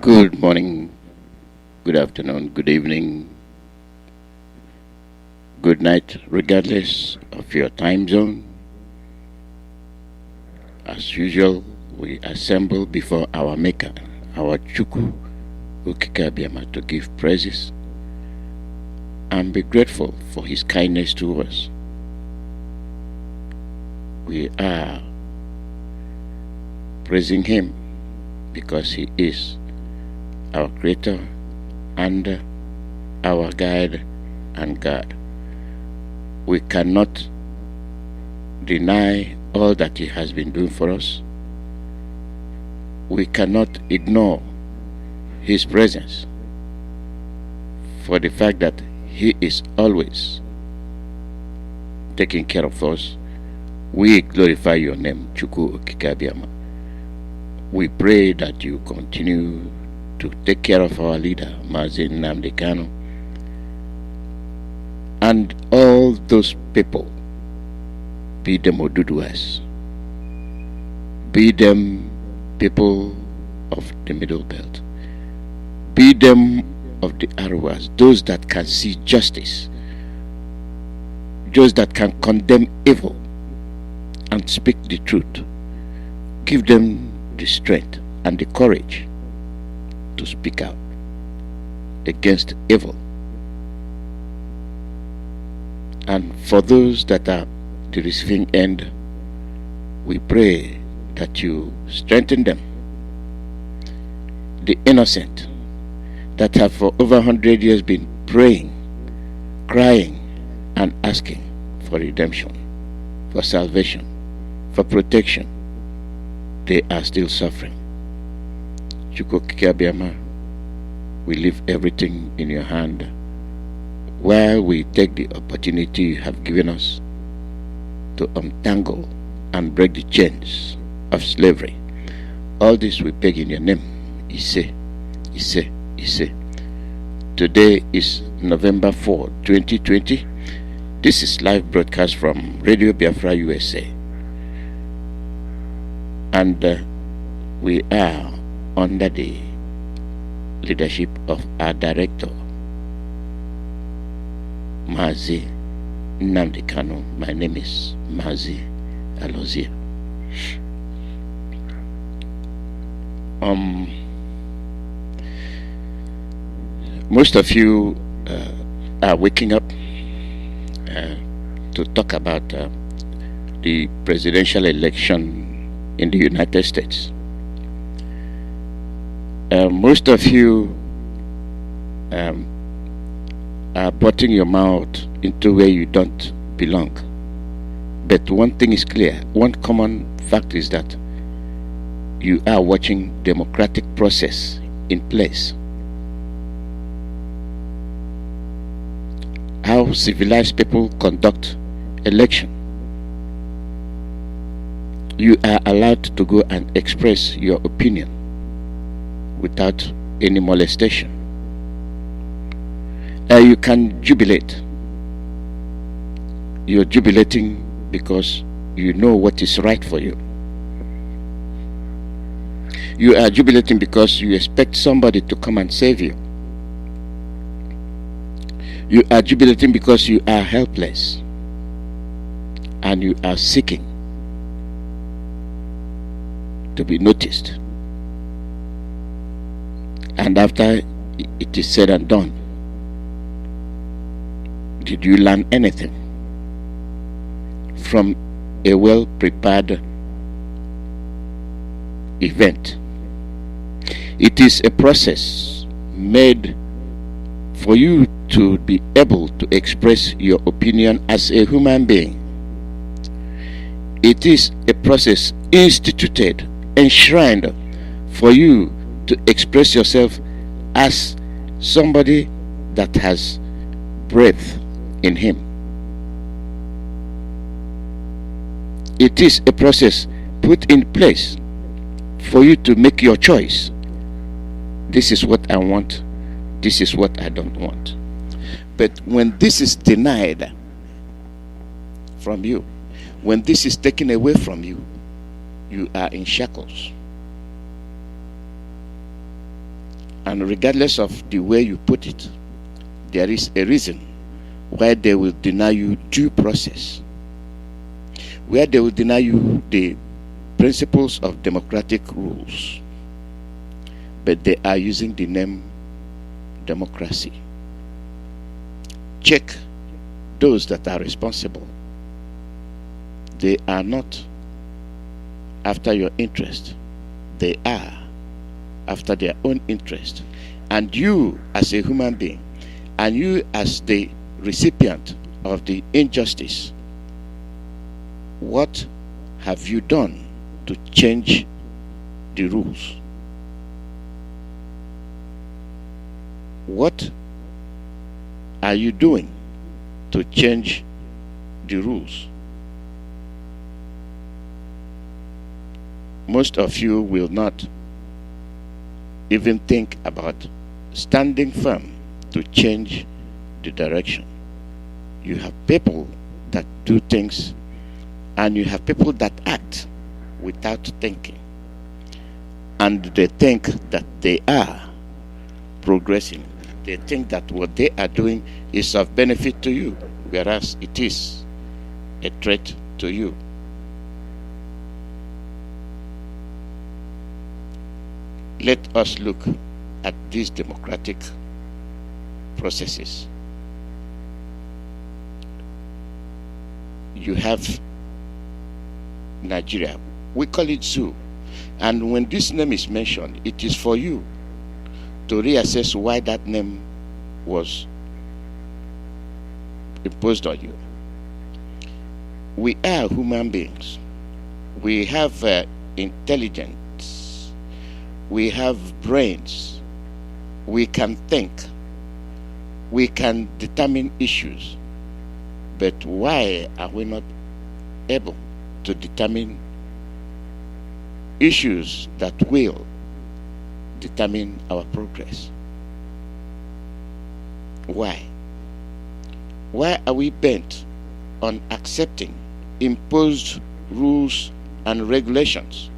Good morning, good afternoon, good evening, good night, regardless of your time zone. As usual, we assemble before our Maker, our Chukwu Okikabiama, to give praises and be grateful for his kindness to us. We are praising him because he is our Creator and our guide and God. We cannot deny all that he has been doing for us. We cannot ignore his presence for the fact that he is always taking care of us. We glorify your name, Chukwu Okikabiama. We pray that you continue to take care of our leader, Mazi and all those people, be them Oduduwas, be them people of the Middle Belt, be them of the Arawas, those that can see justice, those that can condemn evil and speak the truth. Give them the strength and the courage to speak out against evil. And for those that are the receiving end, we pray that you strengthen them. The innocent that have for over 100 years been praying, crying, and asking for redemption, for salvation, for protection, they are still suffering. Chukwu Okikabiama, we leave everything in your hand while we take the opportunity you have given us to untangle and break the chains of slavery. All this we beg in your name. Ise. Today is November 4, 2020. This is live broadcast from Radio Biafra USA. And we are under the leadership of our director, Mazi Nnamdi Kanu. My name is Mazi Alozie. Most of you are waking up to talk about the presidential election in the United States. Most of you are putting your mouth into where you don't belong. But one thing is clear, one common fact is that you are watching democratic process in place. How civilized people conduct election. You are allowed to go and express your opinion without any molestation. You can jubilate. You're jubilating because you know what is right for you. You are jubilating because you expect somebody to come and save you. You are jubilating because you are helpless and you are seeking to be noticed. And after it is said and done, did you learn anything from a well-prepared event? It is a process made for you to be able to express your opinion as a human being. It is a process instituted, enshrined for you to express yourself as somebody that has breath in him. It is a process put in place for you to make your choice. This is what I want, this is what I don't want. But when this is denied from you, when this is taken away from you, you are in shackles. And regardless of the way you put it, there is a reason why they will deny you due process, where they will deny you the principles of democratic rules, but they are using the name democracy. Check those that are responsible. They are not after your interest. They are after their own interest. And you as a human being, and you as the recipient of the injustice, what have you done to change the rules? What are you doing to change the rules? Most of you will not even think about standing firm to change the direction. You have people that do things, and you have people that act without thinking, and they think that they are progressing. They think that what they are doing is of benefit to you, whereas it is a threat to you. Let us look at these democratic processes. You have Nigeria. We call it zoo. And when this name is mentioned, it is for you to reassess why that name was imposed on you. We are human beings. We have intelligence. We have brains. We can think. We can determine issues. But why are we not able to determine issues that will determine our progress? Why? Why are we bent on accepting imposed rules and regulations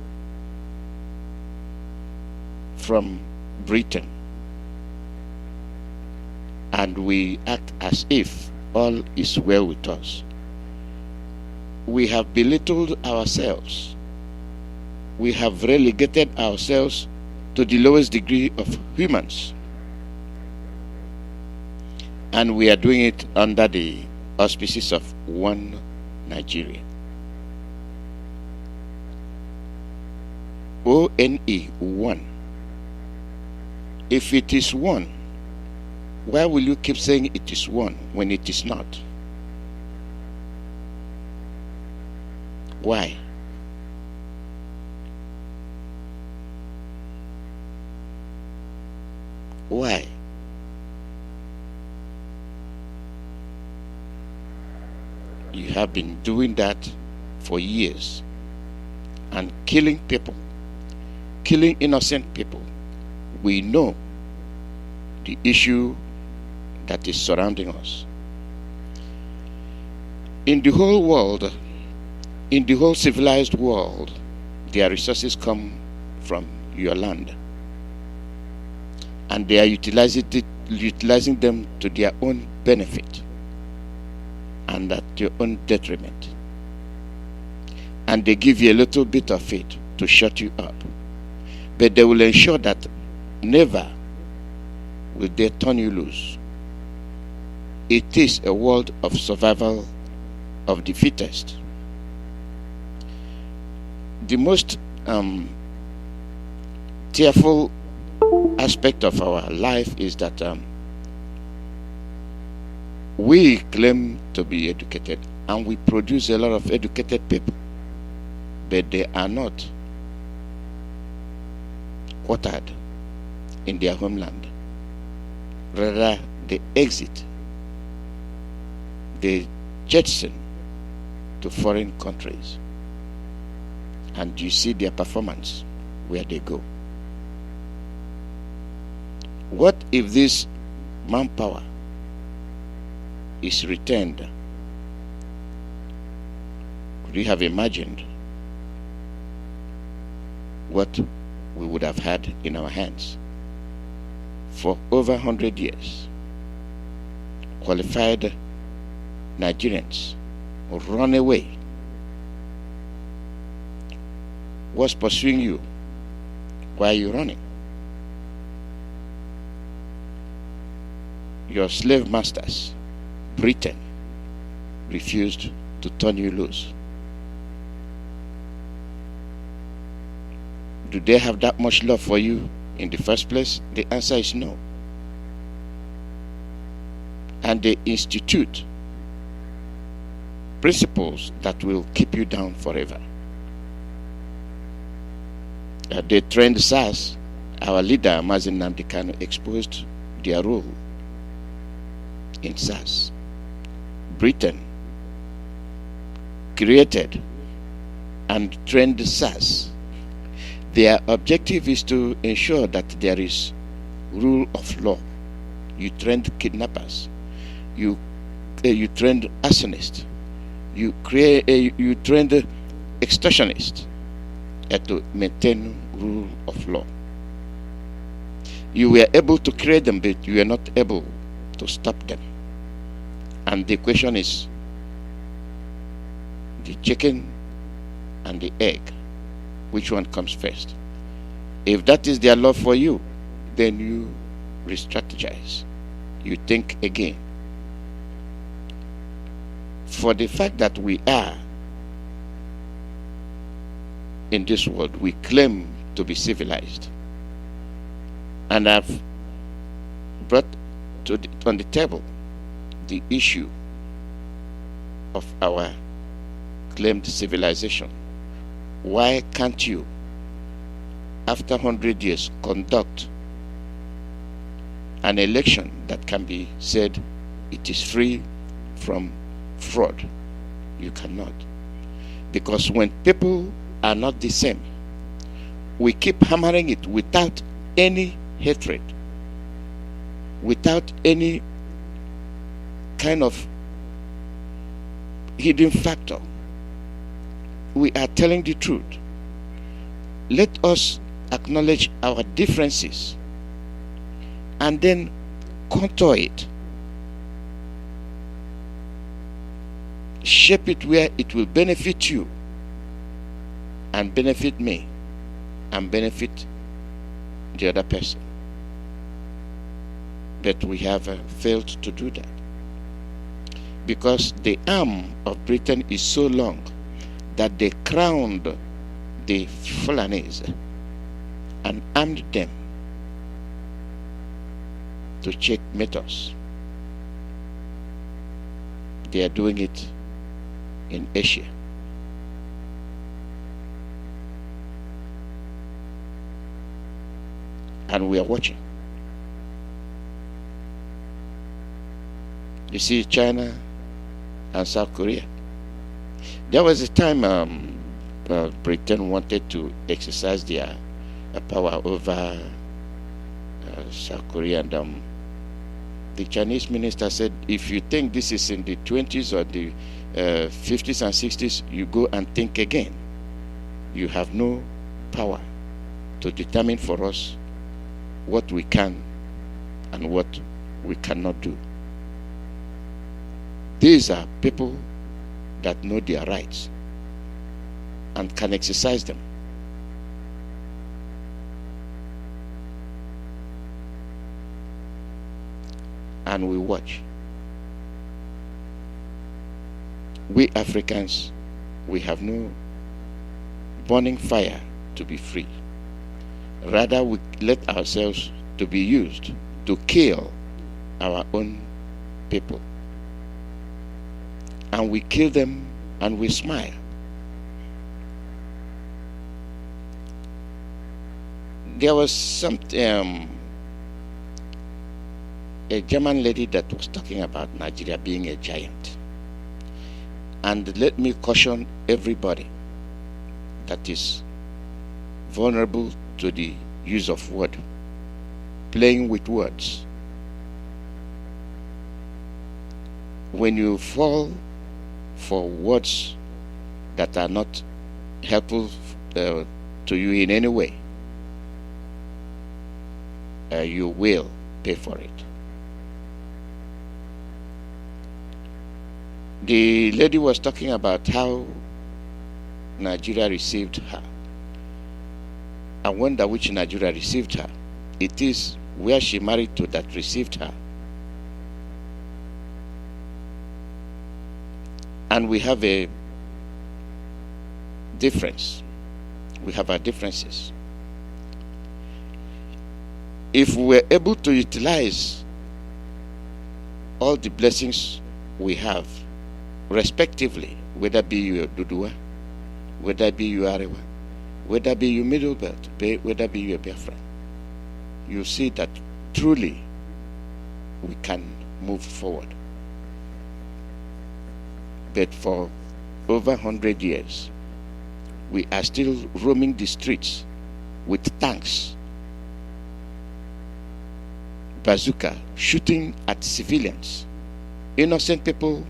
from Britain, and we act as if all is well with us? We have belittled ourselves. We have relegated ourselves to the lowest degree of humans. And we are doing it under the auspices of one Nigeria. ONE, one. If it is one, why will you keep saying it is one when it is not? Why? Why? You have been doing that for years and killing people, killing innocent people. We know the issue that is surrounding us. In the whole world, in the whole civilized world, their resources come from your land, and they are utilizing them to their own benefit and at your own detriment. And they give you a little bit of it to shut you up. But they will ensure that never will they turn you loose. It is a world of survival of the fittest. The most tearful aspect of our life is that we claim to be educated, and we produce a lot of educated people, but they are not quartered in their homeland. Rather, they exit, they jettison to foreign countries, and you see their performance where they go. What if this manpower is returned? Could you have imagined what we would have had in our hands? for over 100 years. Qualified Nigerians run away. What's pursuing you? Why are you running? Your slave masters, Britain, refused to turn you loose. Do they have that much love for you in the first place? The answer is no. And they institute principles that will keep you down forever. They trained SARS. Our leader, Mazi, exposed their role in SARS. Britain created and trained SARS. Their objective is to ensure that there is rule of law. You trained kidnappers, you trained arsonists, you trained extortionists to maintain rule of law. You were able to create them, but you were not able to stop them. And the question is, the chicken and the egg, which one comes first? If that is their love for you, then you re-strategize. You think again. For the fact that we are in this world, we claim to be civilized. And I've brought on the table the issue of our claimed civilization. Why can't you, after 100 years, conduct an election that can be said it is free from fraud? You cannot. Because when people are not the same, we keep hammering it without any hatred, without any kind of hidden factor. We are telling the truth. Let us acknowledge our differences and then contour it, shape it where it will benefit you and benefit me and benefit the other person. But we have failed to do that because the arm of Britain is so long that they crowned the Fulanese and armed them to checkmate us. They are doing it in Asia. And we are watching. You see, China and South Korea. There was a time Britain wanted to exercise their power over South Korea, and the Chinese minister said, if you think this is in the 20s or the 50s and 60s, you go and think again. You have no power to determine for us what we can and what we cannot do. These are people that know their rights and can exercise them. And we watch. We Africans, we have no burning fire to be free. Rather, we let ourselves to be used to kill our own people. And we kill them and we smile. There was a German lady that was talking about Nigeria being a giant. And let me caution everybody that is vulnerable to the use of word, playing with words. When you fall for words that are not helpful to you in any way, you will pay for it. The lady was talking about how Nigeria received her. I wonder which Nigeria received her. It is where she married to that received her. And we have a difference. We have our differences. If we were able to utilize all the blessings we have, respectively, whether be you Dudua, whether be you Arewa, whether be you Middle Belt, whether be you Biafra, you see that truly we can move forward. But for over 100 years, we are still roaming the streets with tanks, bazooka, shooting at civilians, innocent people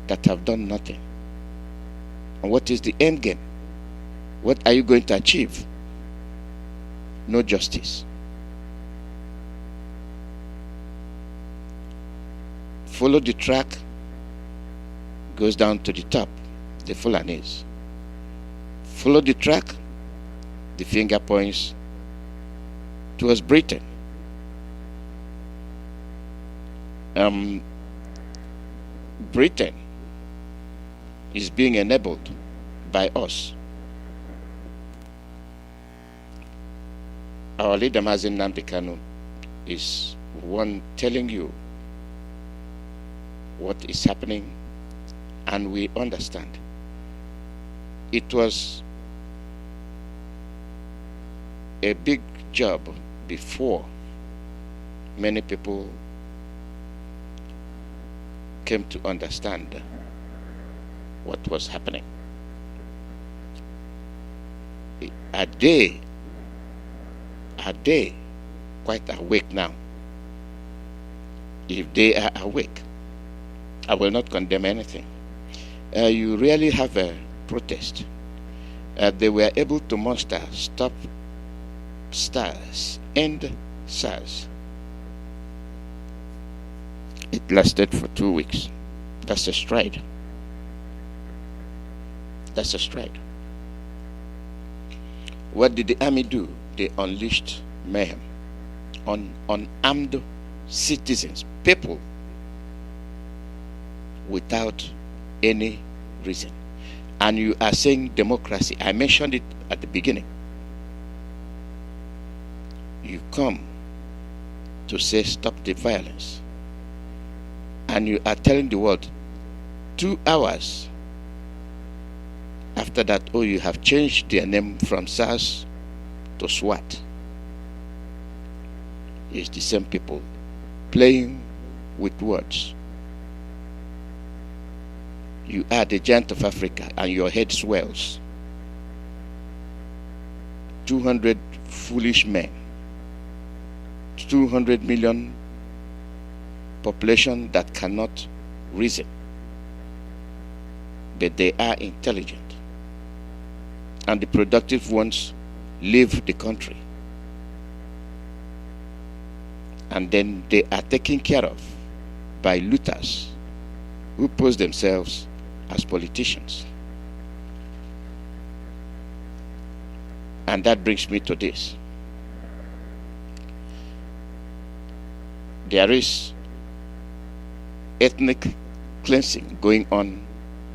that have done nothing. And what is the end game? What are you going to achieve? No justice. Follow the track, goes down to the top, the Fulanese. Follow the track, the finger points towards Britain. Britain is being enabled by us. Our leader Mazi is one telling you what is happening, and we understand. It was a big job before many people came to understand what was happening. Are they quite awake now? If they are awake, I will not condemn anything. You really have a protest. They were able to muster, stop SARS, end SARS. It lasted for 2 weeks. That's a stride. That's a stride. What did the army do? They unleashed mayhem on unarmed citizens, people, without any reason. And you are saying democracy. I mentioned it at the beginning. You come to say stop the violence, and you are telling the world 2 hours after that, oh, you have changed their name from SARS to SWAT. It's the same people playing with words. You are the giant of Africa and your head swells. 200 foolish men, 200 million population that cannot reason, but they are intelligent, and the productive ones leave the country, and then they are taken care of by looters who pose themselves as politicians. And that brings me to this. There is ethnic cleansing going on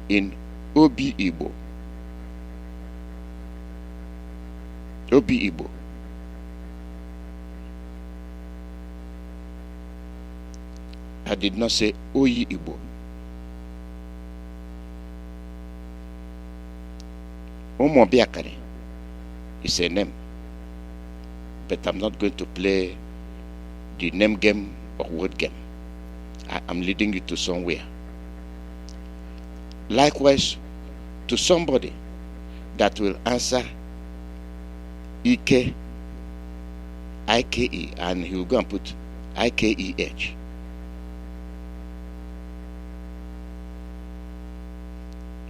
in Obi Igbo. Obi Igbo. I did not say Oyi Igbo. Omobiakari is a name, but I'm not going to play the name game or word game. I'm leading you to somewhere. Likewise, to somebody that will answer Ike, IKE, and he will go and put IKEH.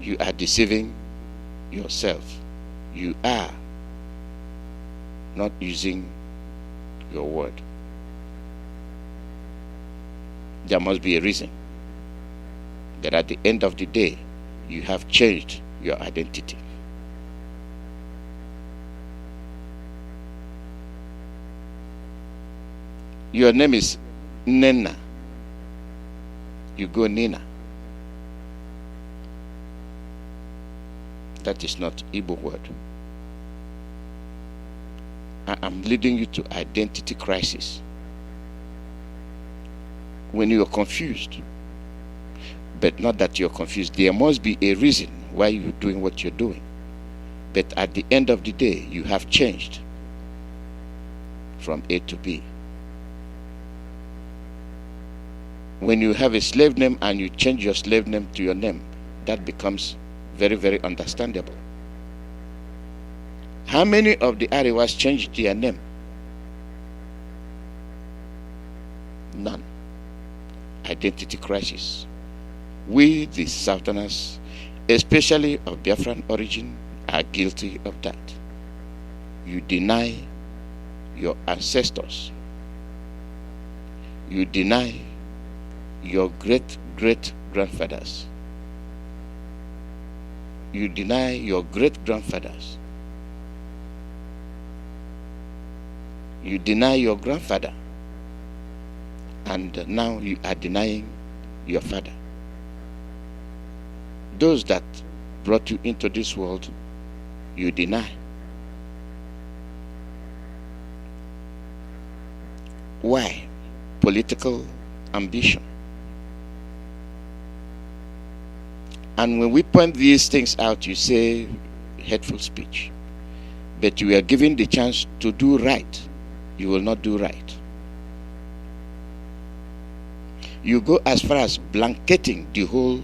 You are deceiving yourself. You are not using your word. There must be a reason. That at the end of the day, you have changed your identity. Your name is Nena. You go Nina. That is not Igbo word. I am leading you to identity crisis. When you are confused, but not that you're confused, there must be a reason why you're doing what you're doing. But at the end of the day, you have changed from A to B. When you have a slave name and you change your slave name to your name, that becomes very, very understandable. How many of the Ariwas changed their name? None. Identity crisis. We, the Southerners, especially of Biafran origin, are guilty of that. You deny your ancestors. You deny your great-great-grandfathers. You deny your great-grandfathers. You deny your grandfather. And now you are denying your father. Those that brought you into this world, you deny. Why? Political ambition. And when we point these things out, you say hateful speech. But you are given the chance to do right. You will not do right. You go as far as blanketing the whole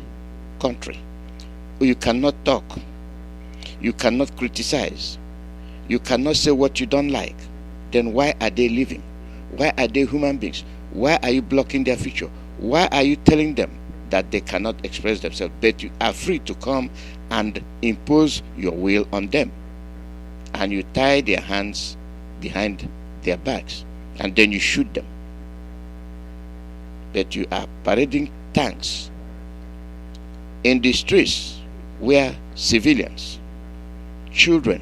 country. You cannot talk. You cannot criticize. You cannot say what you don't like. Then why are they living? Why are they human beings? Why are you blocking their future? Why are you telling them that they cannot express themselves? But you are free to come and impose your will on them. And you tie their hands behind their backs. And then you shoot them. That you are parading tanks in the streets where civilians, children,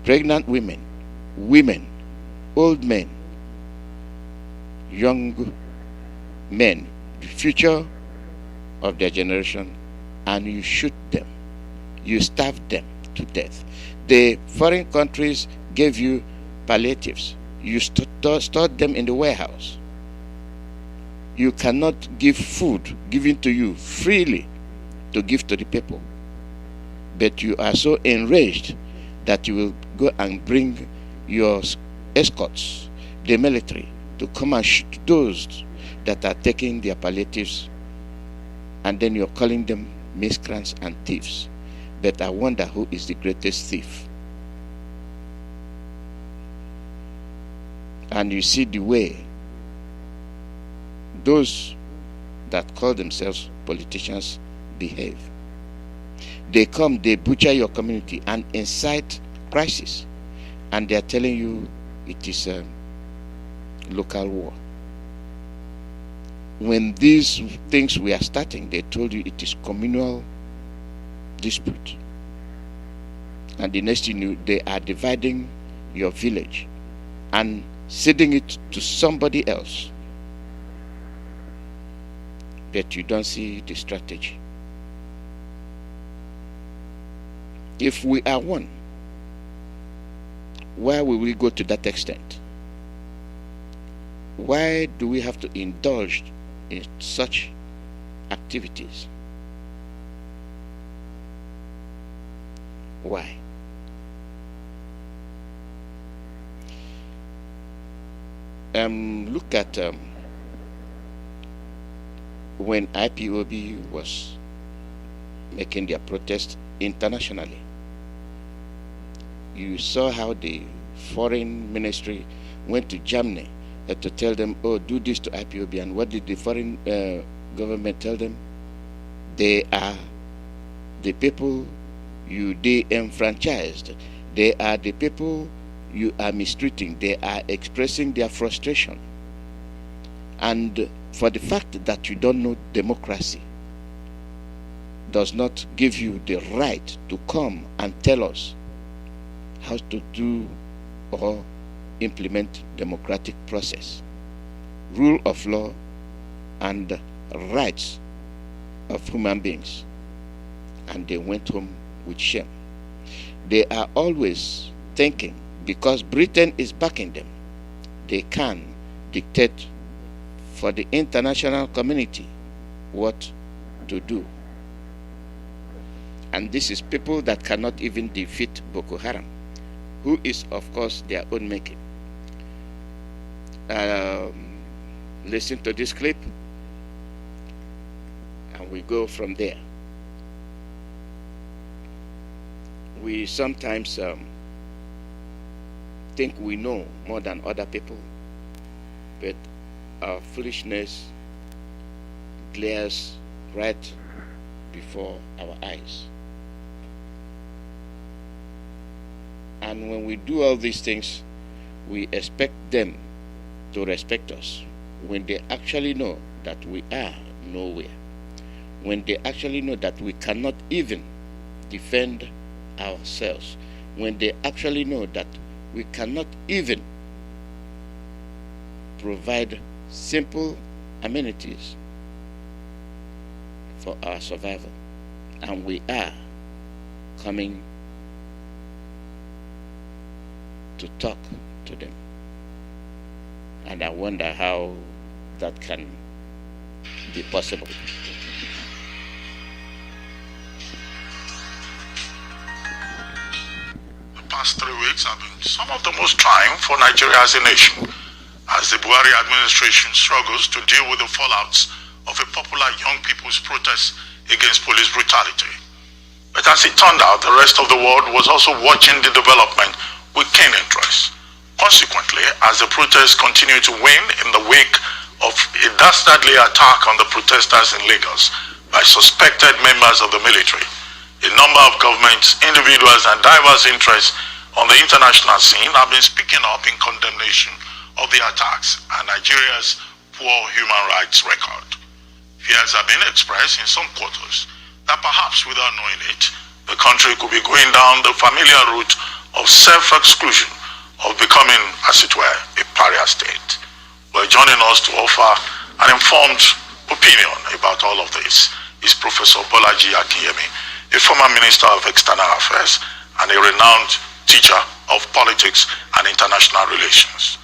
pregnant women, old men, young men, the future of their generation, and you shoot them. You starve them to death. The foreign countries gave you palliatives. You stored them in the warehouse. You cannot give food given to you freely to give to the people. But you are so enraged that you will go and bring your escorts, the military, to come and shoot those that are taking their palliatives. And then you're calling them miscreants and thieves. But I wonder who is the greatest thief. And you see the way those that call themselves politicians behave. They come, they butcher your community and incite crisis. And they are telling you it is a local war. When these things were starting, they told you it is communal dispute. And the next thing you know, they are dividing your village and ceding it to somebody else. But you don't see the strategy. If we are one, why will we go to that extent? Why do we have to indulge in such activities? Why? Look at when IPOB was making their protest internationally. You saw how the foreign ministry went to Germany to tell them, oh, do this to IPOB. And what did the foreign government tell them? They are the people you de-enfranchised. They are the people you are mistreating. They are expressing their frustration. And for the fact that you don't know democracy does not give you the right to come and tell us how to do or implement democratic process, rule of law, and rights of human beings. And they went home with shame. They are always thinking, because Britain is backing them, they can dictate for the international community what to do. And this is people that cannot even defeat Boko Haram, who is, of course, their own making. Listen to this clip, and we go from there. We sometimes think we know more than other people, but our foolishness glares right before our eyes. And when we do all these things, we expect them to respect us, when they actually know that we are nowhere, when they actually know that we cannot even defend ourselves, when they actually know that we cannot even provide simple amenities for our survival, and we are coming to talk to them. And I wonder how that can be possible. The past 3 weeks have been some of the most trying for Nigeria as a nation, as the Buhari administration struggles to deal with the fallouts of a popular young people's protest against police brutality. But as it turned out, the rest of the world was also watching the development with keen interest. Consequently, as the protests continue to wane in the wake of a dastardly attack on the protesters in Lagos by suspected members of the military, a number of governments, individuals, and diverse interests on the international scene have been speaking up in condemnation of the attacks and Nigeria's poor human rights record. Fears have been expressed in some quarters that perhaps without knowing it, the country could be going down the familiar route of self-exclusion, of becoming, as it were, a pariah state. Well, joining us to offer an informed opinion about all of this is Professor Bolaji, a former Minister of External Affairs and a renowned teacher of politics and international relations.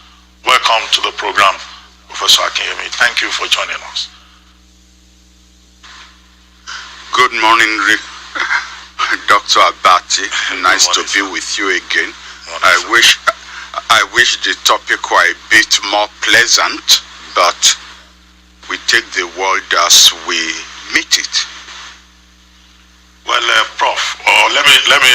Welcome to the program, Professor Akinyemi. Thank you for joining us. Good morning, Dr. Abati. Nice to be with you again. I wish the topic were a bit more pleasant, but we take the world as we meet it. Well, Prof, let me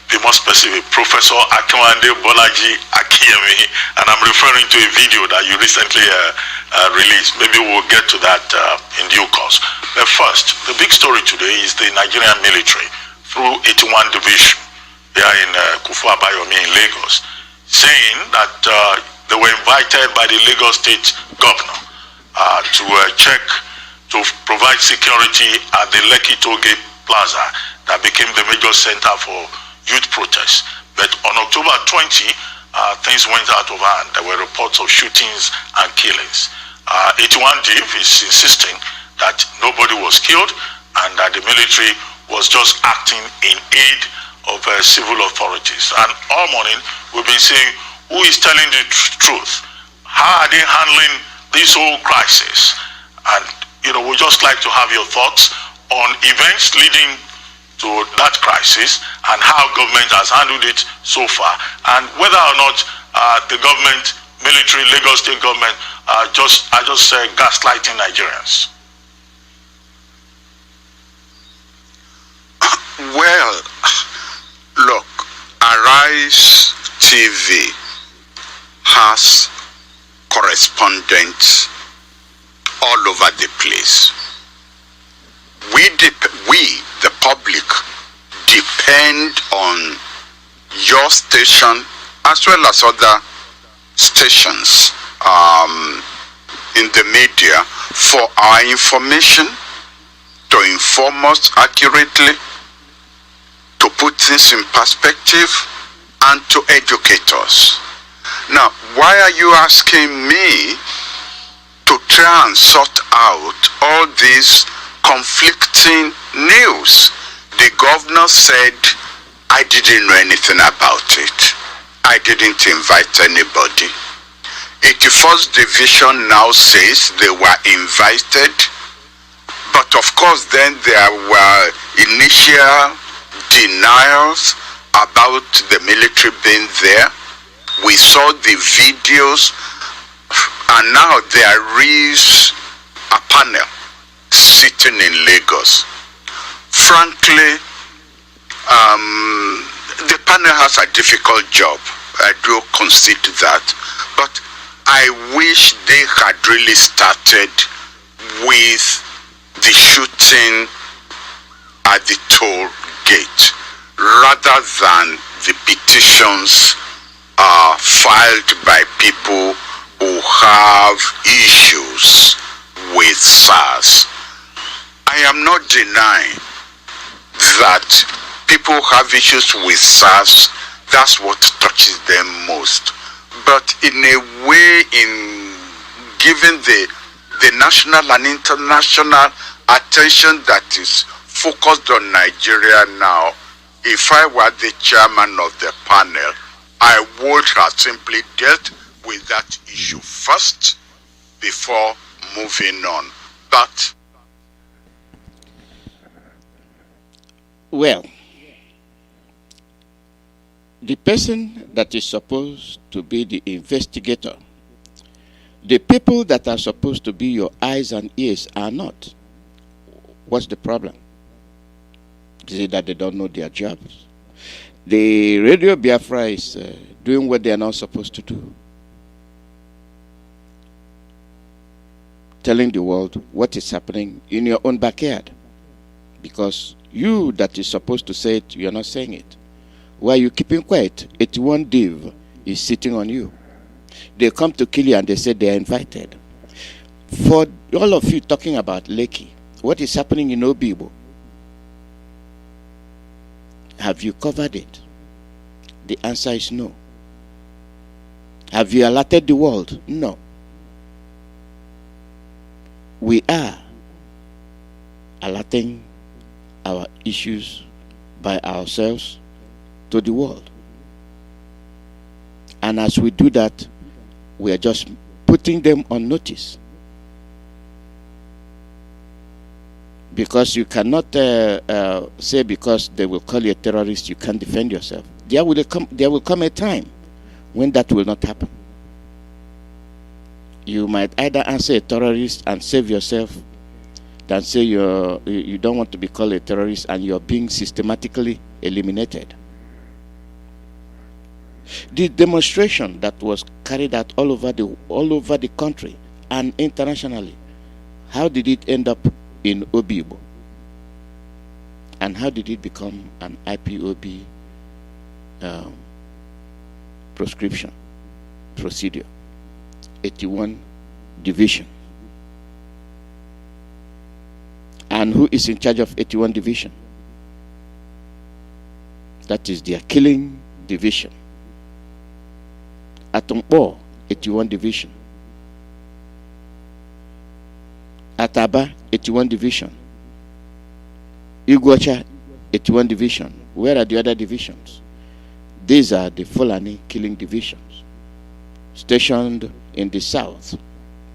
be more specific. Professor Bolaji Akinyemi, and I'm referring to a video that you recently released. Maybe we'll get to that in due course. But first, the big story today is the Nigerian military through 81 Division here in Kufu Abayomi in Lagos, saying that they were invited by the Lagos State Governor to check, to provide security at the Lekki Tollgate Plaza that became the major center for youth protests. But on October 20, things went out of hand. There were reports of shootings and killings. 81 Div is insisting that nobody was killed and that the military was just acting in aid of civil authorities. And all morning we've been saying, who is telling the truth? How are they handling this whole crisis? And we'd just like to have your thoughts on events leading to that crisis and how government has handled it so far, and whether or not the government, military, Lagos State government are just gaslighting Nigerians. Well, look, Arise TV has correspondents all over the place. We, the public, depend on your station as well as other stations in the media for our information, to inform us accurately, to put things in perspective, and to educate us. Now, why are you asking me to try and sort out all these conflicting news? The governor said, I didn't know anything about it. I didn't invite anybody. 81st Division now says they were invited, but of course then there were initial denials about the military being there. We saw the videos, and now there is a panel sitting in Lagos. Frankly, the panel has a difficult job. I do concede that, but I wish they had really started with the shooting at the toll gate rather than the petitions filed by people who have issues with SARS. I am not denying that people have issues with SARS. That's what touches them most. But in a way, in giving the national and international attention that is focused on Nigeria now, if I were the chairman of the panel, I would have simply dealt with that issue first before moving on. But well, the person that is supposed to be the investigator, the people that are supposed to be your eyes and ears are not. What's the problem? Is it that they don't know their jobs? The Radio Biafra is doing what they are not supposed to do. Telling the world what is happening in your own backyard. Because you that is supposed to say it, you are not saying it. Why are you keeping quiet? 81 div is sitting on you. They come to kill you and they say they are invited. For all of you talking about Lekki, what is happening in Obibo? Have you covered it? The answer is no. Have you alerted the world? No. We are alerting our issues by ourselves to the world. And as we do that, we are just putting them on notice. Because you cannot say because they will call you a terrorist, you can't defend yourself. There will come a time when that will not happen. You might either answer a terrorist and save yourself than say you don't want to be called a terrorist and you're being systematically eliminated. The demonstration that was carried out all over the country and internationally, how did it end up in Obibo? And how did it become an IPOB proscription procedure? 81 division. And who is in charge of 81 division? That is their killing division. Atombo, 81 division. Ataba, 81 division. Iguacha, 81 division. Where are the other divisions? These are the Fulani killing divisions, stationed in the south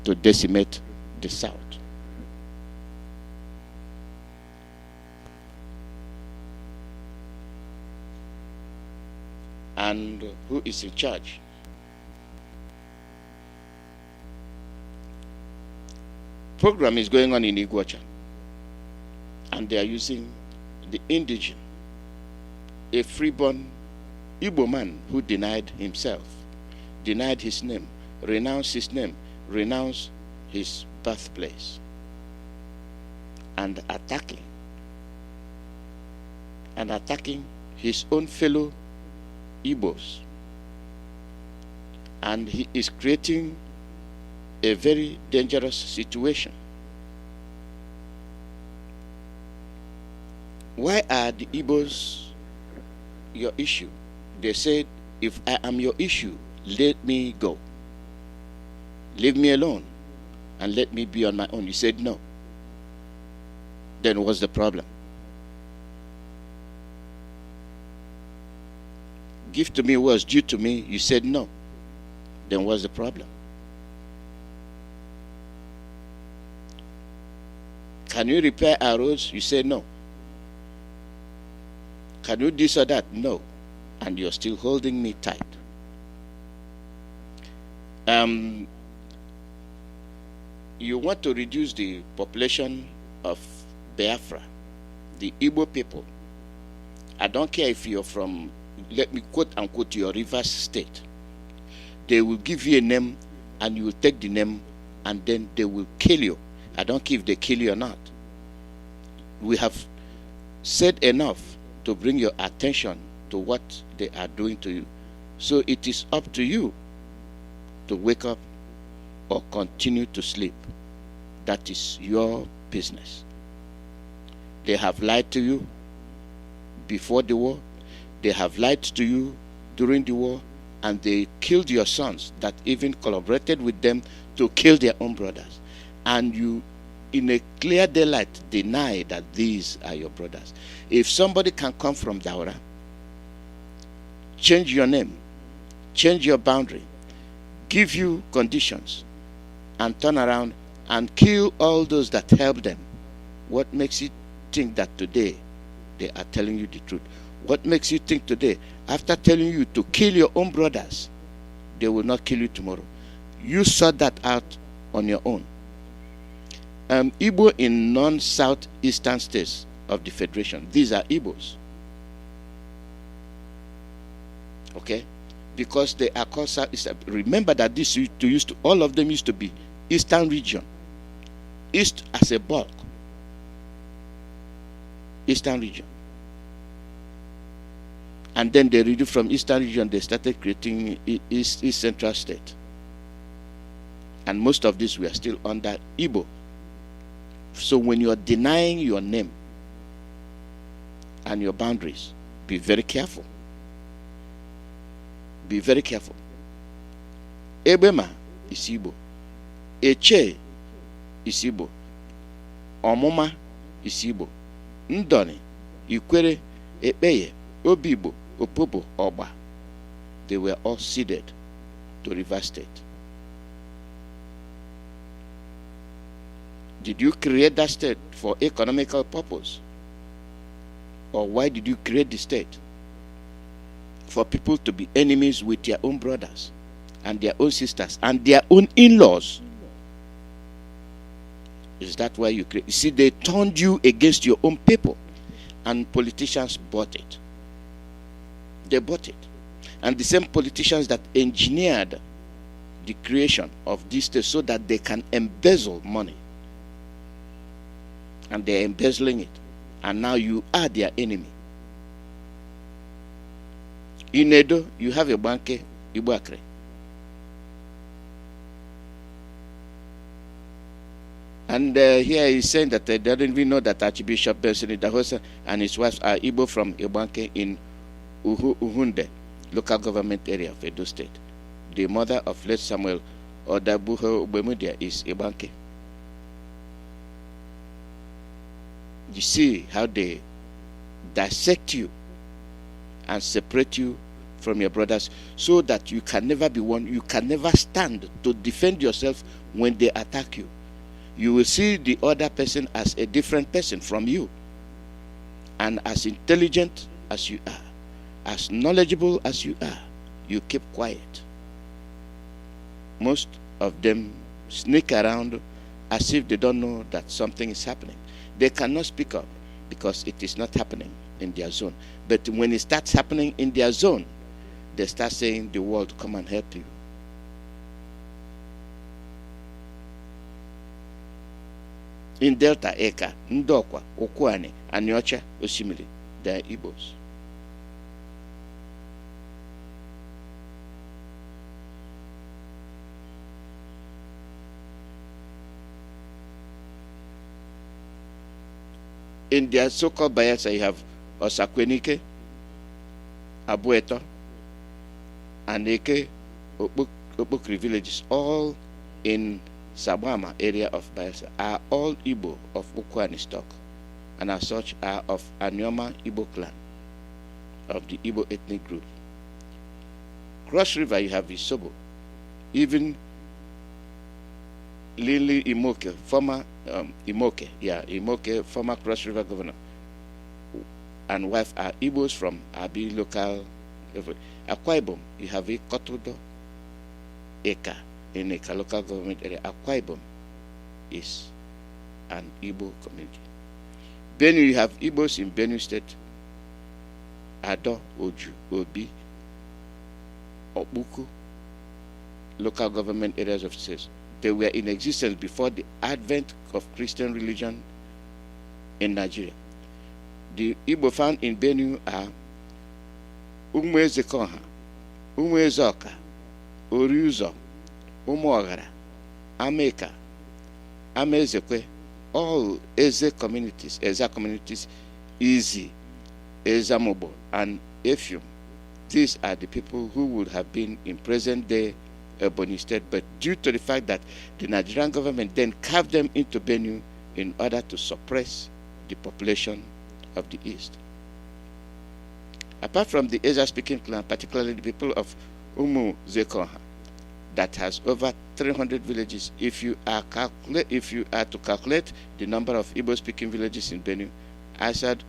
to decimate the south. And who is in charge? Program is going on in Iguacha, and they are using the indigene, a freeborn Igbo man who denied himself, denied his name, renounced his name, renounced his birthplace, and attacking his own fellow Igbos. And he is creating a very dangerous situation Why are the Igbos your issue? They said, if I am your issue, let me go. Leave me alone and let me be on my own. You said no. Then what's the problem? Give to me what's due to me. You said no. Then what's the problem? Can you repair our roads? You say no. Can you this or that? No. And you're still holding me tight. You want to reduce the population of Biafra, the Igbo people. I don't care if you're from, let me quote unquote, your Rivers state. They will give you a name and you will take the name and then they will kill you. I don't care if they kill you or not. We have said enough to bring your attention to what they are doing to you. So it is up to you to wake up or continue to sleep. That is your business. They have lied to you before the war. They have lied to you during the war, and they killed your sons that even collaborated with them to kill their own brothers. And you, in a clear daylight, deny that these are your brothers. If somebody can come from Daura, change your name, change your boundary, give you conditions, and turn around and kill all those that help them, what makes you think that today they are telling you the truth? What makes you think today, after telling you to kill your own brothers, they will not kill you tomorrow? You sort that out on your own. Igbo in non-southeastern states of the Federation, these are Igbos. Okay? Because they are called Southeastern. Remember that this used to, all of them used to be Eastern region. East as a bulk. Eastern region. And then they reduced from Eastern region, they started creating East Central State. And most of these were still under Igbo. So when you are denying your name and your boundaries, be very careful. Be very careful. Ebema is Igbo. Eche is Igbo. Omuma is Igbo. Ndoni, Ikwere, Ekpeye, Obibo, Opobo, Oba. They were all ceded to Rivers State. Did you create that state for economical purpose? Or why did you create the state? For people to be enemies with their own brothers and their own sisters and their own in-laws? Is that why you create? You see, they turned you against your own people, and politicians bought it. They bought it. And the same politicians that engineered the creation of this state so that they can embezzle money. And they're embezzling it. And now you are their enemy. In Edo, you have a banke, Ibakre. And here he's saying that they didn't even know that Archbishop Benson Idahosa and his wife are Igbo from Ibanke in Uhunde, local government area of Edo State. The mother of late Samuel Odabuho Ubemudia is Ibanke. You see how they dissect you and separate you from your brothers so that you can never be one, you can never stand to defend yourself when they attack you. You will see the other person as a different person from you. And as intelligent as you are, as knowledgeable as you are, you keep quiet. Most of them sneak around as if they don't know that something is happening. They cannot speak up because it is not happening in their zone. But when it starts happening in their zone, they start saying, the world, come and help you. In Delta, Eka, Ndokwa, Okwane, Anyocha, Osimiri, they are Igbos. In their so-called Bayelsa, you have Osakwenike, Abueto, and Eke, Okpokri villages, all in Sabama area of Bayelsa, are all Igbo of Ukwani stock, and as such are of Anyoma Igbo clan, of the Igbo ethnic group. Cross River, you have Isobo, even Lili Imoke, former Imoke, former Cross River governor, and wife are Igbos from Abi local. Akwa Ibom, you have a Kotodo Eka in Eka local government area. Akwa Ibom is an Igbo community. Benue, you have Igbos in Benue State, Ado, Oju, Obi, Obuku, local government areas of states. They were in existence before the advent of Christian religion in Nigeria. The Igbo found in Benue are Umuezekonha, Umuezoka, Oriuzo, Umuogara, Ameka, Amezekwe, all Eze communities, Izi, Ezamobo, and Efium. These are the people who would have been in present-day Ebonyi State, but due to the fact that the Nigerian government then carved them into Benue in order to suppress the population of the East. Apart from the Eza-speaking clan, particularly the people of Umu Zekonha, that has over 300 villages, if you are to calculate the number of Igbo-speaking villages in Benue, I said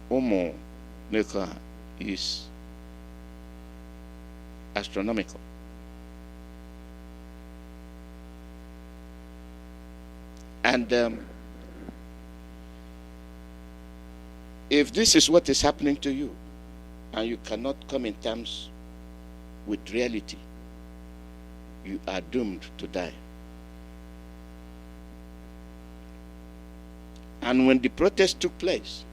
Umu Zekonha is astronomical. And if this is what is happening to you, and you cannot come in terms with reality, you are doomed to die. And when the protest took place,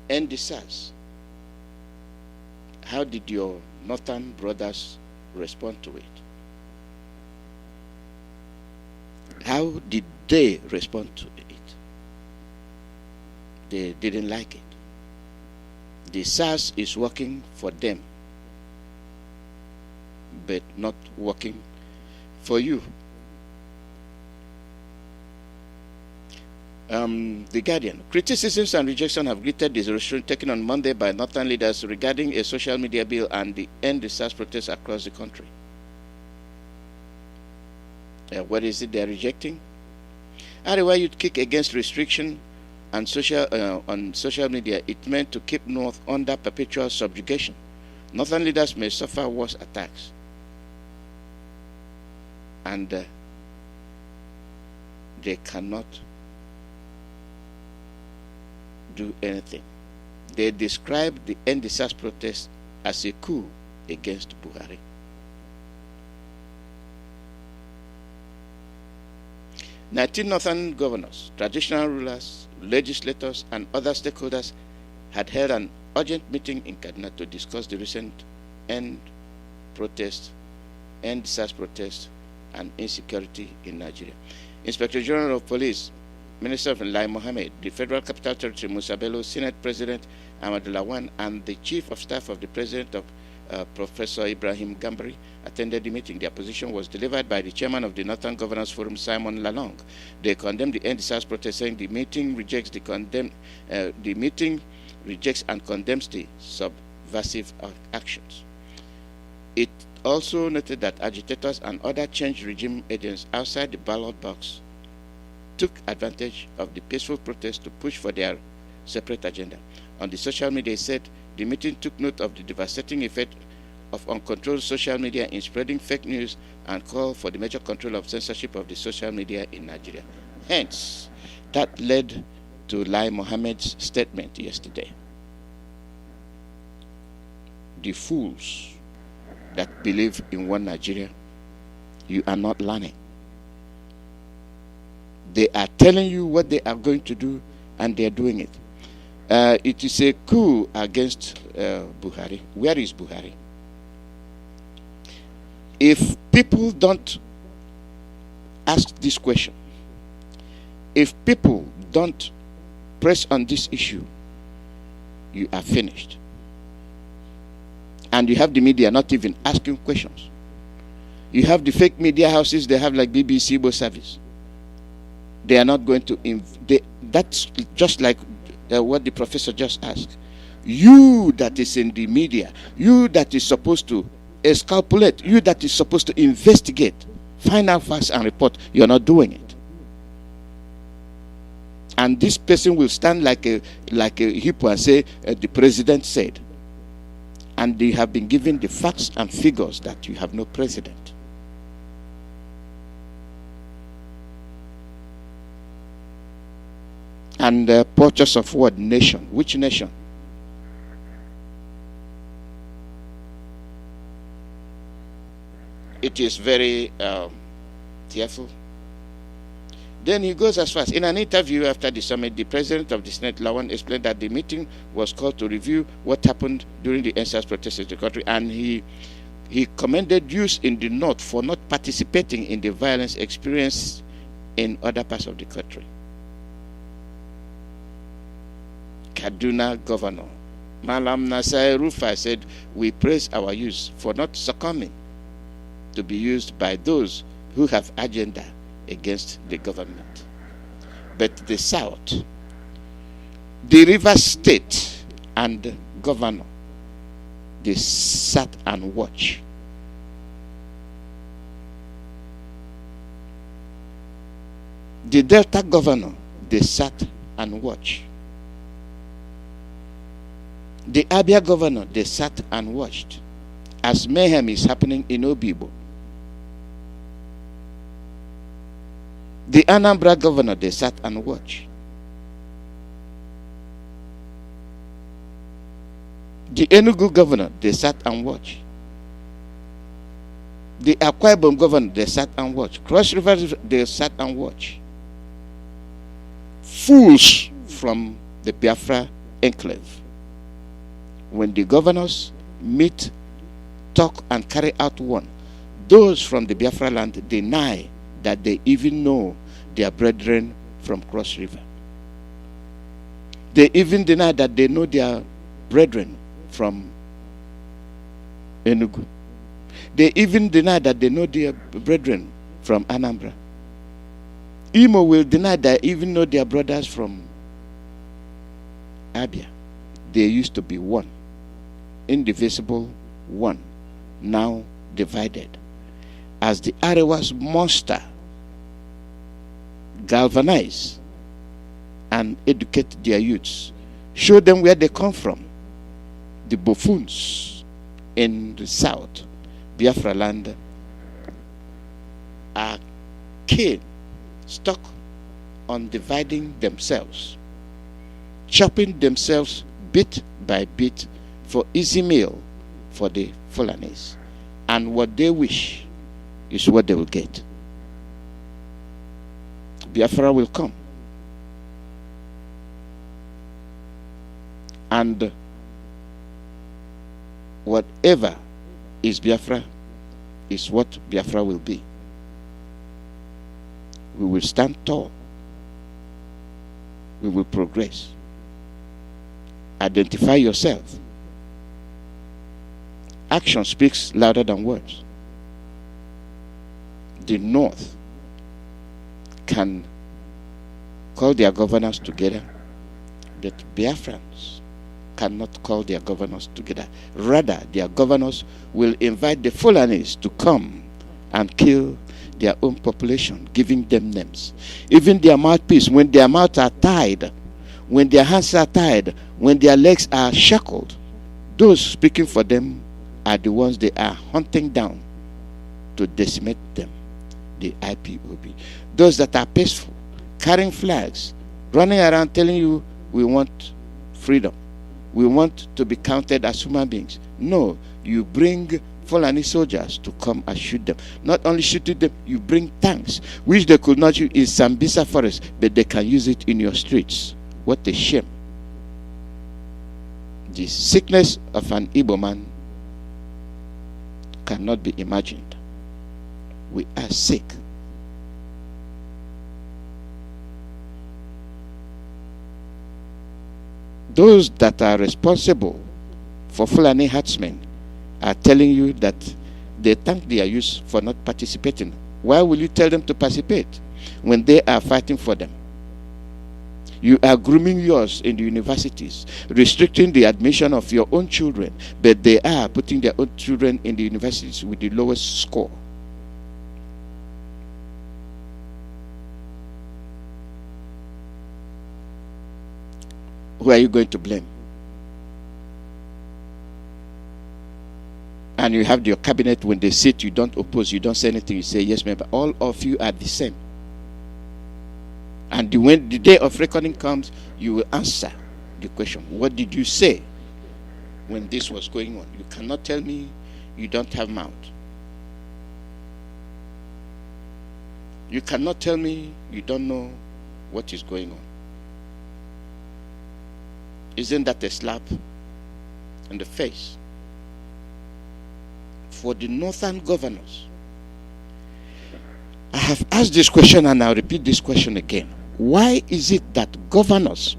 end the SARS, how did your northern brothers respond to it? How did they respond to it? They didn't like it. The SARS is working for them, but not working for you. The Guardian. Criticisms and rejection have greeted the resolution taken on Monday by northern leaders regarding a social media bill and the end the SARS protests across the country. What is it they are rejecting? Why you'd kick against restriction and on social media, it meant to keep North under perpetual subjugation. Northern leaders may suffer worse attacks. And they cannot do anything. They describe the end the SARS protest as a coup against Buhari. "19 northern governors, traditional rulers, legislators, and other stakeholders had held an urgent meeting in Kaduna to discuss the recent end SARS protest, and insecurity in Nigeria. Inspector General of Police, Minister of Lai Mohammed, the Federal Capital Territory Musa Bello, Senate President Ahmad Lawan, and the Chief of Staff of the President of Professor Ibrahim Gambari attended the meeting. Their position was delivered by the chairman of the Northern Governors Forum, Simon Lalong. They condemned the end SARS protest, saying the meeting rejects and condemns the subversive actions. It also noted that agitators and other change regime agents outside the ballot box took advantage of the peaceful protest to push for their separate agenda. On the social media, it said the meeting took note of the devastating effect of uncontrolled social media in spreading fake news and called for the major control of censorship of the social media in Nigeria. Hence, that led to Lai Mohammed's statement yesterday. The fools that believe in one Nigeria, you are not learning. They are telling you what they are going to do, and they are doing it. It is a coup against Buhari. Where is Buhari? If people don't ask this question, if people don't press on this issue, you are finished. And you have the media not even asking questions. You have the fake media houses they have like BBC, Igbo Service. They are not going to, that's just like what the professor just asked. You that is in the media, you that is supposed to exculpate, you that is supposed to investigate, find out facts and report, you're not doing it. And this person will stand like a hippo and say, the president said. And they have been given the facts and figures that you have no president. And the purchase of what? Nation. Which nation? It is very tearful. Then he goes as far as, in an interview after the summit, the president of the Senate, Lawan, explained that the meeting was called to review what happened during the NSAS protests in the country, and he commended youths in the north for not participating in the violence experienced in other parts of the country. Kaduna Governor Malam Nasai Rufai said, we praise our youth for not succumbing to be used by those who have agenda against the government. But the South, the Rivers State and governor, they sat and watched. The Delta governor, they sat and watched. The Abia governor, they sat and watched as mayhem is happening in Obibo. The Anambra governor, they sat and watched. The Enugu governor, they sat and watched. The Akwa Ibom governor, they sat and watched. Cross River, they sat and watched. Fools from the Biafra enclave. When the governors meet, talk, and carry out one, those from the Biafra land deny that they even know their brethren from Cross River. They even deny that they know their brethren from Enugu. They even deny that they know their brethren from Anambra. Imo will deny that they even know their brothers from Abia. They used to be one, indivisible one, now divided. As the Arewa's monster galvanize and educate their youths, show them where they come from. The buffoons in the South, Biafra land, are keen, stuck on dividing themselves, chopping themselves bit by bit for easy meal for the Fulanis. And what they wish is what they will get. Biafra will come. And whatever is Biafra is what Biafra will be. We will stand tall. We will progress. Identify yourself. Action speaks louder than words. The North can call their governors together, but Biafrans cannot call their governors together. Rather, their governors will invite the Fulanis to come and kill their own population, giving them names. Even their mouthpiece, when their mouths are tied, when their hands are tied, when their legs are shackled, those speaking for them are the ones they are hunting down to decimate them, the IPOB. Those that are peaceful, carrying flags, running around telling you, we want freedom. We want to be counted as human beings. No, you bring Fulani soldiers to come and shoot them. Not only shooting them, you bring tanks, which they could not use in Sambisa forest, but they can use it in your streets. What a shame. The sickness of an Igbo man cannot be imagined. We are sick. those that are responsible for Fulani herdsmen are telling you that they thank their youth for not participating. Why will you tell them to participate when they are fighting for them? You are grooming yours in the universities, restricting the admission of your own children, but they are putting their own children in the universities with the lowest score. Who are you going to blame? And you have your cabinet, when they sit, you don't oppose, you don't say anything, you say yes, member. All of you are the same. And when the day of reckoning comes, you will answer the question. What did you say when this was going on? You cannot tell me you don't have mouth. You cannot tell me you don't know what is going on. Isn't that a slap in the face for the northern governors? I have asked this question and I'll repeat this question again. Why is it that governors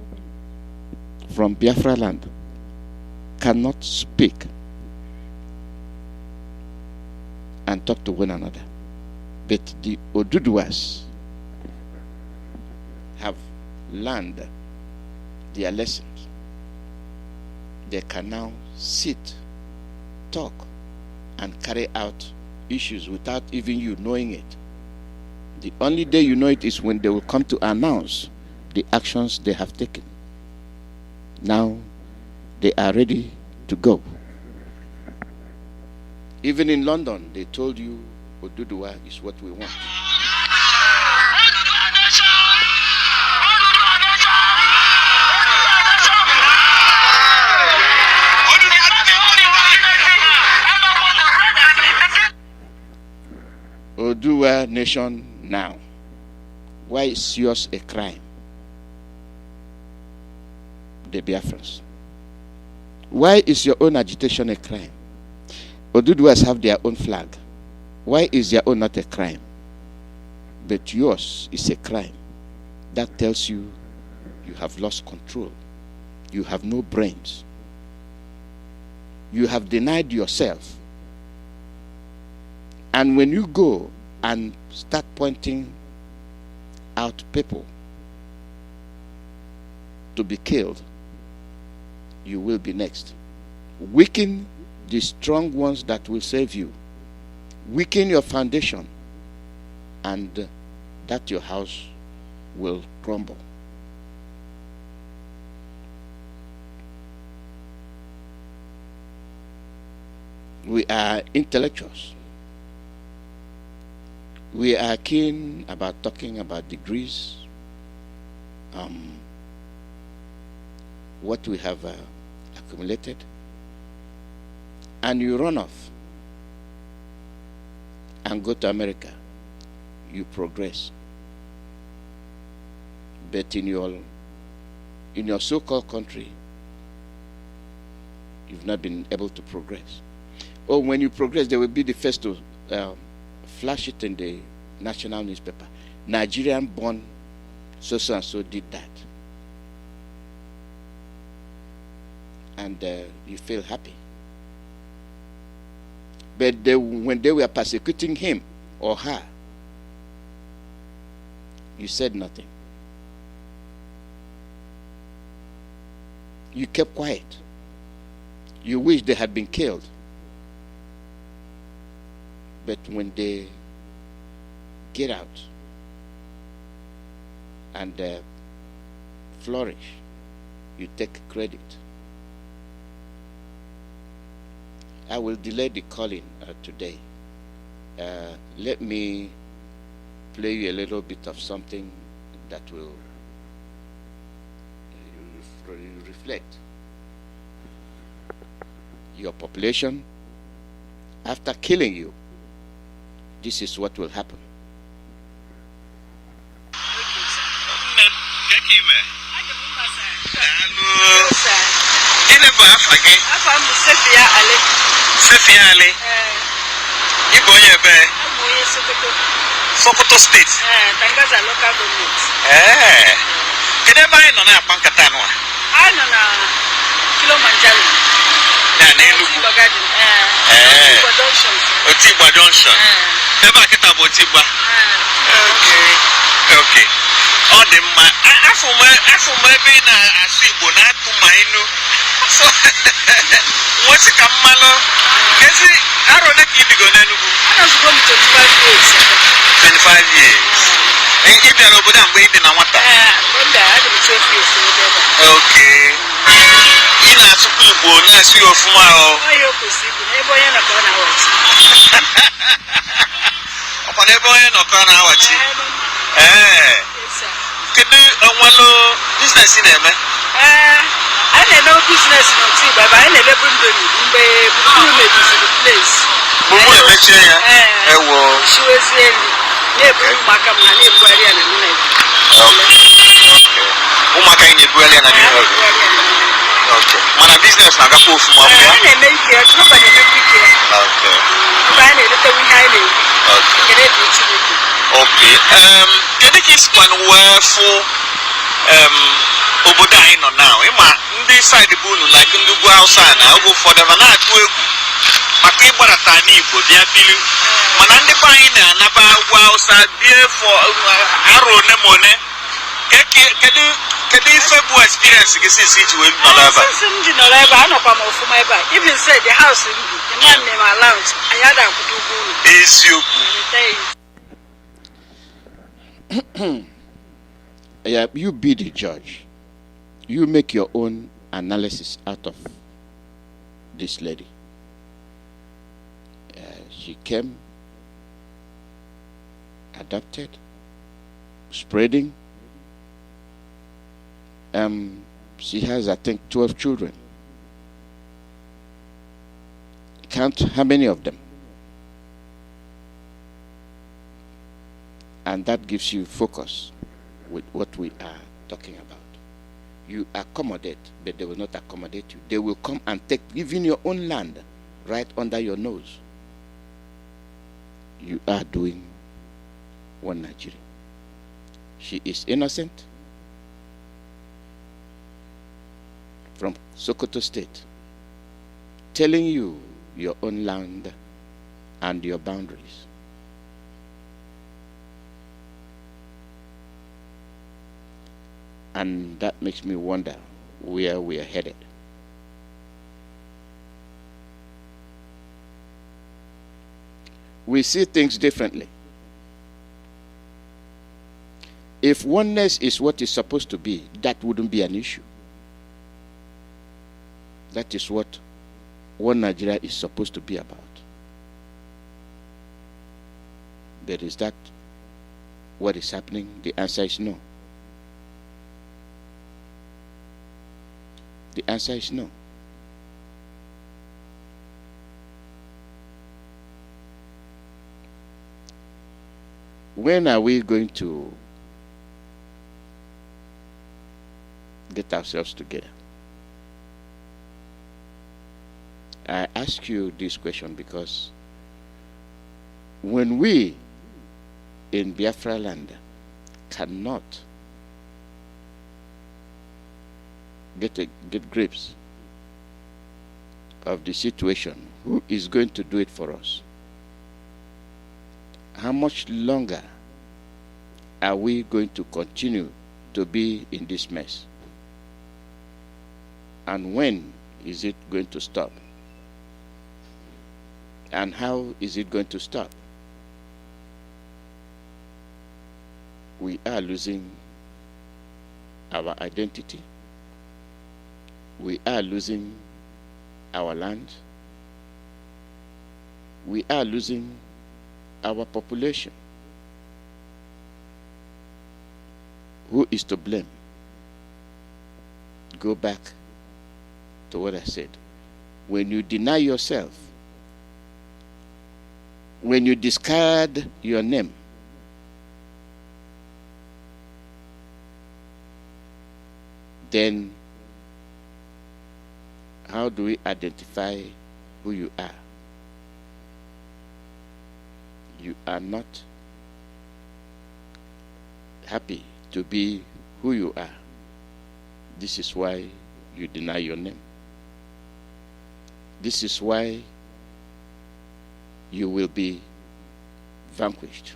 from Biafra land cannot speak and talk to one another, but the Oduduwas have learned their lessons? They can now sit, talk, and carry out issues without even you knowing it. The only day you know it is when they will come to announce the actions they have taken. Now they are ready to go. Even in London, they told you Oduduwa is what we want. Oduduwa nation now. Why is yours a crime? The Biafrans. Why is your own agitation a crime? Oduduwas have their own flag. Why is their own not a crime? But yours is a crime. That tells you you have lost control. You have no brains. You have denied yourself. And when you go and start pointing out people to be killed, you will be next. Weaken the strong ones that will save you. Weaken your foundation, and that your house will crumble. We are intellectuals. We are keen about talking about degrees, what we have accumulated, and you run off and go to America, you progress. But in your so-called country, you've not been able to progress. Or when you progress, they will be the first to flash it in the national newspaper. Nigerian born so and so did that. And you feel happy. But when they were persecuting him or her, you said nothing. You kept quiet. You wish they had been killed. But when they get out and flourish, you take credit. I will delay the calling today. Let me play you a little bit of something that will reflect your population. After killing you, this is what will happen. Sokoto State. Tangaza local government. Kede ba no na pankata no. I know na Kilimanjaro. Yeah, Nelugu. Otibwa Junction. Never get about Otibwa. Okay. All the man. After maybe na asibo na tumainu. So what's a kamalo? Kesi I don't know if you go Nelugu. I was going to 25 years. 25 years. And if you're over there, I'm waiting on what time? Okay. In a school, boy, I see your tomorrow. Upon a boy, no corner, what you? Can do a one business in them? I had no business in Tea, but I never been to the place. She was in. Okay. Mana business na gapo from up there. Okay. Okay. Can you kiss one word for obodo anyị nọ now? Ịma ndị side bụ unu like ndị ugwu Hausa na ogo for them na atụ egwu maka ịgbarata n'Igbo bịa bili. Mana ndị be anyị na-anaba ugwu Hausa bịa for aro nemone. Kedu ife bụ experience gị since iji wee nọrọ ebe? Since m ji nọrọ ebe a nọkwa m ọfụma ebe a. Even say the house m bi, the man name allowance, anyị ada akwụdo ụgwọ ụlọ. Eziokwu. Yeah, you be the judge. You make your own analysis out of this lady. She came, adopted, spreading. She has, I think, 12 children. Count how many of them. And that gives you focus with what we are talking about. You accommodate, but they will not accommodate you. They will come and take even your own land right under your nose. You are doing one Nigeria. She is innocent from Sokoto State, telling you your own land and your boundaries. And that makes me wonder where we are headed. We see things differently. If oneness is what is supposed to be, that wouldn't be an issue. That is what one Nigeria is supposed to be about. But is that what is happening? The answer is no. The answer is no. When are we going to get ourselves together? I ask you this question because when we in Biafra land cannot get grips of the situation, who is going to do it for us? How much longer are we going to continue to be in this mess? And when is it going to stop? And how is it going to stop? We are losing our identity. We are losing our land. We are losing our population. Who is to blame? Go back to what I said. When you deny yourself, when you discard your name, then how do we identify who you are? You are not happy to be who you are. This is why you deny your name. This is why you will be vanquished.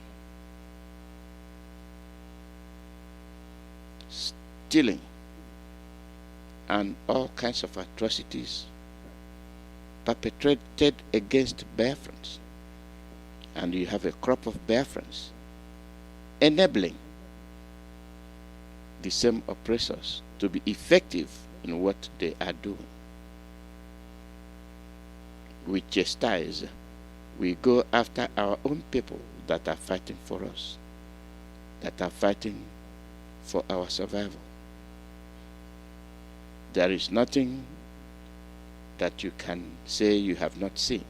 Stealing and all kinds of atrocities perpetrated against Biafrans, and you have a crop of Biafrans enabling the same oppressors to be effective in what they are doing. We chastise, we go after our own people that are fighting for us, that are fighting for our survival. There is nothing that you can say you have not seen.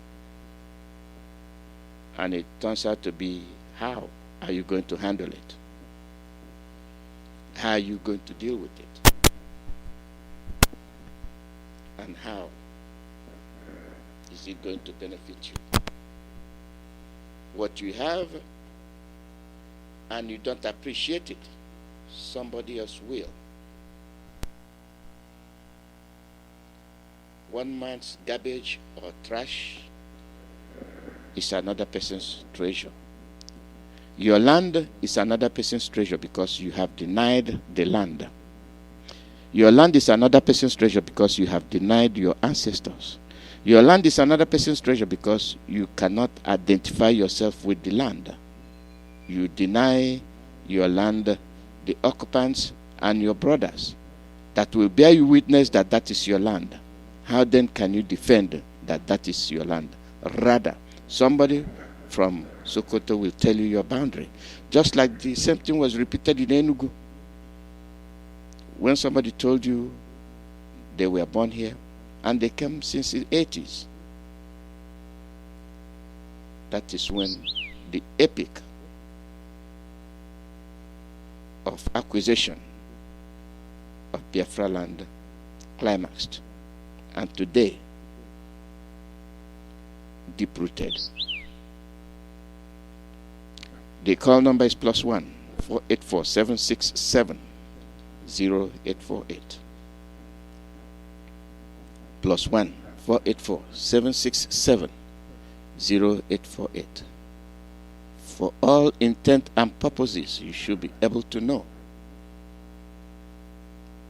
And it turns out to be, how are you going to handle it? How are you going to deal with it? And how is it going to benefit you? What you have and you don't appreciate it, somebody else will. One man's garbage or trash is another person's treasure. Your land is another person's treasure because you have denied the land. Your land is another person's treasure because you have denied your ancestors. Your land is another person's treasure because you cannot identify yourself with the land. You deny your land, the occupants, and your brothers that will bear you witness that that is your land. How then can you defend that that is your land? Rather, somebody from Sokoto will tell you your boundary. Just like the same thing was repeated in Enugu. When somebody told you they were born here and they came since the 80s, that is when the epic of acquisition of Biafra land climaxed. And today, deep-rooted. The call number is +1 484 767 0848. +1 484 767 0848. For all intent and purposes, you should be able to know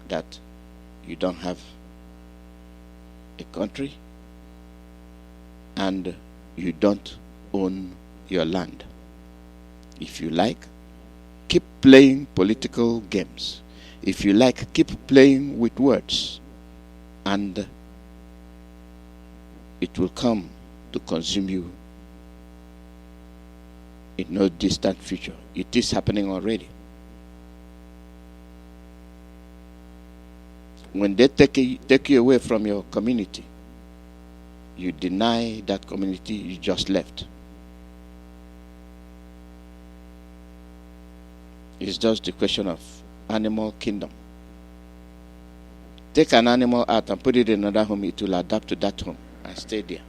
that you don't have a country and you don't own your land. If you like, keep playing political games. If you like, keep playing with words, and it will come to consume you in no distant future. It is happening already. When they take you away from your community, you deny that community you just left. It's just the question of animal kingdom. Take an animal out and put it in another home, it will adapt to that home and stay there.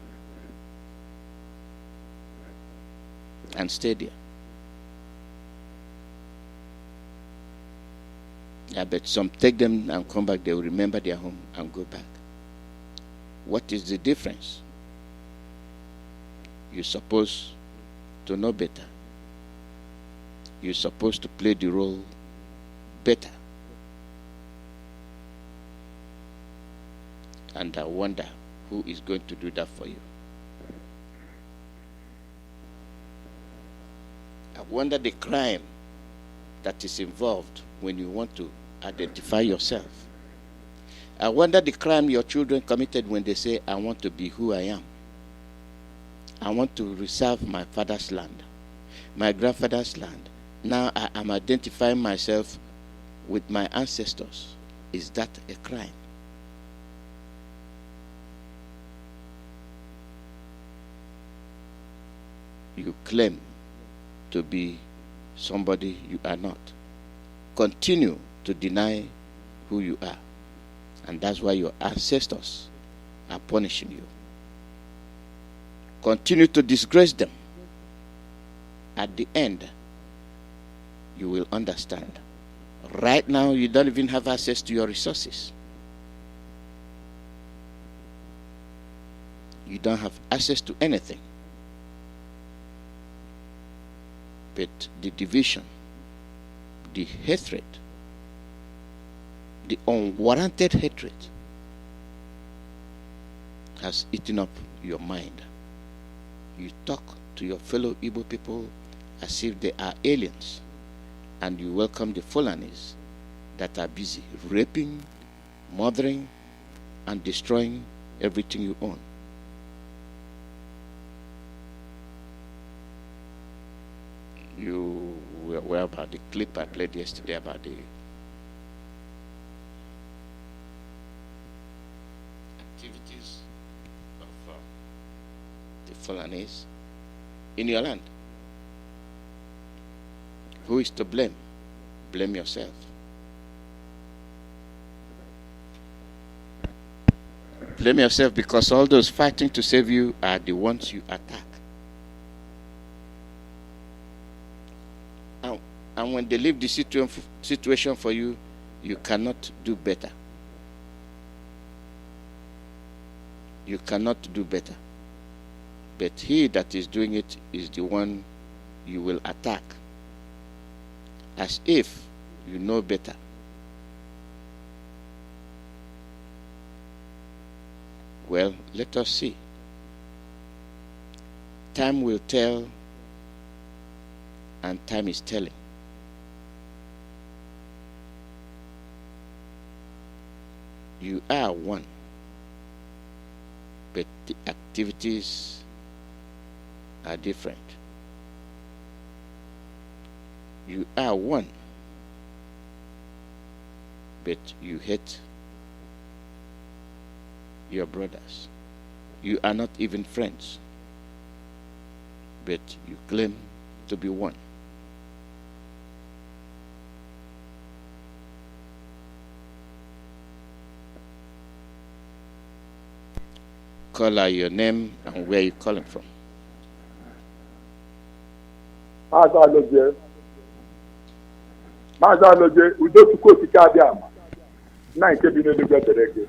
And stay there. Yeah, but some take them and come back, they will remember their home and go back. What is the difference? You're supposed to know better. You're supposed to play the role better. And I wonder who is going to do that for you. I wonder the crime that is involved when you want to identify yourself. I wonder the crime your children committed when they say, I want to be who I am. I want to reserve my father's land, my grandfather's land. Now I am identifying myself with my ancestors. Is that a crime? You claim to be somebody you are not. Continue to deny who you are. And that's why your ancestors are punishing you. Continue to disgrace them. At the end, you will understand. Right now, you don't even have access to your resources. you don't have access to anything. But the division, the hatred, the unwarranted hatred has eaten up your mind. You talk to your fellow Igbo people as if they are aliens, and you welcome the Fulanis that are busy raping, murdering, and destroying everything you own. You were aware about the clip I played yesterday about the activities of the Fulanis in your land. Who is to blame? Blame yourself. Blame yourself, because all those fighting to save you are the ones you attack. And when they leave the situation for you, you cannot do better. You cannot do better. But he that is doing it is the one you will attack, as if you know better. Well, let us see. Time will tell, and time is telling. You are one, but the activities are different. You are one, but you hate your brothers. You are not even friends, but you claim to be one. Call out your name and where you calling from. Mazi Alozie, Udochukwu Okike Abiama, na nke bi n'eluigwe dere gị.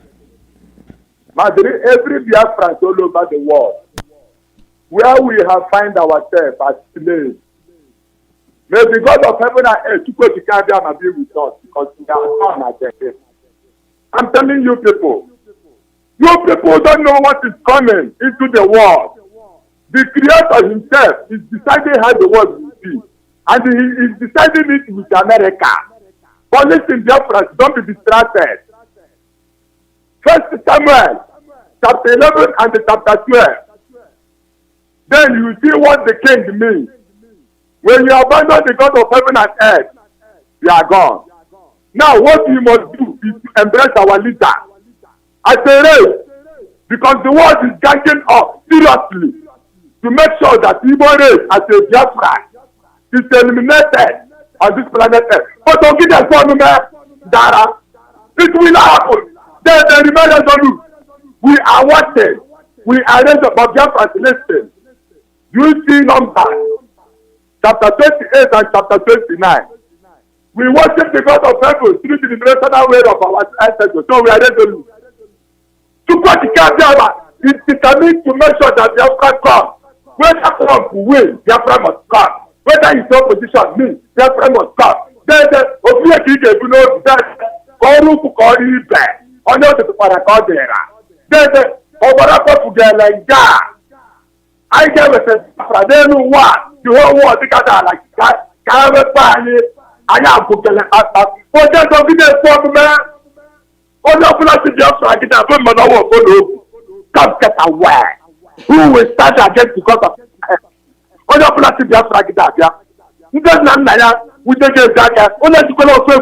Madri, every Biafran all over the world, where we have find ourselves as slaves, may the God of heaven and earth, Chukwu Okike Abiama, be with us, because we are not against. I'm telling you people don't know what is coming into the world. The Creator himself is deciding how the world will be, and he is deciding it with America. But listen, Biafra, don't be distracted. First Samuel, chapter 11 and chapter 12. Then you see what the king means. When you abandon the God of heaven and earth, you are gone. Now what we must do is to embrace our leader as a race, because the world is ganging up seriously to make sure that Igbo race as a Biafra is eliminated on this planet Earth. But don't give us one Dara. It will happen. Then the remain resolute. We are watching. We are ready for Biafra to listen. You see numbers. Chapter 28 and chapter 29. We worship the God of heaven through the generational way of our ancestors. So we are resolute. To put the Biafra is determined to make sure that Biafra comes. Whether Trump will win, Biafra must come. Whether his opposition means, Biafra must come. Then the Obieke will know that Koru Kukori Ibe, or not the Parakodera. Then the Obarako Fugelenga. I get with the Pradenu one, the whole world together like that. Karamepani, I am Fugelenga. For just a video for me, all the Pulaski Biafra, I get a good man over. Come get away. Who will stand against the God of all the Pulaski Biafra get up here? We don't know we take a jacket. Only to call us for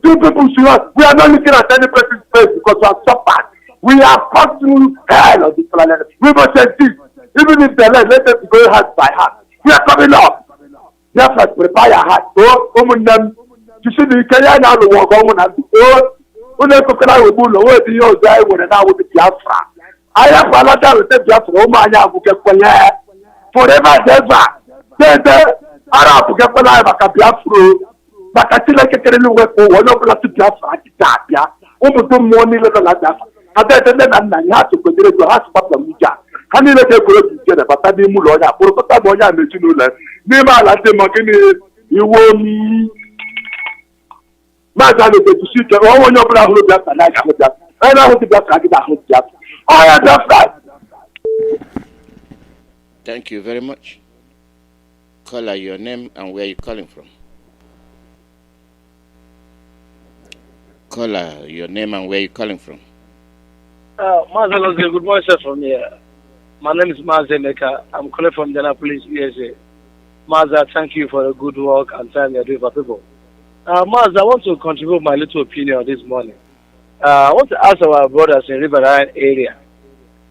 two people should not. We are not looking at any person's face because we are suffered. We are passed through hell on this planet. We must say this. Even if they let us go heart by heart. We are coming up. Biafra, prepare your heart. Oh, them. You should be carrying out the work. Only to call out the bull. Where do you die when I will be Biafra? I have a lot of Biafra. Forever and ever. Arab get for life like a Biafra. But I feel like a terrible way for one of us to Biafra. Almost no money like that. Ada na nna ya to kwedere go ha spata muja. Ha ni le ke ko ji je na bata ni mu lo ya poro bata mo ya meji no le. Ni ma la te mo kini iwo mi. Ma ga le to si ke o won yo bra ho bia ta na ga ho bia. E na ho ti bia ka ga ho bia. Oh yeah, that's right. Thank you very much. Caller, your name and where you calling from. Caller, your name and where you calling from. Mazi, good morning, sir, from here. My name is Mazi. I'm calling from Indianapolis, USA. Mazi, thank you for the good work and time you're doing for people. Mazi, I want to contribute my little opinion this morning. I want to ask our brothers in Riverine area.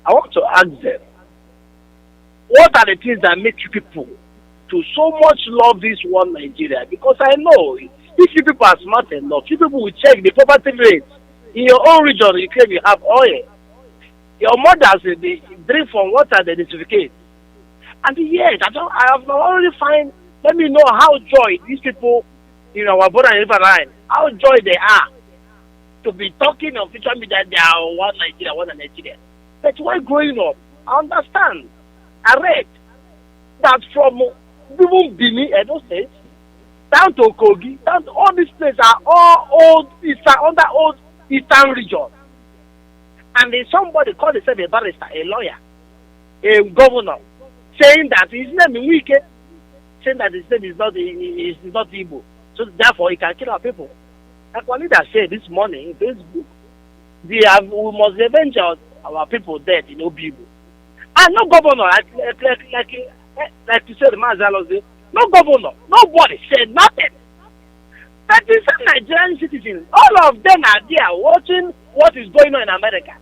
I want to ask them, what are the things that make you people to so much love this one Nigeria? Because I know if you people are smart enough, you people will check the poverty rate in your own region. You claim you have oil. Your mothers they drink from water they certificate. And yet I have not already find. Let me know how joy these people in our border and Riverine, how joy they are to be talking on social media they are one Nigeria. But while growing up, I understand. I read that from even Benin, Edo State, down to Kogi, down to all these places are all old Eastern, under old Eastern region. And there's somebody called himself a barrister, a lawyer, a governor, saying that his name is Wike, saying that his name is not Igbo. So therefore he can kill our people. Like one leader said this morning in Facebook, we must avenge our people dead in Obibo. And no governor, like you said, Mazi Alozie, no governor, nobody said nothing. But these Nigerian citizens, all of them are there watching what is going on in America.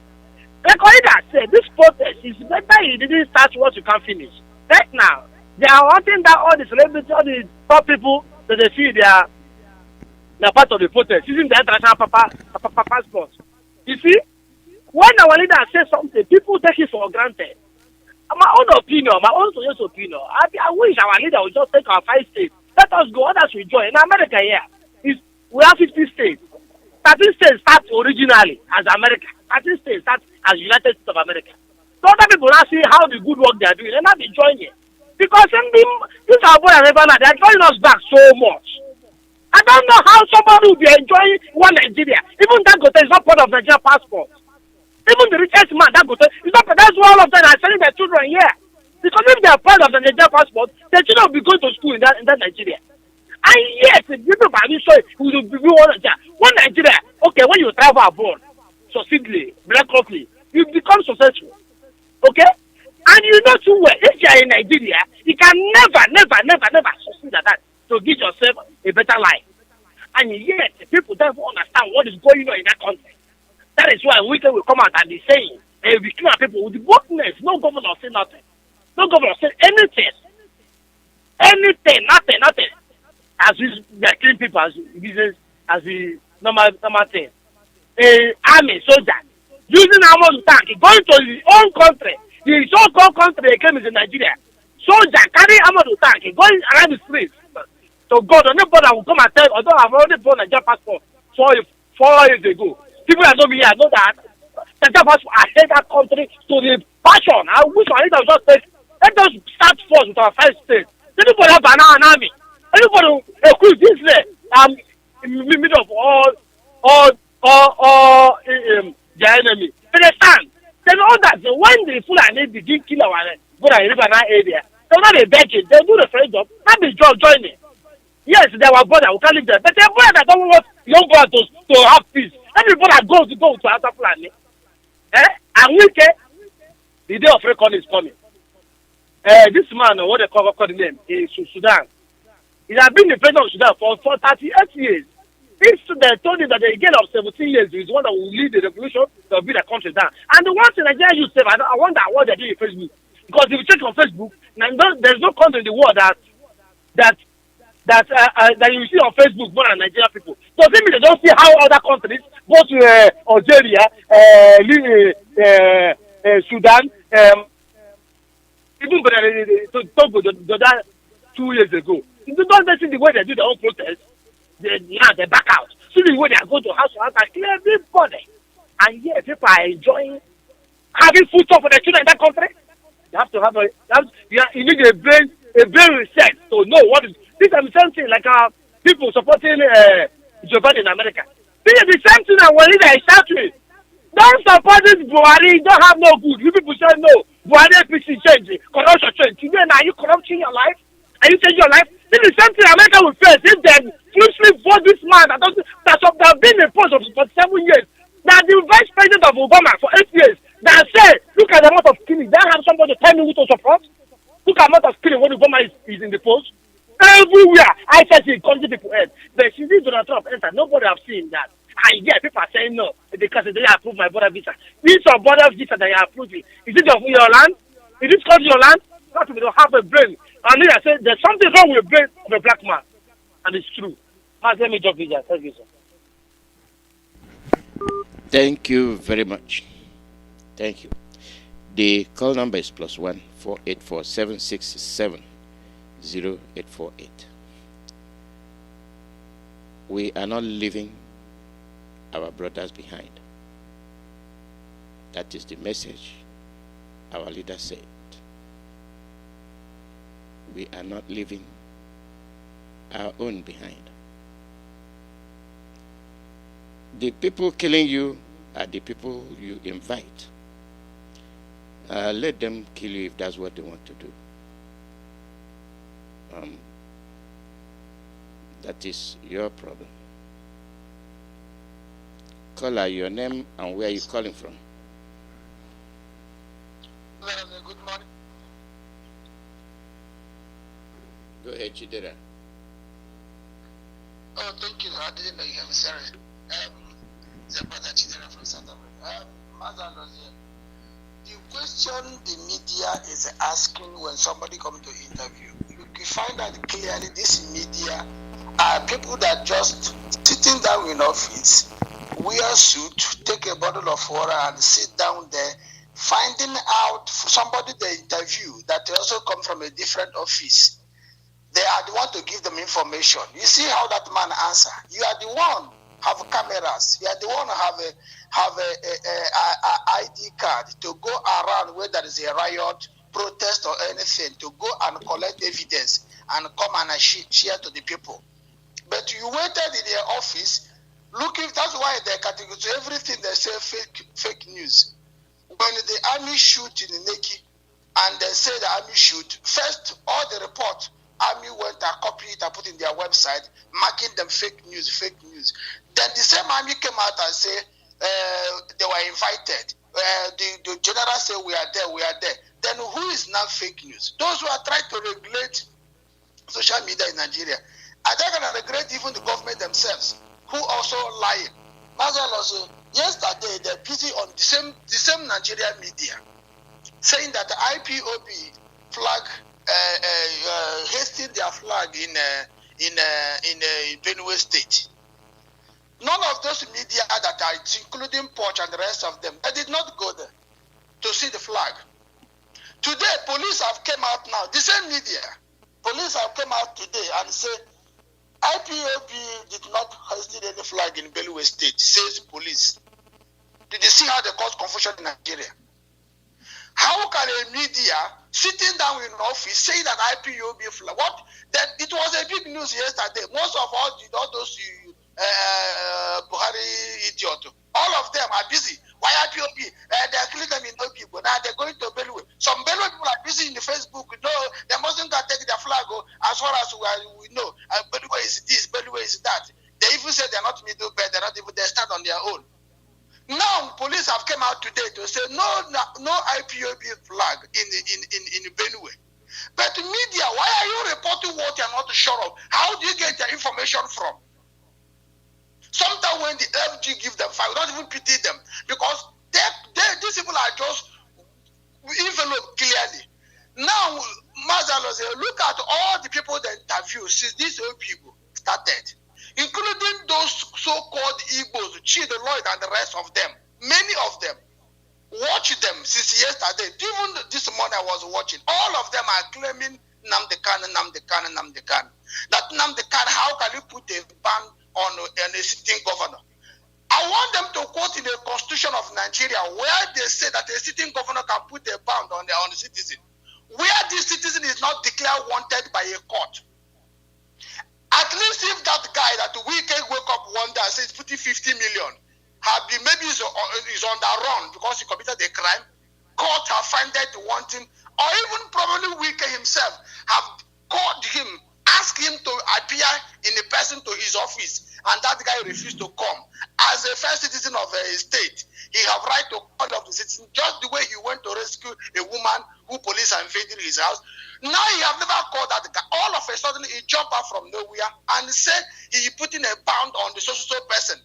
Like I said, this protest is better you didn't start what you can finish. Right now, they are wanting that all the celebrities, all the top people that they see they are part of the protest, using the international passport. You see, when our leader says something, people take it for granted. My own opinion, my own social opinion, I wish our leader would just take our 5 states. Let us go, others will join. In America here, we have 50 states. 13 states start originally as America. 13 states start as United States of America. So other people now see how the good work they are doing, and now they join it. Because this our boy and Referendum, they are joining us back so much. I don't know how somebody will be enjoying one Nigeria. Even Dangote is not part of Nigeria passport. Even the richest man, Dangote, is not. That's why all of them are sending their children here. Because if they are part of the Nigeria passport, their children will be going to school in that Nigeria. And yes, people by me sure we will be one Nigeria. Okay, when you travel abroad, succinctly, miraculously, you become successful. Okay? And you know too well, if you are in Nigeria, you can never succeed at that to give yourself a better life. And yet, people don't understand what is going on in that country. That is why we will come out and be saying, we kill our people with the boldness. No governor say nothing. No governor say anything. Anything, nothing. As they are killing people as business, as the normal thing. Army, soldier, using armor tank, going to his own country. The so-called country they came is in Nigeria. Soldier carry armor tank, going around the streets. So God, nobody will come and tell, although I've already bought a Nigeria passport 4 years ago. People that know me, I know that Nigeria passport, I hate that country to the passion. I wish I need to just take, let us start first with our 5 states. Anybody have an army. Anybody who equips this way, in the middle of all the enemy. Understand? Then all that, when the Fulani begin kill our Riverine area, they'll not be begging, they'll do referendum, not be joining. Yes, they were border, we can't leave them. But they're border that don't want young girls to have peace. Everybody goes to go to other Fulani. And we can, the day of reckoning is coming. This man, what they call the name, is Sudan. He has been the president of Sudan for 38 years. If they told him that the girl of 17 years is one that will lead the revolution, they'll be the country down. And the one thing Nigeria used to say, I wonder what they're doing on Facebook. Because if you check on Facebook, there's no country in the world that you see on Facebook more than Nigerian people. So maybe they don't see how other countries go to Algeria, Sudan, even to Togo, that 2 years ago. You don't see the way they do their own protest. Now they back out. See the way they are going to house and kill everybody. And yet people are enjoying having food for the children in that country. You have to have you need a brain reset to know what is this. Is the same thing like people supporting Joe Biden in America. This is the same thing that when they start with. Don't support this Buhari. Don't have no good. You people say no. Buhari APC change. Corruption change. Today now you corrupting your life? Are you changing your life? This is something America will face if they foolishly vote this man that have been in post for 7 years. Now the vice president of Obama for 8 years. That say, look at the amount of killing. They have somebody tell me who to support. Look at the amount of killing when Obama is in the post. Everywhere I said it country people head. But since Donald Trump entered, nobody have seen that. And yeah, people are saying no because they didn't approve my border visa. This is your border visa that you are approving. Is it your land? Is this country your land? Not we don't have a brain. And then I said there's something wrong with the brain of a black man. And it's true. Let me drop it. Thank you, sir. Thank you very much. Thank you. The call number is +1 484 767 0848. We are not leaving our brothers behind. That is the message our leader said. We are not leaving our own behind. The people killing you are the people you invite. Let them kill you if that's what they want to do. That is your problem. Caller, your name and where are you calling from? Good morning. Go ahead, Chidera. Oh, thank you. I didn't know you. I'm sorry. Zapata Chidera from South Africa. Alozie, the question the media is asking when somebody comes to interview, you find that clearly this media are people that just sitting down in office, wear suit, take a bottle of water and sit down there, finding out somebody they interview that they also come from a different office. They are the one to give them information. You see how that man answer. You are the one have cameras. You are the one have a ID card to go around where there is a riot, protest or anything, to go and collect evidence and come and share to the people. But you waited in your office looking. That's why they categorize everything. They say fake news. When the army shoot in Neki and they say the army shoot, first all the report, army went and copied it and put in their website, marking them fake news. Then the same army came out and say they were invited. The general said we are there. Then who is now fake news? Those who are trying to regulate social media in Nigeria. Are they going to regulate even the government themselves, who also lying? Mazi, yesterday they're busy on the same Nigerian media saying that the IPOB flag hoisting their flag in Benue State. None of those media that are including Poch and the rest of them, they did not go there to see the flag. Today, police have come out now. The same media, police have come out today and say IPOB did not hoist any flag in Benue State, says police. Did you see how they cause confusion in Nigeria? How can a media sitting down in office say that IPOB flag? What? That it was a big news yesterday. Most of all those Buhari idiot, all of them are busy. Why IPOB? They are killing them in no people. Now they're going to Benue. Some Benue people are busy in the Facebook. No, they mustn't go take their flag. As far as we know, Benue is this, Benue is that. They even say they're not middle bed. They're not even. They stand on their own. Now police have come out today to say no IPOB flag in Benue. But media, why are you reporting what you're not sure of? How do you get your information from? Sometimes when the FG give them fire, we don't even pity them because these people are just enveloped clearly. Now, Mazi, look at all the people they interview since these old people started, including those so-called Igbos, Chido Lloyd and the rest of them. Many of them. Watch them since yesterday. Even this morning I was watching. All of them are claiming Nnamdi Kanu. That Nnamdi Kanu, how can you put a ban on a sitting governor? I want them to quote in the Constitution of Nigeria where they say that a sitting governor can put a bound on the citizen, where this citizen is not declared wanted by a court. At least if that guy that we can wake up one day and says putting 50 million, have been maybe is on the run because he committed a crime, court have found that wanting, or even probably Wike himself have called him, asked him to appear in a person to his office, and that guy refused to come. As a first citizen of a state, he have right to call up the citizen, just the way he went to rescue a woman who police invaded his house. Now he have never called that guy. All of a sudden he jump out from nowhere and said he putting a bound on the so person.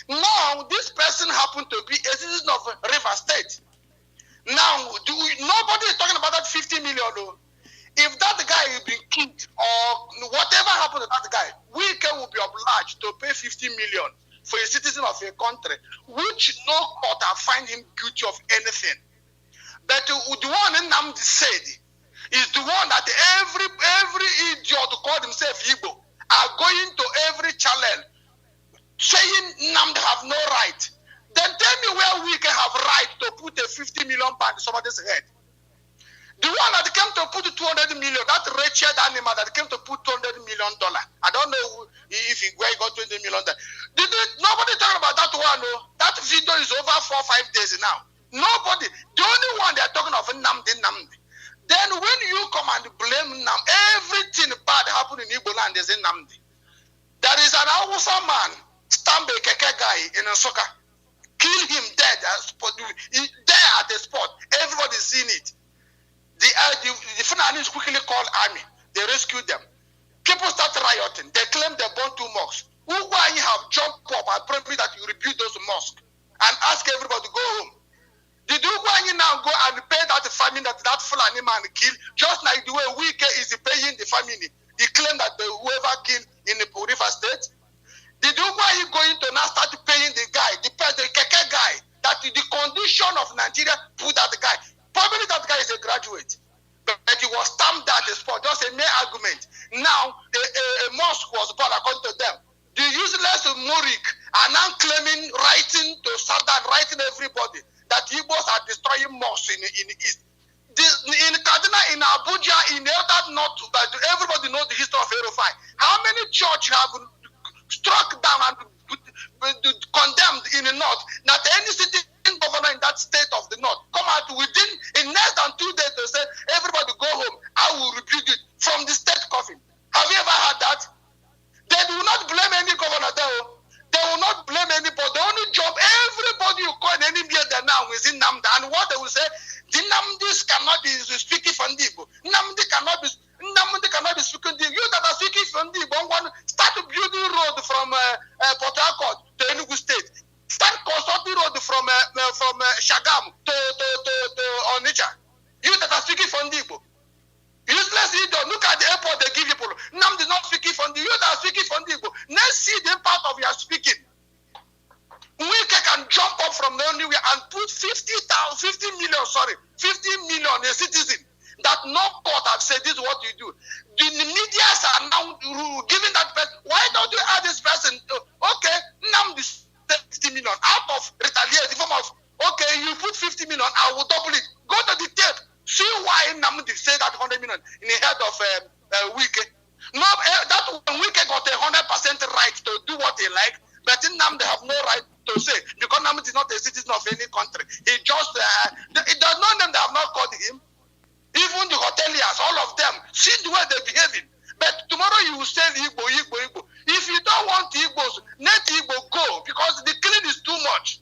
Now this person happened to be a citizen of River State. Now nobody is talking about that 50 million though. If that guy has been killed or whatever happened to that guy, we will be obliged to pay 50 million for a citizen of a country, which no court have find him guilty of anything. But the one Nnamdi said is the one that every idiot who called himself Igbo are going to every channel saying Nnamdi have no right. Then tell me where we can have right to put a 50 million pound in somebody's head. The one that came to put 200 million, that wretched animal that came to put $200 million. I don't know if he got $20 million. Nobody talking about that one. No. That video is over 4 or 5 days now. Nobody. The only one they are talking of Nnamdi. Then when you come and blame Nnamdi, everything bad happened in Igbo land is Nnamdi. There is an Hausa man, Stambe Keke guy in Nsukka. Kill him dead there at the spot. Everybody seen it. The Fulanis quickly called army. They rescued them. People start rioting. They claim they burned 2 mosques. Why you have jumped up and prayed that you rebuild those mosques and ask everybody to go home? Did you now go and pay that family that Fulani man killed, just like the way Wike is paying the family? He claimed that whoever killed in the River State. Did you going to now start paying the guy, the Keke guy, that the condition of Nigeria put that guy? Probably that guy is a graduate, but he was stamped at the spot. Just a mere argument. Now, a mosque was built according to them. The useless Murik are now claiming, writing to Saddam, writing everybody that Igbos are destroying mosques in the East. In Kaduna, in Abuja, in the other north, everybody knows the history of Erufai. How many churches have struck down and condemned in the north that any city governor in that state of the north come out in less than 2 days to say everybody go home, I will rebuild it from the state coffin? Have you ever heard that? They do not blame any governor there. They will not blame anybody. The only job everybody you call in any media there now is in Nnamdi, and what they will say, the Nnamdis cannot be speaking from the Igbo. Nnamdi cannot be speaking the Igbo. You that are speaking from the Igbo, start building road from Port Harcourt to Enugu State. Start constructing road from Shagamu to Onitsha. You that are speaking from the Igbo. Useless idiot. Look at the airport they give people. Nnamdi not speaking from the Igbo. You that are speaking from the Igbo. Let's see the impact of your speaking. We can jump up from anywhere and put 50 million a citizen that no court have said this is what you do. The media are now giving that person. Why don't you add this person? Okay, Nnamdi 50 million out of retaliation form of, okay, you put 50 million, I will double it. Go to the tape. See why Nnamdi said that 100 million in the head of Wike. No, that Wike got 100% right to do what he liked, but Nnamdi have no right to say, because Nnamdi is not a citizen of any country. He just, it does not mean they have not called him. Even the hoteliers, all of them, see the way they're behaving. But tomorrow you will say Igbo. If you don't want Igbos, let Igbo go, because the killing is too much.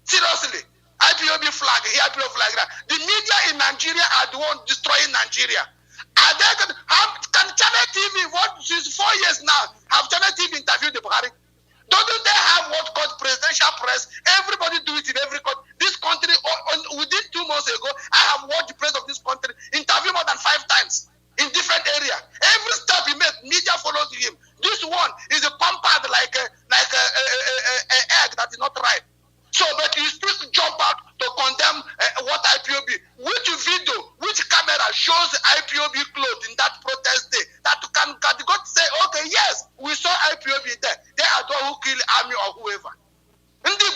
Seriously. IPOB flag here, IPOB flag there. The media in Nigeria are the one destroying Nigeria. Can Channel TV, since 4 years now, have Channel TV interviewed the Buhari? Don't they have what called presidential press? Everybody do it in every country. This country, within 2 months ago, I have watched the president of this country interview more than 5 times in different areas. Every step he made, media follows him. This one is a pampered like a egg that is not ripe. So, but you still jump out to condemn what IPOB. Which video, which camera shows IPOB clothes in that protest day? That can God say, okay, yes, we saw IPOB there. They are the one who kill army or whoever. And the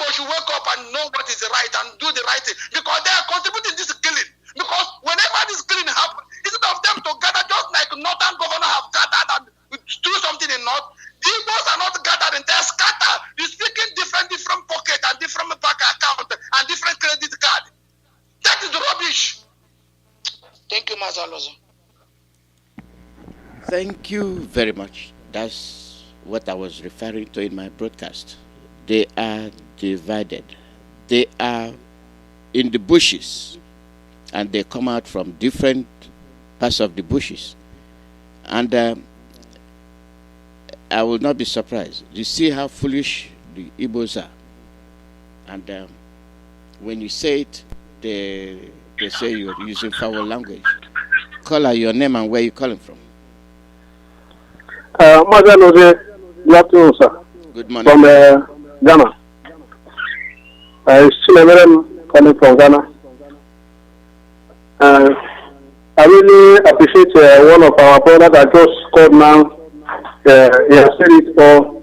have gathered and do something in North. The Igbos are not gathered and they're scattered. You speak in different pockets and different bank account and different credit card. That is rubbish. Thank you, Mazi Alozie. Thank you very much. That's what I was referring to in my broadcast. They are divided. They are in the bushes, and they come out from different parts of the bushes. And I will not be surprised. You see how foolish the Igbos are. And when you say it, they say you're using foul language. Call out your name and where you're calling from. Mazi Alozie, good afternoon, sir. Good morning. From Ghana. I'm calling from Ghana. I really appreciate one of our brothers that just called now. He has said it for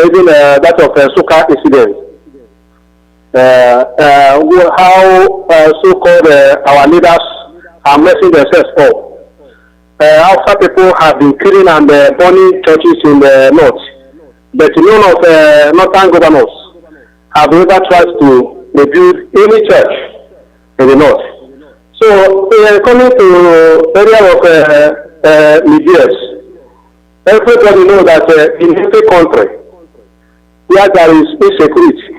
even that of Soka incident. How so-called our leaders are messing themselves up. After people have been killing and burning churches in the north, but none of northern governors have ever tried to rebuild any church in the north. So, coming to area of medias, everybody knows that in every country where there is insecurity,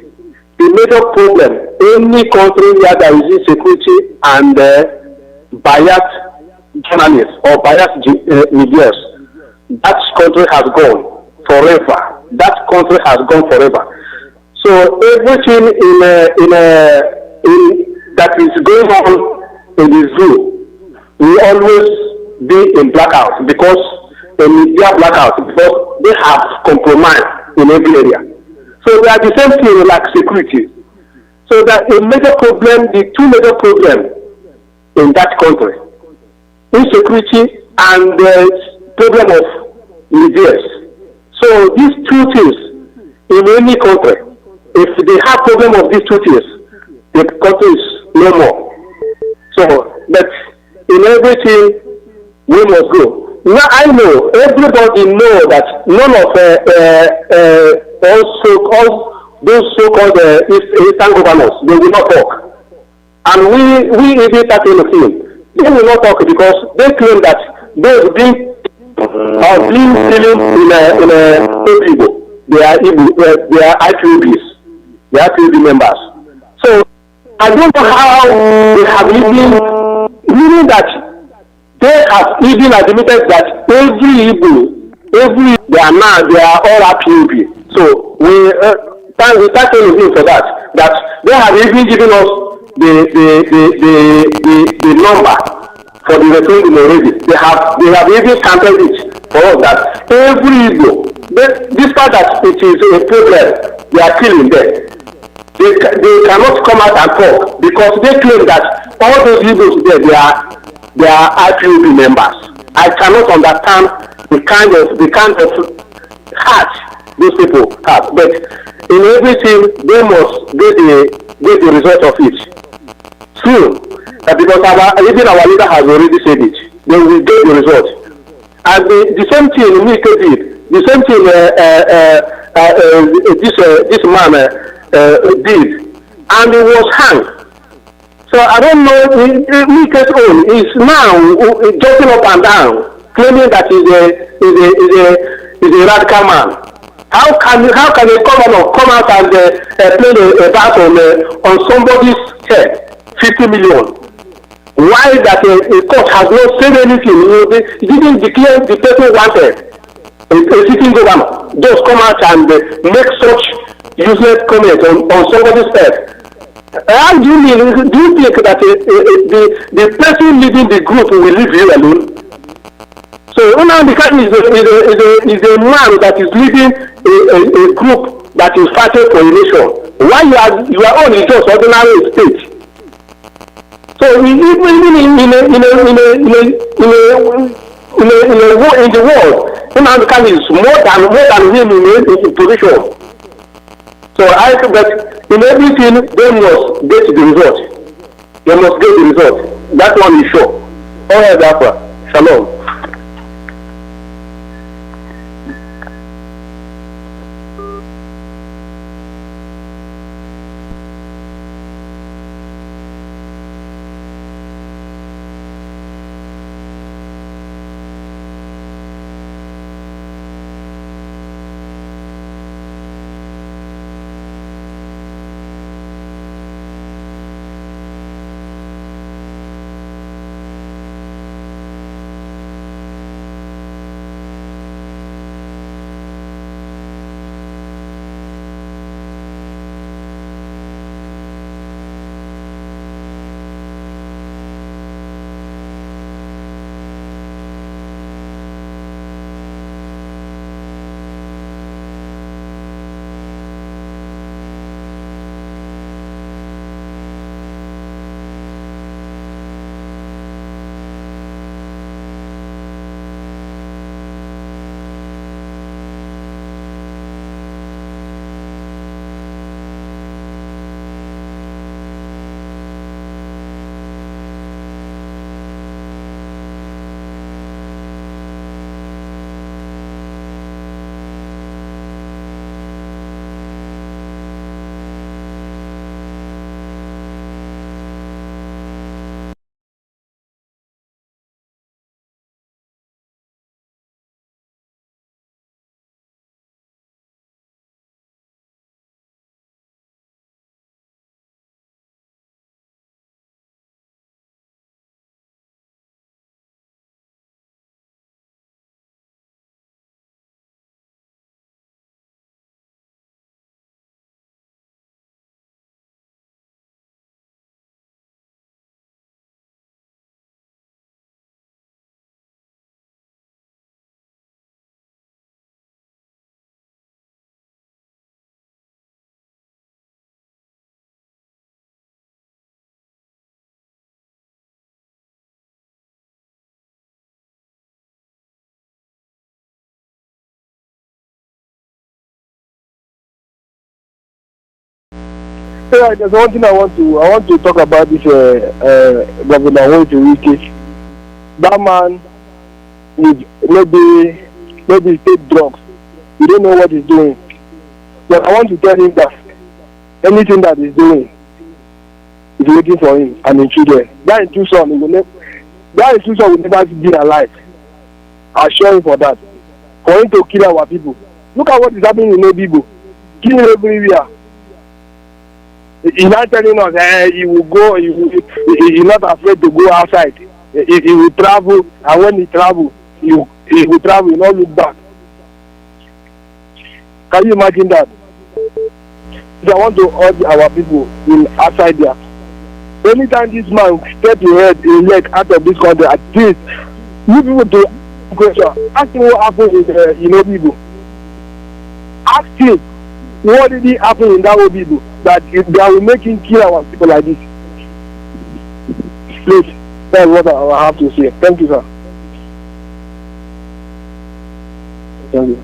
the major problem, any country where there is insecurity and biased journalists or biased medias, that country has gone forever. That country has gone forever. So everything that is going on in the zoo will always be in blackout because a media blackout, because they have compromised in every area. So they are the same thing like security. So that a major problem, the two major problems in that country, insecurity and the problem of medias. So these two things in any country, if they have problem of these two things, the country is no more. So, but in everything we must go. Now I know, everybody know that none of all those so-called Eastern governors, they will not talk. And we even start looking. They will not talk because they claim that those being stealing in Igbo. They are IPOBs. They are IPOB members. So I don't know how they have even, meaning that they have even admitted that every Igbo, they are all IPOB. So we start looking for that. That they have even given us the number for the referendum already. They have even counted it for us that every Igbo, despite that it is a problem, they are killing them. They cannot come out and talk because they claim that all those Igbos there, they are IPOB members. I cannot understand the kind of heart these people have. But in everything, they must get the result of it. True, because even our leader has already said it. They will get the result. And the same thing Mike did. The same thing this man did, and he was hanged. So I don't know. Mike's own is now jumping up and down, claiming that he's a radical man. How can a governor come out and play a bat on somebody's head? 50 million. Why that a court has not said anything? He didn't declare the person wanted. A sitting governor just come out and make such useless comments on somebody's head. How do you mean? Do you think that the person leading the group will leave you alone? So Nnamdi Kanu is a man that is leading a group that is fighting for a nation. Why you are only just ordinary state? So even in the world, Nnamdi Kanu is more than him in position. So I think that in everything they must get the result. They must get the result. That one is sure. All right, Biafra. Shalom. Yeah, there's one thing I want to talk about this Governor Wike. That man is maybe take drugs. You don't know what he's doing. But I want to tell him that anything that he's doing is waiting for him and his children. That institution will never be alive. I assure him for that. For him to kill our people. Look at what is happening in Obibo. Killing everywhere. He's not telling us he will go, he's not afraid to go outside. He will travel, and when he travel, he will travel, he will not look back. Can you imagine that? So I want to urge our people in outside there. Anytime this man step his leg out of this country, at least you people to question. Ask him what happened in Obibo. Ask him what did it happen in that Obibo that will make him kill our people like this. Please, that's what I have to say. Thank you, sir. Thank you.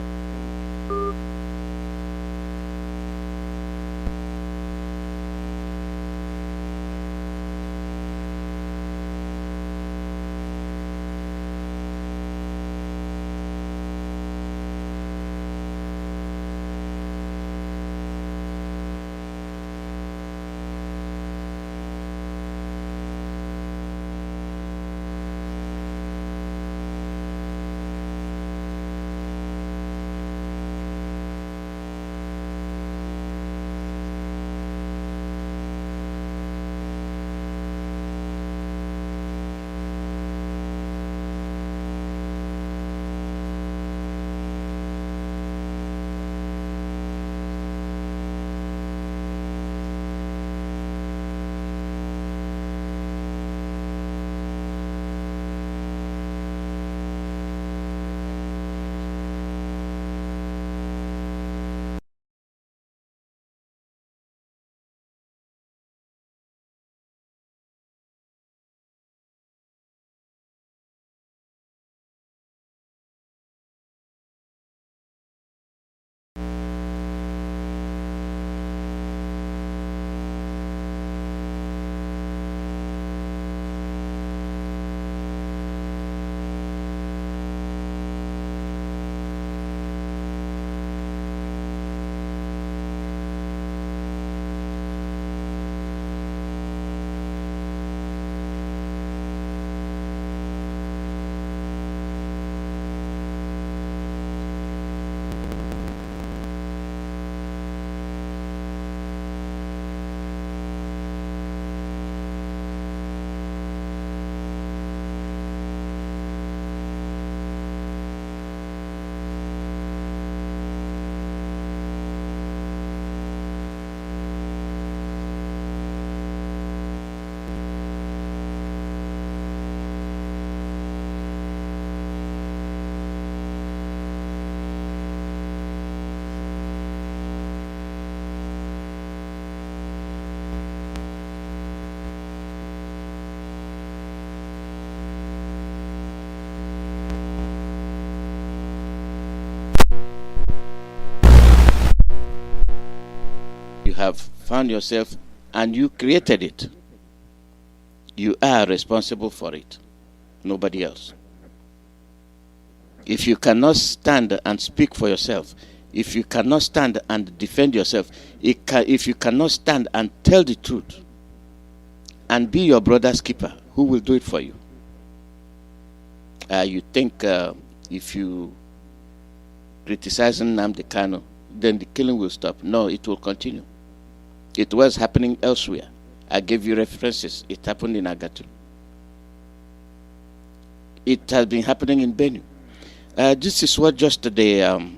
You have found yourself and you created it. You are responsible for it, nobody else. If you cannot stand and speak for yourself, if you cannot stand and defend yourself, if you cannot stand and tell the truth and be your brother's keeper, who will do it for you? You think if you criticize Nnamdi Kanu, then the killing will stop? No, it will continue. It was happening elsewhere. I gave you references. It happened in Agatu. It has been happening in Benue. This is what just the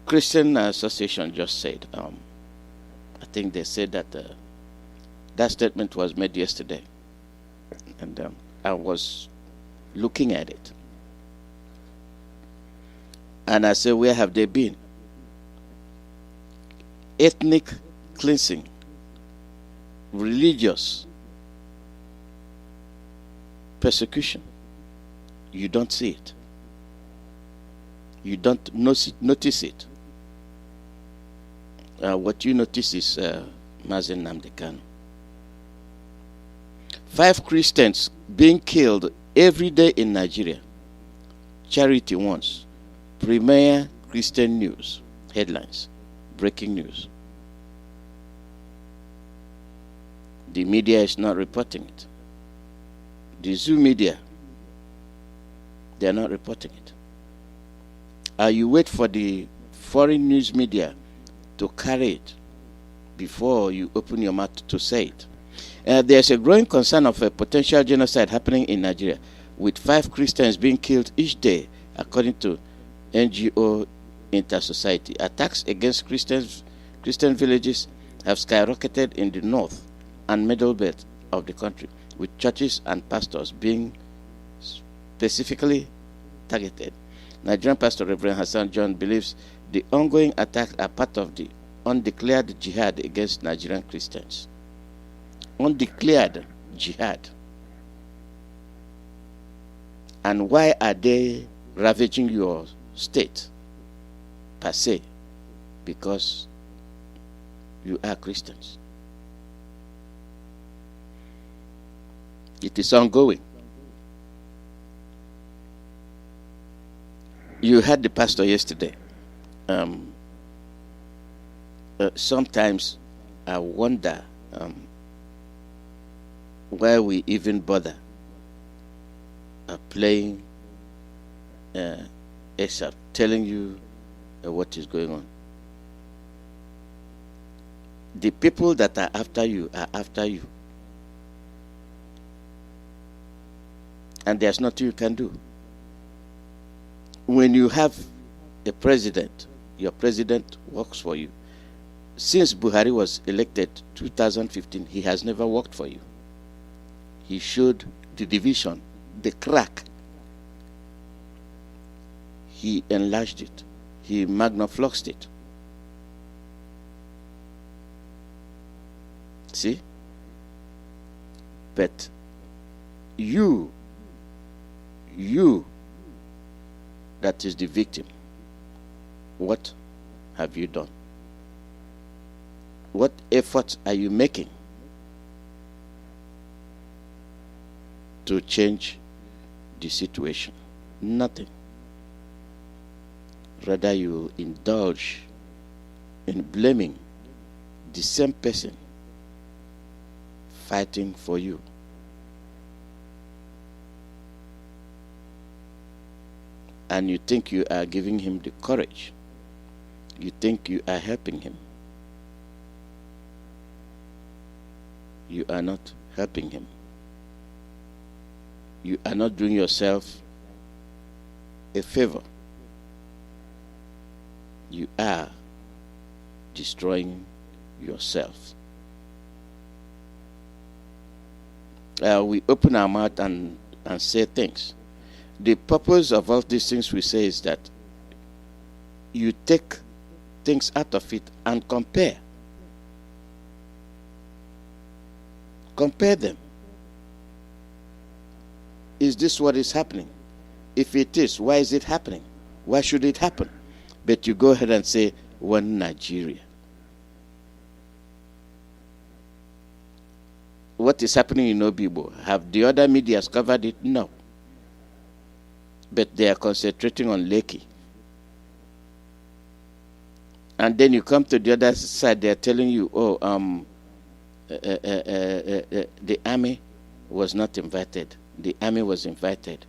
Christian Association just said. I think they said that that statement was made yesterday, and I was looking at it, and I said, where have they been? Ethnic cleansing, religious persecution. You don't see it. You don't notice it. what you notice is Mazi Nnamdi Kanu. 5 Christians being killed every day in Nigeria. Charity once. Premier Christian News. Headlines. Breaking news. The media is not reporting it. The Zoo media, they are not reporting it. You wait for the foreign news media to carry it before you open your mouth to say it. There's a growing concern of a potential genocide happening in Nigeria, with 5 Christians being killed each day, according to NGO Inter-Society. Attacks against Christian villages have skyrocketed in the north and middle belt of the country, with churches and pastors being specifically targeted. Nigerian pastor Reverend Hassan John believes the ongoing attacks are part of the undeclared jihad against Nigerian Christians. Undeclared jihad. And why are they ravaging your state? Per se, because you are Christians. It is ongoing. You had the pastor yesterday. Sometimes I wonder why we even bother playing ASAP, telling you what is going on. The people that are after you are after you. And there's nothing you can do. When you have a president, your president works for you. Since Buhari was elected 2015, he has never worked for you. He showed the division, the crack. He enlarged it. He magnifluxed it. See? But you that is the victim, what have you done? What efforts are you making to change the situation? Nothing. Rather, you indulge in blaming the same person fighting for you. And you think you are giving him the courage. You think you are helping him. You are not helping him. You are not doing yourself a favor. You are destroying yourself. We open our mouth and say things. The purpose of all these things we say is that you take things out of it and compare. Compare them. Is this what is happening? If it is, why is it happening? Why should it happen? But you go ahead and say, one Nigeria. What is happening in Obibo? Have the other medias covered it? No. But they are concentrating on Lekki. And then you come to the other side, they are telling you, the army was not invited. The army was invited.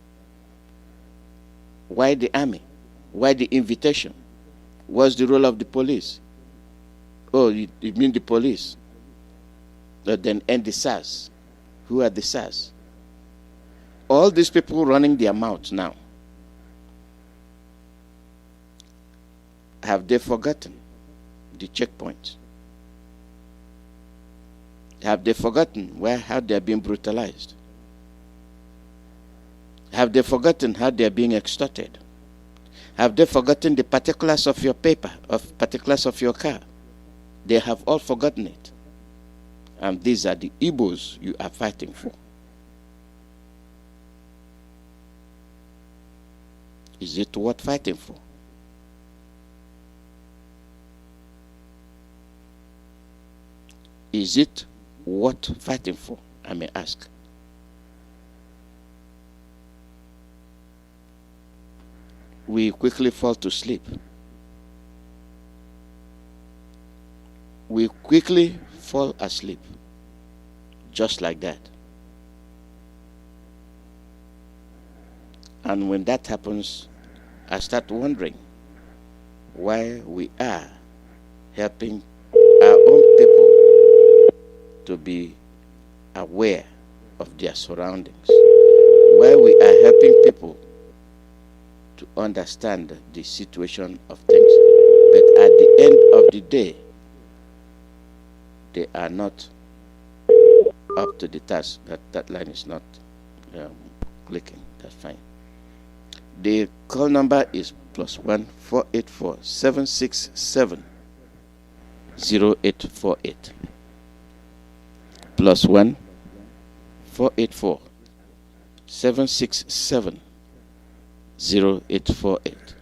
Why the army? Why the invitation? What's the role of the police? Oh, you mean the police? Then end the SARS. Who are the SARS? All these people running their mouths now. Have they forgotten the checkpoints? Have they forgotten how they are being brutalized? Have they forgotten how they are being extorted? Have they forgotten the particulars of your paper, of particulars of your car? They have all forgotten it. And these are the Igbos you are fighting for. Is it worth fighting for? Is it worth fighting for? I may ask. We quickly fall to sleep. We quickly fall asleep. Just like that. And when that happens, I start wondering why we are helping our own people to be aware of their surroundings, why we are helping people to understand the situation of things. But at the end of the day, they are not up to the task. That line is not clicking. That's fine. The call number is +1 484 767 0848. +1 484 767 0848.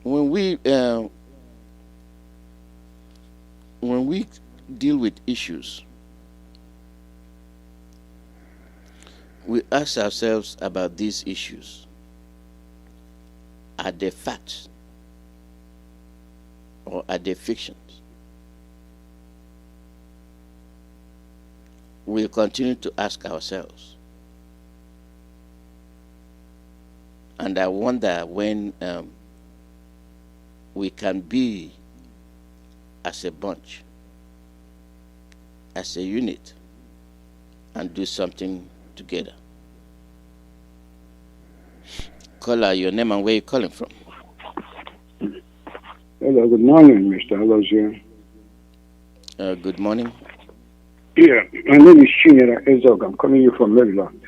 When we deal with issues, we ask ourselves about these issues. Are they facts or are they fictions? We'll continue to ask ourselves. And I wonder when we can be as a bunch, as a unit, and do something together. Caller, your name and where you're calling from. Hello, good morning, Mr. Alozie. Good morning. Yeah, my name is Chinyere Ezog. I'm calling you from Maryland.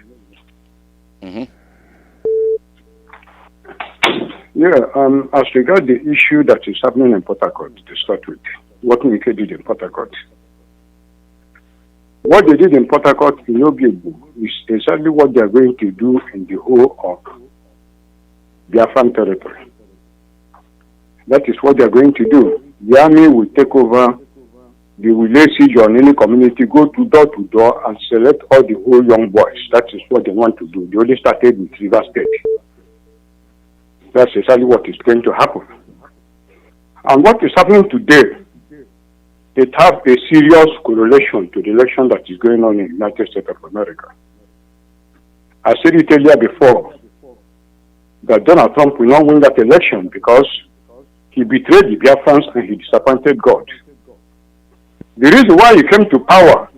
Yeah, as regards the issue that is happening in Port Harcourt, to start with, what Nike did in Port Harcourt. What they did in Port Harcourt in Obiegbu is exactly what they are going to do in the whole of Biafran territory. That is what they are going to do. The army will take over, they will lay siege on any community, go to door and select all the whole young boys. That is what they want to do. They only started with River State. That's exactly what is going to happen. And what is happening today, it has a serious correlation to the election that is going on in the United States of America. I said it earlier before, that Donald Trump will not win that election because he betrayed the Biafrans and he disappointed God. The reason why he came to power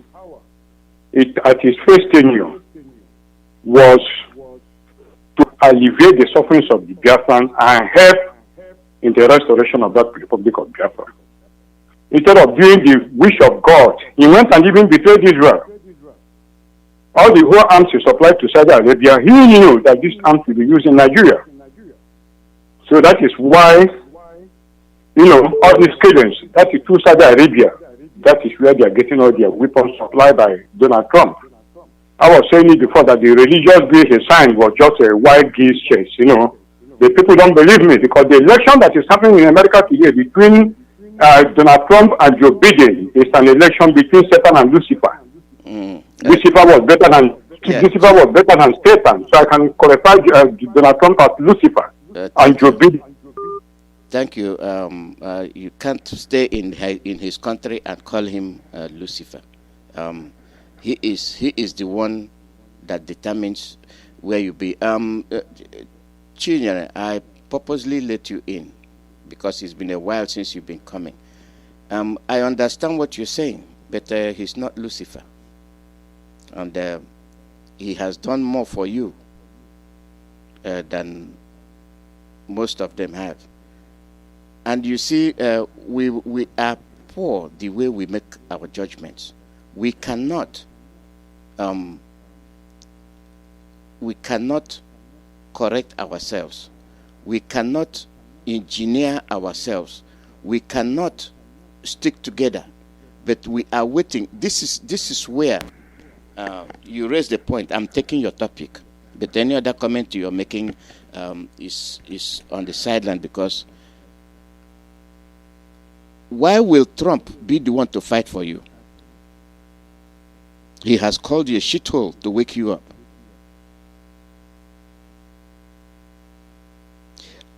at his first tenure was to alleviate the sufferings of the Biafrans and help in the restoration of that Republic of Biafra. Instead of doing the wish of God, he went and even betrayed Israel. All the whole arms he supplied to Saudi Arabia, he knew that these arms will be used in Nigeria. So that is why, all these killings, that is through Saudi Arabia. That is where they are getting all their weapons supplied by Donald Trump. I was saying it before that the religious bill he signed was just a wild goose chase, The people don't believe me because the election that is happening in America today between Donald Trump and Joe Biden is an election between Satan and Lucifer. Lucifer was better than Satan, so I can qualify Donald Trump as Lucifer and Joe Biden. Thank you. You can't stay in his country and call him Lucifer. He is the one that determines where you be. Chinyere, I purposely let you in because it's been a while since you've been coming. I understand what you're saying, but he's not Lucifer. And he has done more for you than most of them have. And you see, we are poor the way we make our judgments. We cannot correct ourselves. We cannot engineer ourselves. We cannot stick together. But we are waiting. This is where you raise the point. I'm taking your topic. But any other comment you're making is on the sideline because why will Trump be the one to fight for you? He has called you a shithole to wake you up.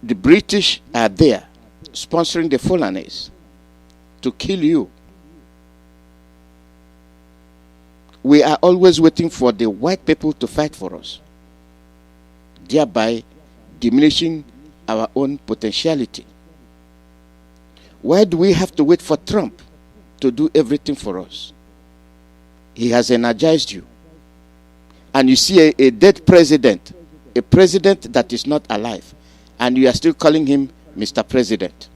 The British are there sponsoring the Fulanese to kill you. We are always waiting for the white people to fight for us, thereby diminishing our own potentiality. Why do we have to wait for Trump to do everything for us? He has energized you. And you see a dead president, a president that is not alive, and you are still calling him Mr. President.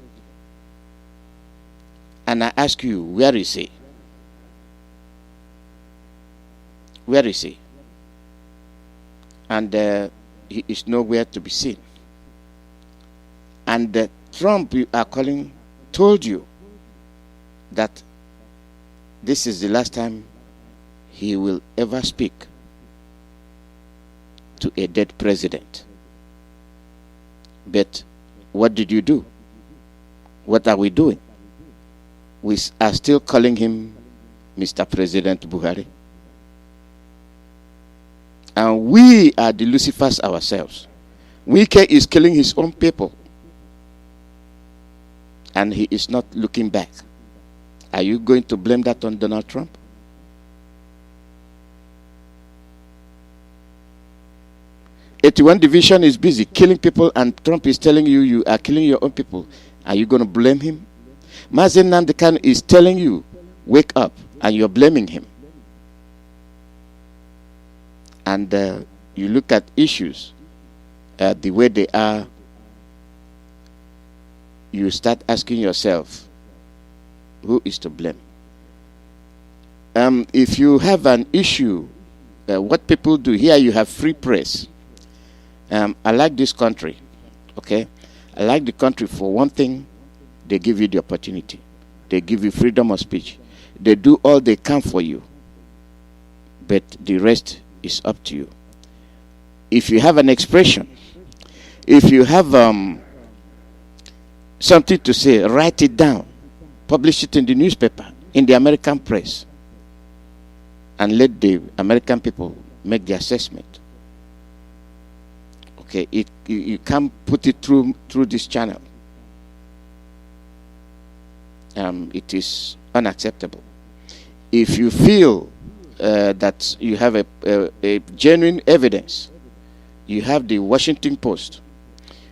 And I ask you, where is he? Where is he? And he is nowhere to be seen. And Trump, you are calling, told you that this is the last time he will ever speak to a dead president. But what did you do? What are we doing? We are still calling him Mr. President Buhari. And we are the Lucifers ourselves. Wike is killing his own people. And he is not looking back. Are you going to blame that on Donald Trump? '81 Division is busy killing people, and Trump is telling you you are killing your own people. Are you going to blame him? Mazi Nandekan is telling you, wake up, and you're blaming him. And you look at issues the way they are, you start asking yourself, who is to blame? If you have an issue, what people do here, you have free press. I like this country, okay? I like the country for one thing. They give you the opportunity. They give you freedom of speech. They do all they can for you. But the rest is up to you. If you have an expression, if you have something to say, write it down, publish it in the newspaper, in the American press, and let the American people make the assessment. Okay, you can't put it through this channel. It is unacceptable. If you feel that you have a genuine evidence, you have the Washington Post,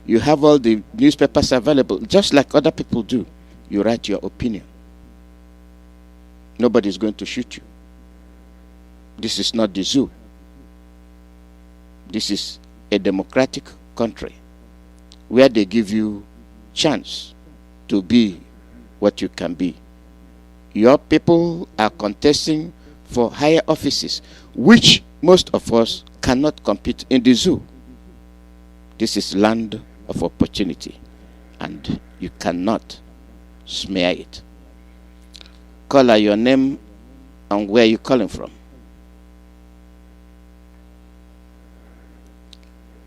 you have all the newspapers available, just like other people do, you write your opinion. Nobody's going to shoot you. This is not the zoo. This is a democratic country where they give you chance to be what you can be. Your people are contesting for higher offices, which most of us cannot compete in the zoo. This is land of opportunity, and you cannot smear it. Call out your name and where you're calling from.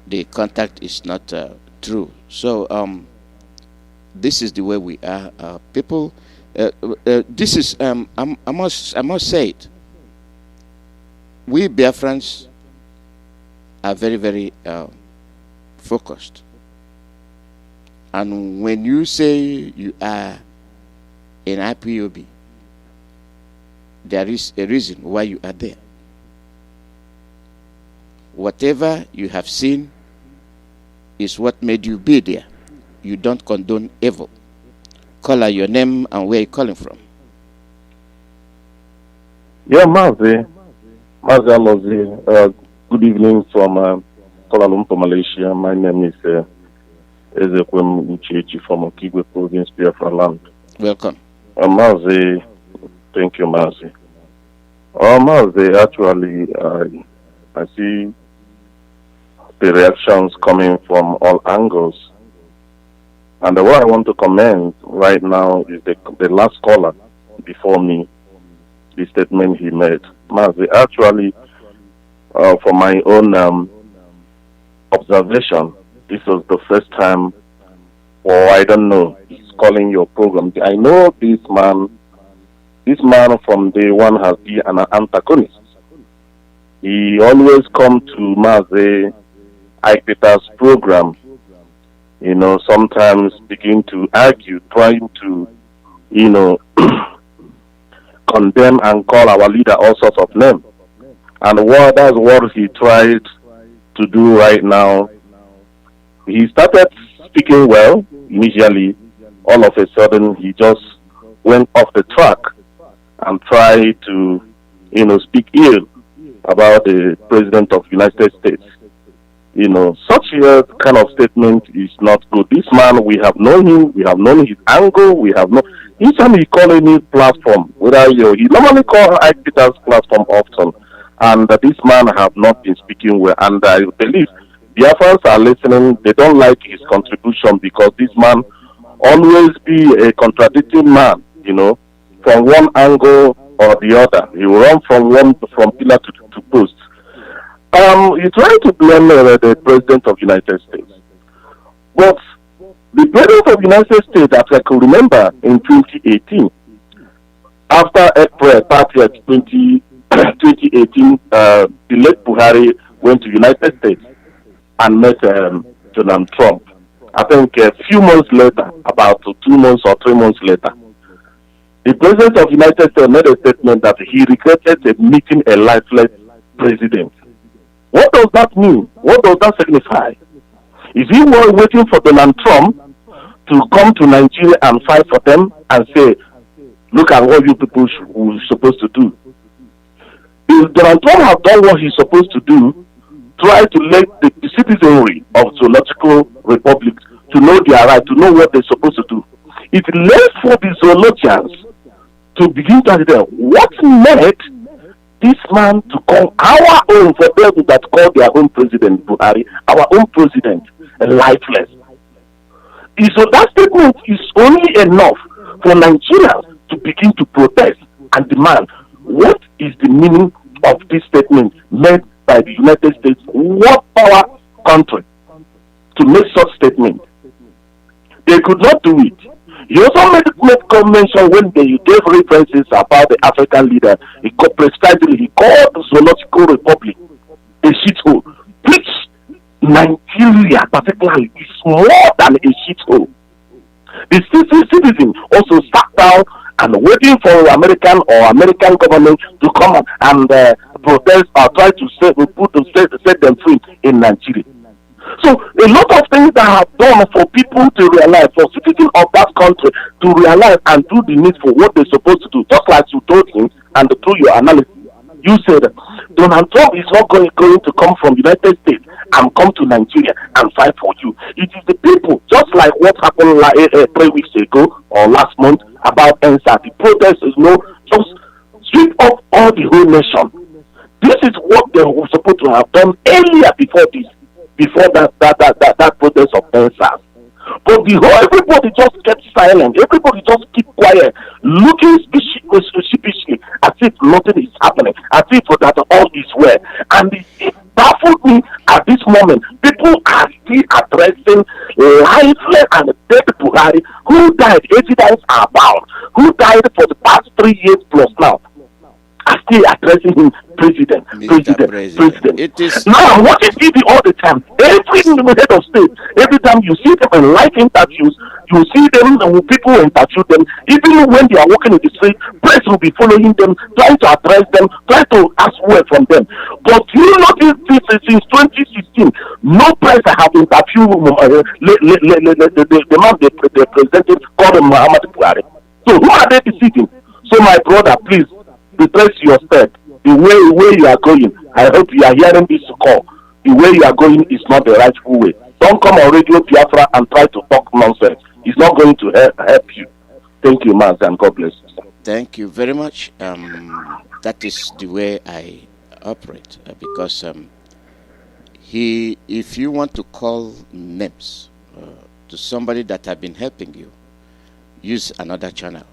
The contact is not true. So this is the way we are. People, this is, I must say it. We Biafrans are very, very focused. And when you say you are in IPOB, there is a reason why you are there. Whatever you have seen is what made you be there. You don't condone evil. Call out your name and where you're calling from. Yeah, Mazi Alozie. Good evening from Kuala Lumpur, Malaysia. My name is Ezekwem Uchechi from Okigwe Province, Biafra land. Welcome. Mazi, thank you, Mazi. Mazi, actually, I see the reactions coming from all angles. And what I want to comment right now is the last caller before me, the statement he made. Mazi, actually, for my own observation, this was the first time, or I don't know, it's calling your program. I know this man from day one has been an antagonist. He always come to Mazi Peter's program, sometimes begin to argue, trying to, condemn and call our leader all sorts of names. And that's what he tried to do right now. He started speaking well initially. All of a sudden, he just went off the track and tried to, speak ill about the President of the United States. Such a kind of statement is not good. This man, we have known him, we have known his angle, we have known. Each time he call any platform, whether he normally call Ike Peter's platform often, and this man have not been speaking well. And I believe Biafrans are listening. They don't like his contribution because this man always be a contradicting man. From one angle or the other, he will run from pillar to post. He tried to blame the President of the United States, but the President of the United States, as I can remember, in 2018, after April 30th, 2018, the late Buhari went to the United States and met Donald Trump. I think a few months later, about 2 months or 3 months later, the President of the United States made a statement that he regretted meeting a lifeless president. What does that mean? What does that signify? Is he waiting for Donald Trump to come to Nigeria and fight for them and say, look at what you people were supposed to do? If Donald Trump have done what he's supposed to do, try to let the citizenry of zoological republic to know their right, to know what they're supposed to do. It left for the zoologians to begin to ask them, what made this man to call our own, for them that call their own president, Buhari, our own president, lifeless? So that statement is only enough for Nigerians to begin to protest and demand what is the meaning of this statement made by the United States, what power country, to make such statement. They could not do it. He also made mention when they gave references about the African leader. He called the Zoological Republic a shithole. Which Nigeria particularly is more than a shithole. The citizen also sat down and waiting for American government to come and protest or try to set them free in Nigeria. So a lot of things that have done for people to realize, for citizens of that country to realize and do the needful, what they're supposed to do. Just like you told him, and through your analysis, you said Donald Trump is not going to come from the United States and come to Nigeria and fight for you. It is the people, just like what happened 3 weeks ago or last month about NSA. The protest is just sweep up all the whole nation. This is what they were supposed to have done earlier before that protest of NSA. But everybody just kept silent. Everybody just keep quiet, looking sheepishly as if nothing is happening, as if that all is well. And it baffled me at this moment. People are still addressing lifeless and dead Buhari, who died 80 times about, who died for the past 3 years plus now. Are still addressing him president. It is now what is TV all the time? Every head of state, every time you see them in live interviews, you see them when people interview them, even when they are walking in the street, press will be following them, trying to address them, trying to ask word from them. But you notice this since 2016, no press have interviewed the man they presented called Muhammad Buhari. So who are they deceiving? So my brother, please retrace your step. The way you are going, I hope you are hearing this call. The way you are going is not the rightful way. Don't come on Radio Biafra and try to talk nonsense. It's not going to help you. Thank you, Mazi, and God bless you. Thank you very much. That is the way I operate because if you want to call names to somebody that have been helping you, use another channel.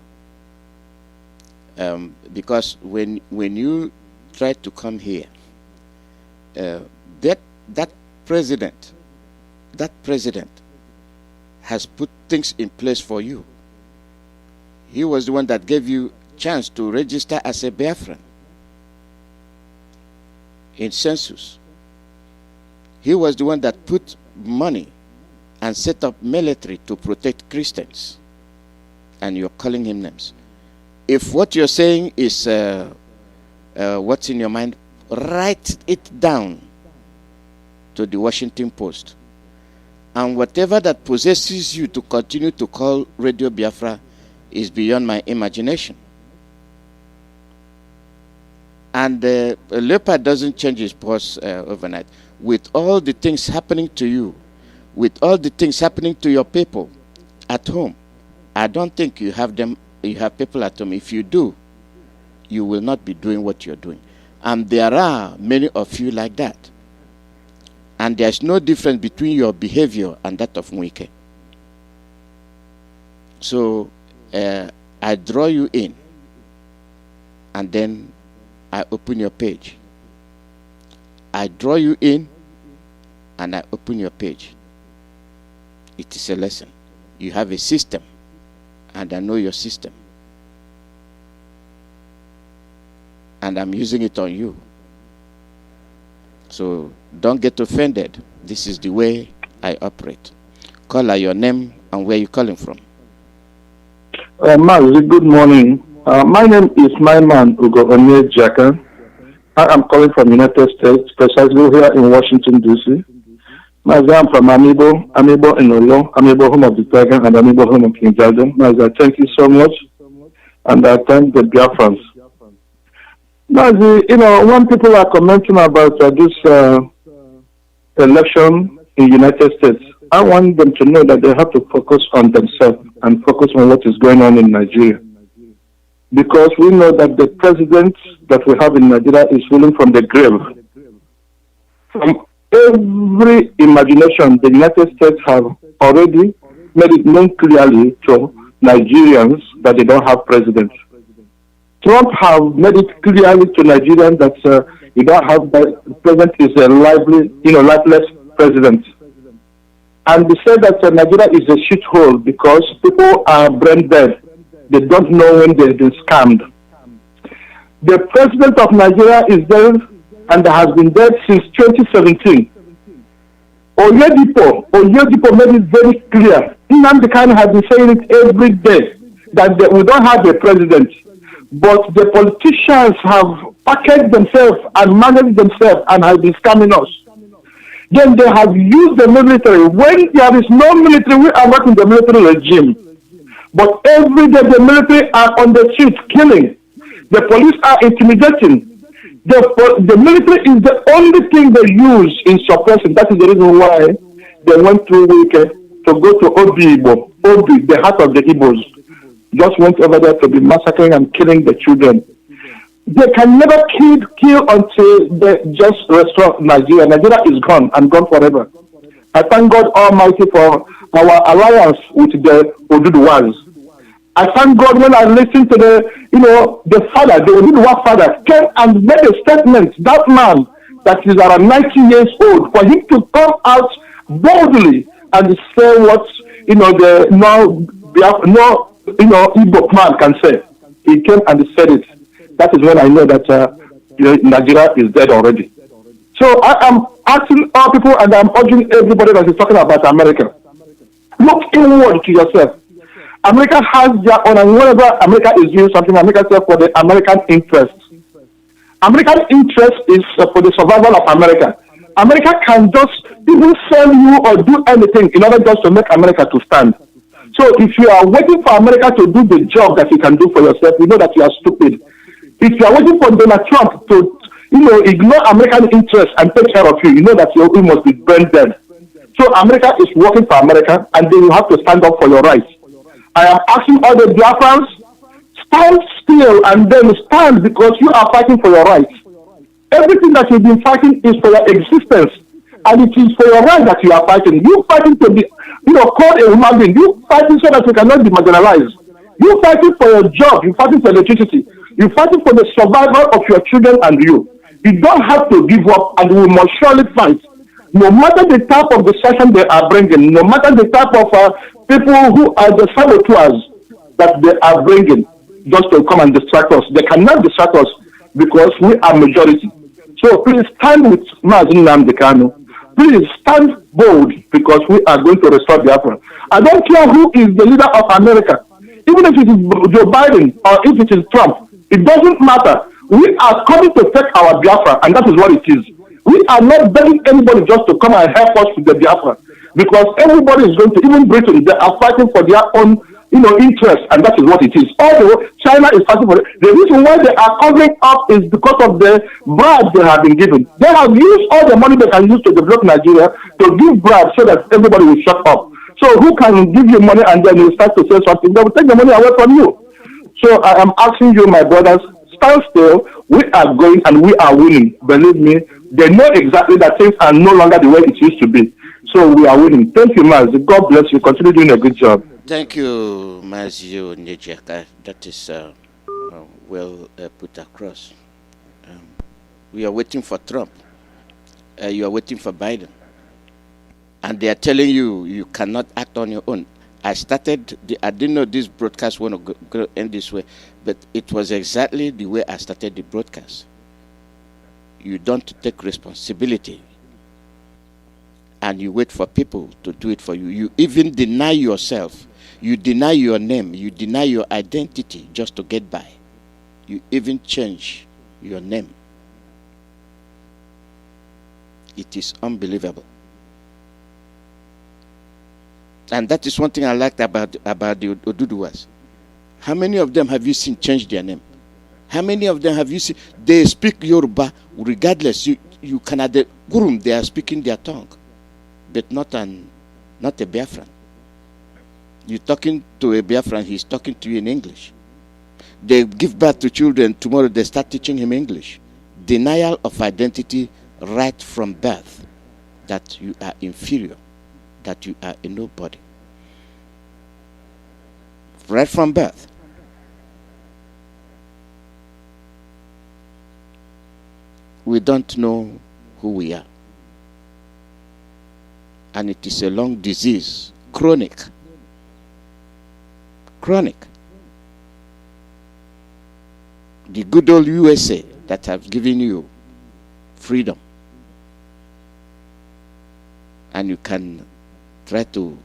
Because when you try to come here, that president has put things in place for you. He was the one that gave you chance to register as a Biafran in census. He was the one that put money and set up military to protect Christians. And you're calling him names. If what you're saying is what's in your mind, write it down to the Washington Post. And whatever that possesses you to continue to call Radio Biafra is beyond my imagination. And a leopard doesn't change his paws overnight. With all the things happening to you, with all the things happening to your people at home, I don't think you have people at home. If you do, you will not be doing what you're doing. And there are many of you like that. And there's no difference between your behavior and that of Mwike. So I draw you in, and then I open your page. I draw you in, and I open your page. It is a lesson. You have a system, and I know your system. And I'm using it on you. So don't get offended. This is the way I operate. Call out your name and where you're calling from. Mazi, good morning. My name is my man Ugo Onye Jaka. I am calling from United States, precisely here in Washington, D.C. Mazi, I'm from Amibo in Olo, Amibo home of the Tiger, and Amibo home of King Jordan. Mazi, thank you so much, and I thank the Biafrans. Mazi, when people are commenting about this election in United States, I want them to know that they have to focus on themselves and focus on what is going on in Nigeria. Because we know that the president that we have in Nigeria is ruling from the grave. From every imagination, the United States have already made it known clearly to Nigerians that they don't have presidents. Trump have made it clearly to Nigerians that you don't have the president is a lifeless president. And they say that Nigeria is a shithole because people are brain dead. They don't know when they've been scammed. The president of Nigeria is there and has been dead since 2017. Oyedipo made it very clear. Nnamdi Kanu has been saying it every day that we don't have a president. But the politicians have packaged themselves and managed themselves and have been scamming us. Then they have used the military. When there is no military, we are not in the military regime. But every day the military are on the streets killing. The police are intimidating. The military is the only thing they use in suppressing. That is the reason why they went through Wike to go to Obi, the heart of the Igbos. Just went over there to be massacring and killing the children. They can never kill until they just restore Nigeria. Nigeria is gone and gone forever. I thank God Almighty for our alliance with the Oduduwas. I thank God when I listened to the father, the Oduduwa father, came and made a statement. That man that is around 90 years old, for him to come out boldly and say what Ipob man can say. He came and said it. That is when I know that Nigeria is dead already. So I am asking all people and I'm urging everybody that is talking about America. Look inward to yourself. America has their own, and whenever America is doing something, America says for the American interest. American interest is for the survival of America. America can just even sell you or do anything in order just to make America to stand. So if you are waiting for America to do the job that you can do for yourself, you know that you are stupid. If you are waiting for Donald Trump to, ignore American interests and take care of you, you know that you must be brain dead. So America is working for America, and then you have to stand up for your rights. I am asking all the Biafrans, stand still and then stand because you are fighting for your rights. Everything that you've been fighting is for your existence, and it is for your right that you are fighting. You fighting to be, called a human being. You fighting so that you cannot be marginalized. You fighting for your job. You fighting for electricity. You fighting for the survival of your children and you. You don't have to give up, and we must surely fight. No matter the type of discussion they are bringing, no matter the type of people who are the saboteurs, that they are bringing just to come and distract us. They cannot distract us because we are majority. So please stand with Mazi Nnamdi Kanu. Please stand bold because we are going to restore Biafra. I don't care who is the leader of America. Even if it is Joe Biden or if it is Trump, it doesn't matter. We are coming to take our Biafra, and that is what it is. We are not begging anybody just to come and help us with the Biafra, because everybody is going to, even Britain, they are fighting for their own, interest, and that is what it is. Although China is fighting for it. The reason why they are covering up is because of the bribes they have been given. They have used all the money they can use to develop Nigeria to give bribes so that everybody will shut up. So who can give you money and then you start to say something? They will take the money away from you. So I am asking you, my brothers, stand still. We are going and we are winning. Believe me, they know exactly that things are no longer the way it used to be. So we are winning. Thank you, Mazi. God bless you. Continue doing a good job. Thank you, Mazi Nejaka. That is well put across. We are waiting for Trump. You are waiting for Biden. And they are telling you, you cannot act on your own. I didn't know this broadcast was going to end this way, but it was exactly the way I started the broadcast. You don't take responsibility, and you wait for people to do it for you. You even deny yourself. You deny your name. You deny your identity just to get by. You even change your name. It is unbelievable. And that is one thing I liked about the Oduduwas. How many of them have you seen change their name? How many of them have you seen? They speak Yoruba regardless. You cannot, Gurum, they are speaking their tongue, but not a Biafran. You're talking to a Biafran, he's talking to you in English. They give birth to children, tomorrow they start teaching him English. Denial of identity right from birth, that you are inferior, that you are a nobody. Right from birth. We don't know who we are. And it is a long disease, chronic. Chronic. The good old USA that have given you freedom. And you can try to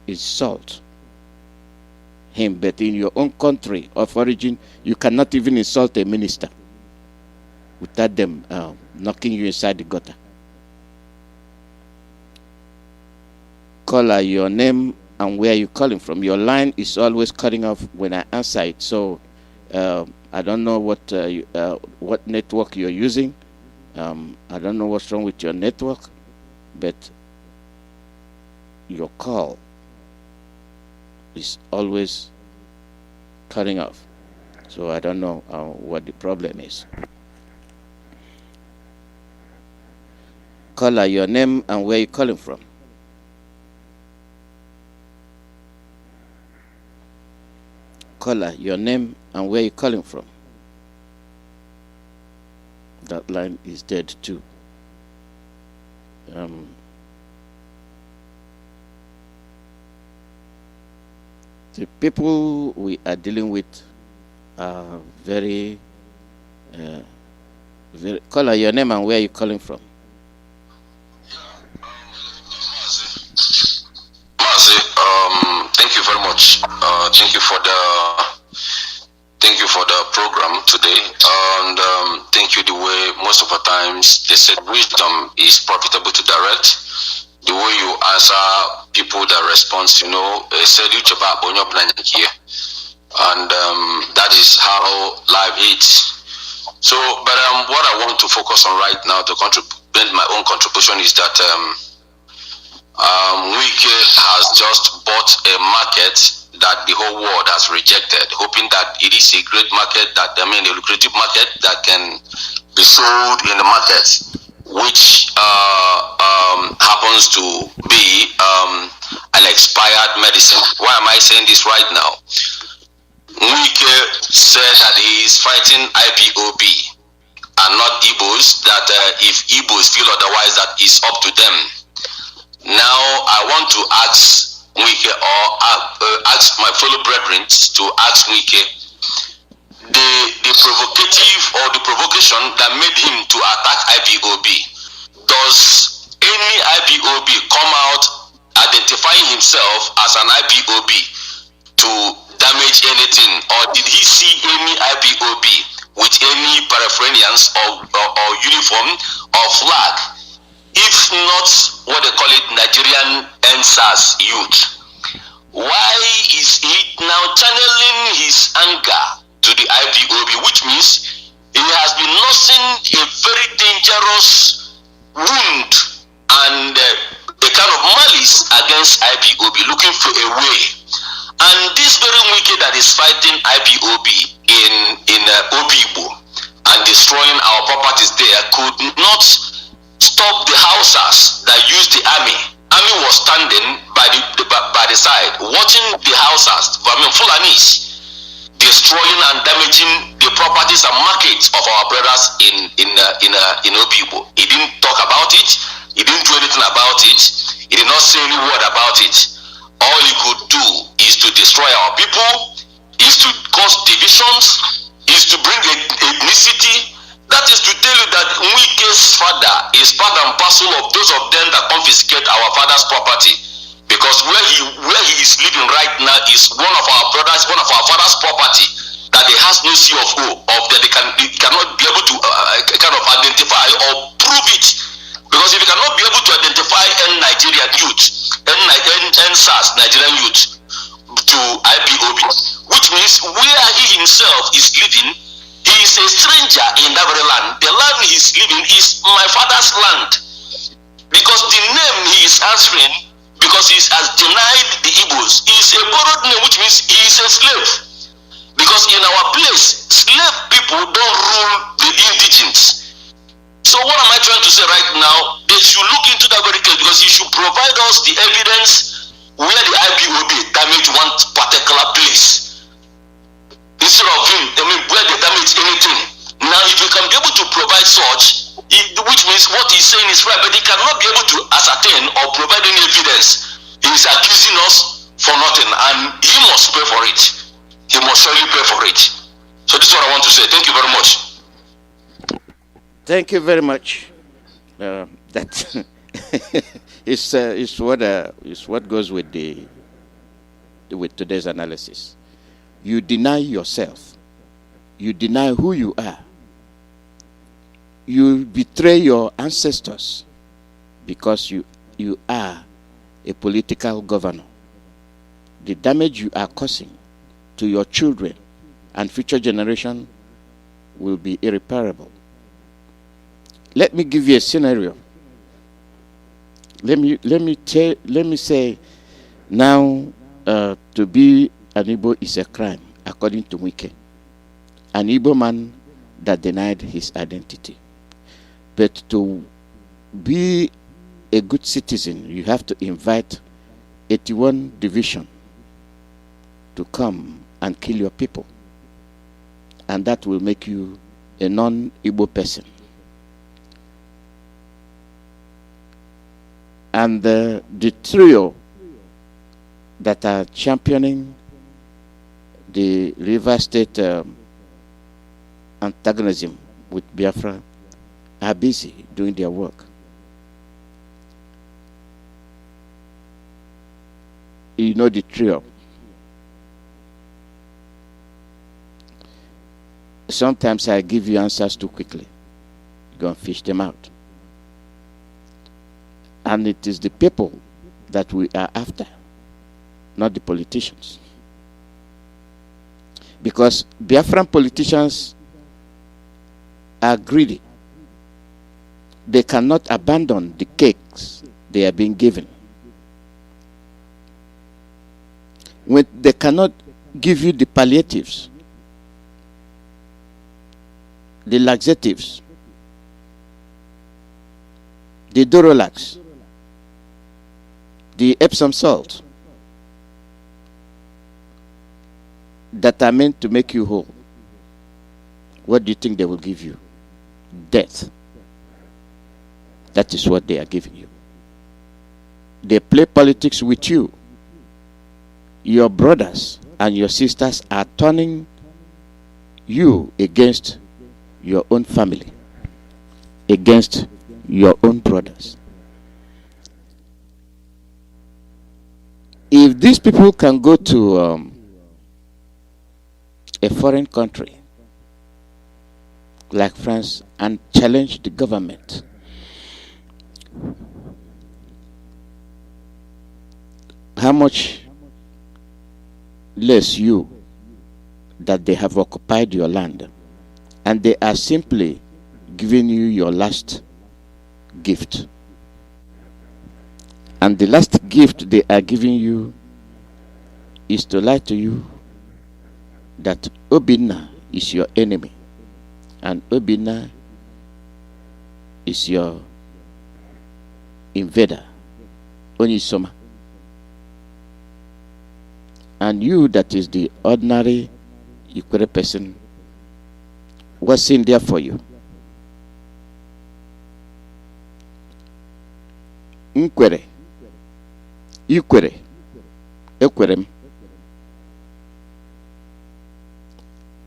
insult him, but in your own country of origin, you cannot even insult a minister without them knocking you inside the gutter. Caller, your name and where you're calling from. Your line is always cutting off when I answer it, so I don't know what network you're using. I don't know what's wrong with your network, but your call is always cutting off. So I don't know what the problem is. Caller, your name and where you're calling from. Caller, your name and where you're calling from. That line is dead too. The people we are dealing with are very Caller, your name and where you're calling from. Mazi, thank you very much. Thank you for the program today, and thank you the way most of the times they said wisdom is profitable to direct. The way you answer people that respond, said you about here, and that is how life is. So, but what I want to focus on right now to contribute my own contribution is that Wike has just bought a market that the whole world has rejected, hoping that it is a great market, a lucrative market that can be sold in the market, which happens to be an expired medicine. Why am I saying this right now? Wike said that he is fighting IPOB and not Igbos, that if Igbos feel otherwise, that is up to them. Now, I want to ask Wike or ask my fellow brethren to ask Wike the provocative or the provocation that made him to attack IPOB. Does any IPOB come out identifying himself as an IPOB to damage anything, or did he see any IPOB with any paraphernalia or uniform or flag? If not, what they call it, Nigerian NSAS youth. Why is he now channeling his anger to the IPOB, which means he has been nursing a very dangerous wound and a kind of malice against IPOB, looking for a way. And this very wicked that is fighting IPOB in Obibo and destroying our properties there could not stop the Hausas that used the army. Army was standing by the side, watching the Hausas, Fulanis, destroying and damaging the properties and markets of our brothers in Obibo. He didn't talk about it. He didn't do anything about it. He did not say any word about it. All he could do is to destroy our people, is to cause divisions, is to bring ethnicity. That is to tell you that Nwike's father is part and parcel of those of them that confiscate our father's property. Because where he is living right now is one of our brothers, one of our father's property that he has no C of O of, that he cannot be able to kind of identify or prove it. Because if you cannot be able to identify Nigerian youth, NSAS, Nigerian youth, to IPOB, which means where he himself is living, he is a stranger in that very land. The land he is living is my father's land. Because the name he is answering, because he has denied the Igbos, is a borrowed name, which means he is a slave. Because in our place, slave people don't rule the indigenes. So what am I trying to say right now? They should look into that very case, because he should provide us the evidence where the IPOB damaged one particular place. Instead of him, where they damage anything. Now, if we can be able to provide such, which means what he's saying is right, but he cannot be able to ascertain or provide any evidence. He is accusing us for nothing, and he must pay for it. He must surely pay for it. So this is what I want to say. Thank you very much. Thank you very much. That is what goes with today's analysis. You deny yourself. You deny who you are. You betray your ancestors because you are a political governor. The damage you are causing to your children and future generation will be irreparable. Let me give you a scenario. Let me say now, to be an Igbo is a crime, according to Wike. An Igbo man that denied his identity. But to be a good citizen, you have to invite 81 division to come and kill your people. And that will make you a non-Igbo person. And the trio that are championing the River State antagonism with Biafra are busy doing their work. You know the trio. Sometimes I give you answers too quickly. You go and fish them out. And it is the people that we are after, not the politicians. Because Biafran politicians are greedy. They cannot abandon the cakes they are being given. When they cannot give you the palliatives, the laxatives, the Dorolax, the Epsom salt that are meant to make you whole, what do you think they will give you? Death. That is what they are giving you. They play politics with you your brothers and your sisters are turning you against your own family, against your own brothers. If these people can go to a foreign country like France and challenge the government, how much less you that they have occupied your land and they are simply giving you your last gift. And the last gift they are giving you is to lie to you that Obinna is your enemy and Obinna is your invader, Onisoma. And you, that is the ordinary Ikwere person, what's in there for you? Nkwere, Ikwere, Ekwerem.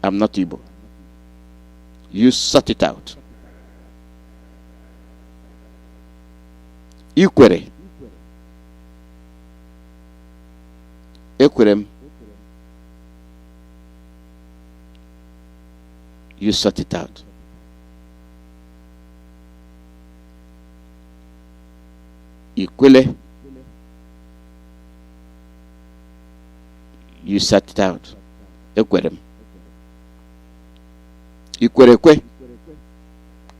I'm not Igbo. You sort it out. Ikwere, Ekwerem. You sort it out. Ikwele, you sort it out. Ekwerem. Ikwerekwe,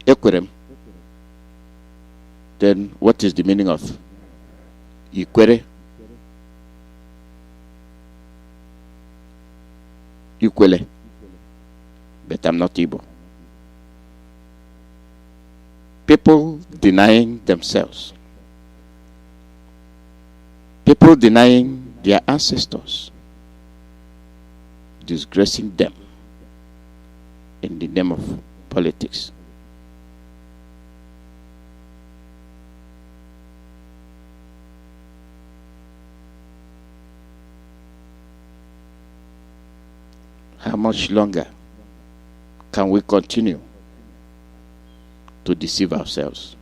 Ekwerem. Then what is the meaning of Ikwere? Ikwele. But I'm not Igbo. People denying themselves. People denying their ancestors. Disgracing them in the name of politics. How much longer can we continue to deceive ourselves?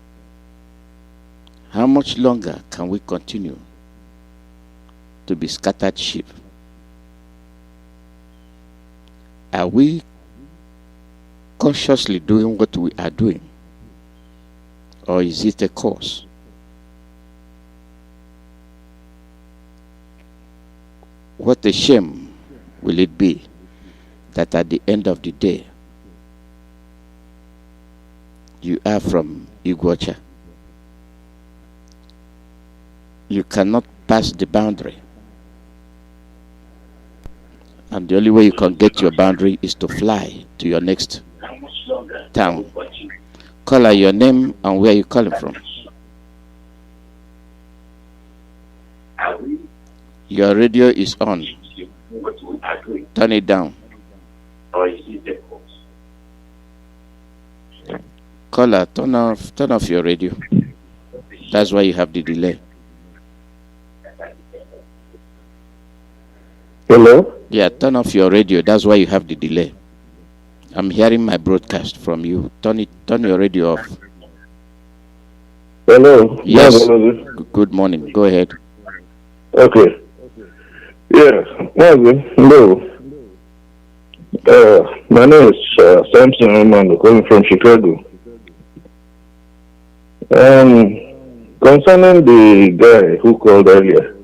How much longer can we continue to be scattered sheep? Are we consciously doing what we are doing? Or is it a cause? What a shame will it be that at the end of the day, you are from Iguacha. You cannot pass the boundary. And the only way you can get your boundary is to fly to your next town. Call out your name and where you calling from. Your radio is on. Turn it down. Caller, turn off your radio. That's why you have the delay. Hello? Yeah, turn off your radio. That's why you have the delay. I'm hearing my broadcast from you. Turn your radio off. Hello? Yes. Good morning. Go ahead. Okay. Yes. Mazi, hello. My name is Samson Armando, calling from Chicago. Concerning the guy who called earlier,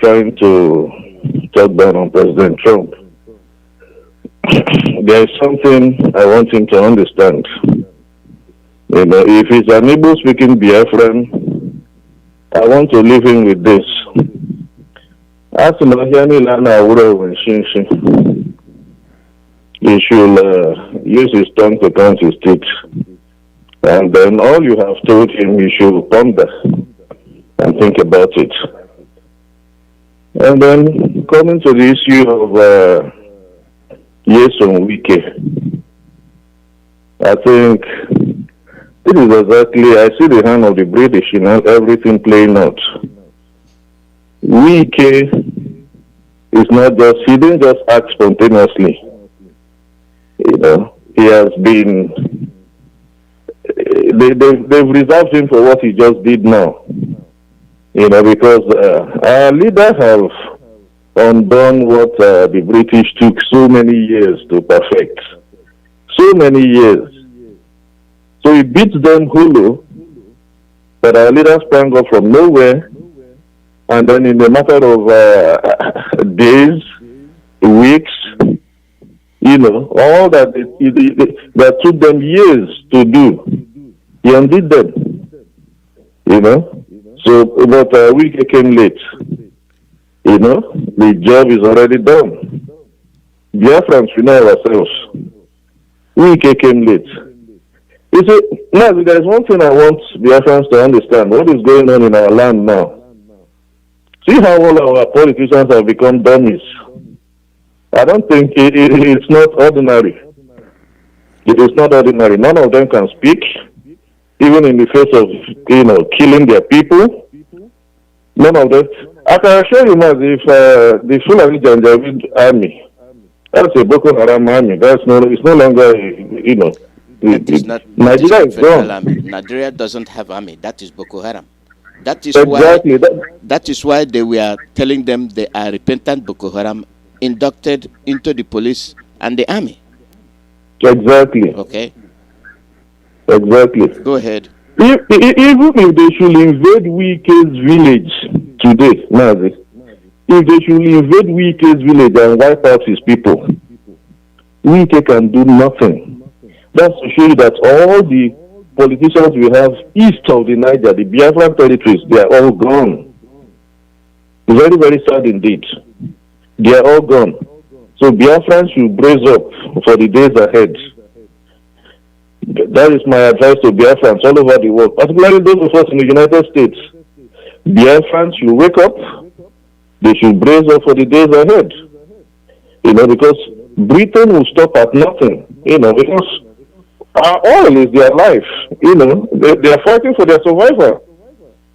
trying to talk down on President Trump, there is something I want him to understand. If he's an Igbo-speaking Biafran, I want to leave him with this. He should use his tongue to count his teeth. And then all you have told him, you should ponder and think about it. And then coming to the issue of Yeson Wike, I think this is exactly, I see the hand of the British in everything playing out. Wike It's not just, he didn't just act spontaneously. You know, he has been, they've reserved him for what he just did now. You know, because our leaders have undone what the British took so many years to perfect. So many years. So it beats them hulu that our leaders sprang up from nowhere, and then in a matter of days, weeks, you know, all that that took them years to do, he undid them, you know. So, but we came late, you know, the job is already done. Biafrans, we know ourselves. We came late. You see, now there's one thing I want Biafrans to understand, what is going on in our land now. See how all our politicians have become dummies. I don't think it's not ordinary. It is not ordinary. None of them can speak, even in the face of, you know, killing their people. None of them. I can assure you, Mazi, if the Fulani Janjaweed army, that's a Boko Haram army, it's no longer, you know, Nigeria is gone. Nigeria doesn't have army. That is Boko Haram. That is exactly. That is why they were telling them they are repentant Boko Haram inducted into the police and the army. Exactly. Okay. Exactly. Go ahead. Even if they should invade Wike's village today, Mazi, if they should invade Wike's village and wipe out his people, Wike can do nothing. That's to show you that all the politicians we have east of the Niger, the Biafran territories, they are all gone. Very, very sad indeed. They are all gone. So Biafrans should brace up for the days ahead. That is my advice to Biafrans all over the world, particularly those of us in the United States. Biafrans should wake up. They should brace up for the days ahead. You know, because Britain will stop at nothing. You know, because our oil is their life. You know, they are fighting for their survival.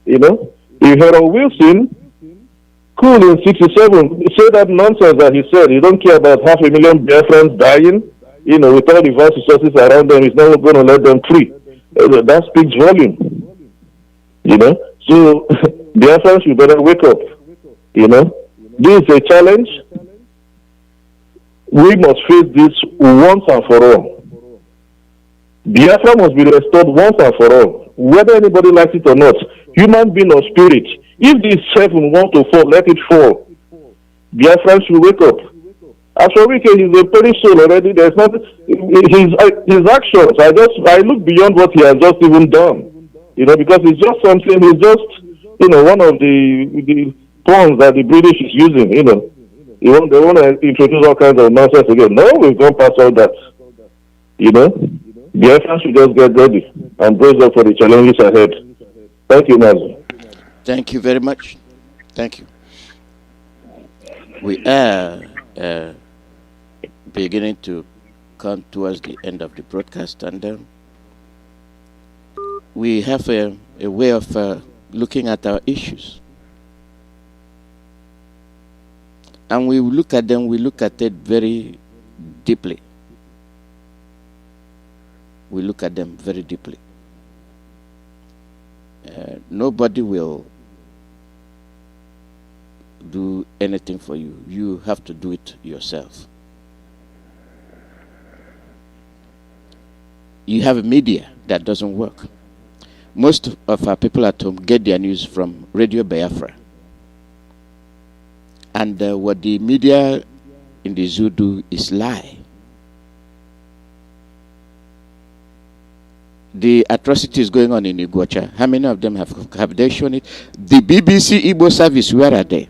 You know, if Harold Wilson, cool in 67, say that nonsense that he said, he don't care about 500,000 Biafrans dying, you know, with all the vast resources around them, he's not going to let them free. That speaks volume. You know, so Biafrans, you better wake up. You know, this is a challenge. We must face this once and for all. Biafra must be restored once and for all, whether anybody likes it or not. Human being or spirit. If this heaven want to fall, let it fall. Biafra should wake up. As for Wike, he's a perished soul already. There's not his actions. I look beyond what he has just even done. You know, because it's just something. He's just, you know, one of the pawns that the British is using. You know, they want to introduce all kinds of nonsense again. No, we've gone past all that. You know, Biafra should just get ready and brace up for the challenges ahead. Thank you, Mazi. Thank you very much. Thank you. We are beginning to come towards the end of the broadcast, and we have a way of looking at our issues. And we look at them, we look at it very deeply. We look at them very deeply. Nobody will do anything for you. You have to do it yourself. You have a media that doesn't work. Most of our people at home get their news from Radio Biafra. And what the media in the zoo do is lie. The atrocities going on in Iguacha, how many of them have they shown it? The BBC Igbo service, where are they?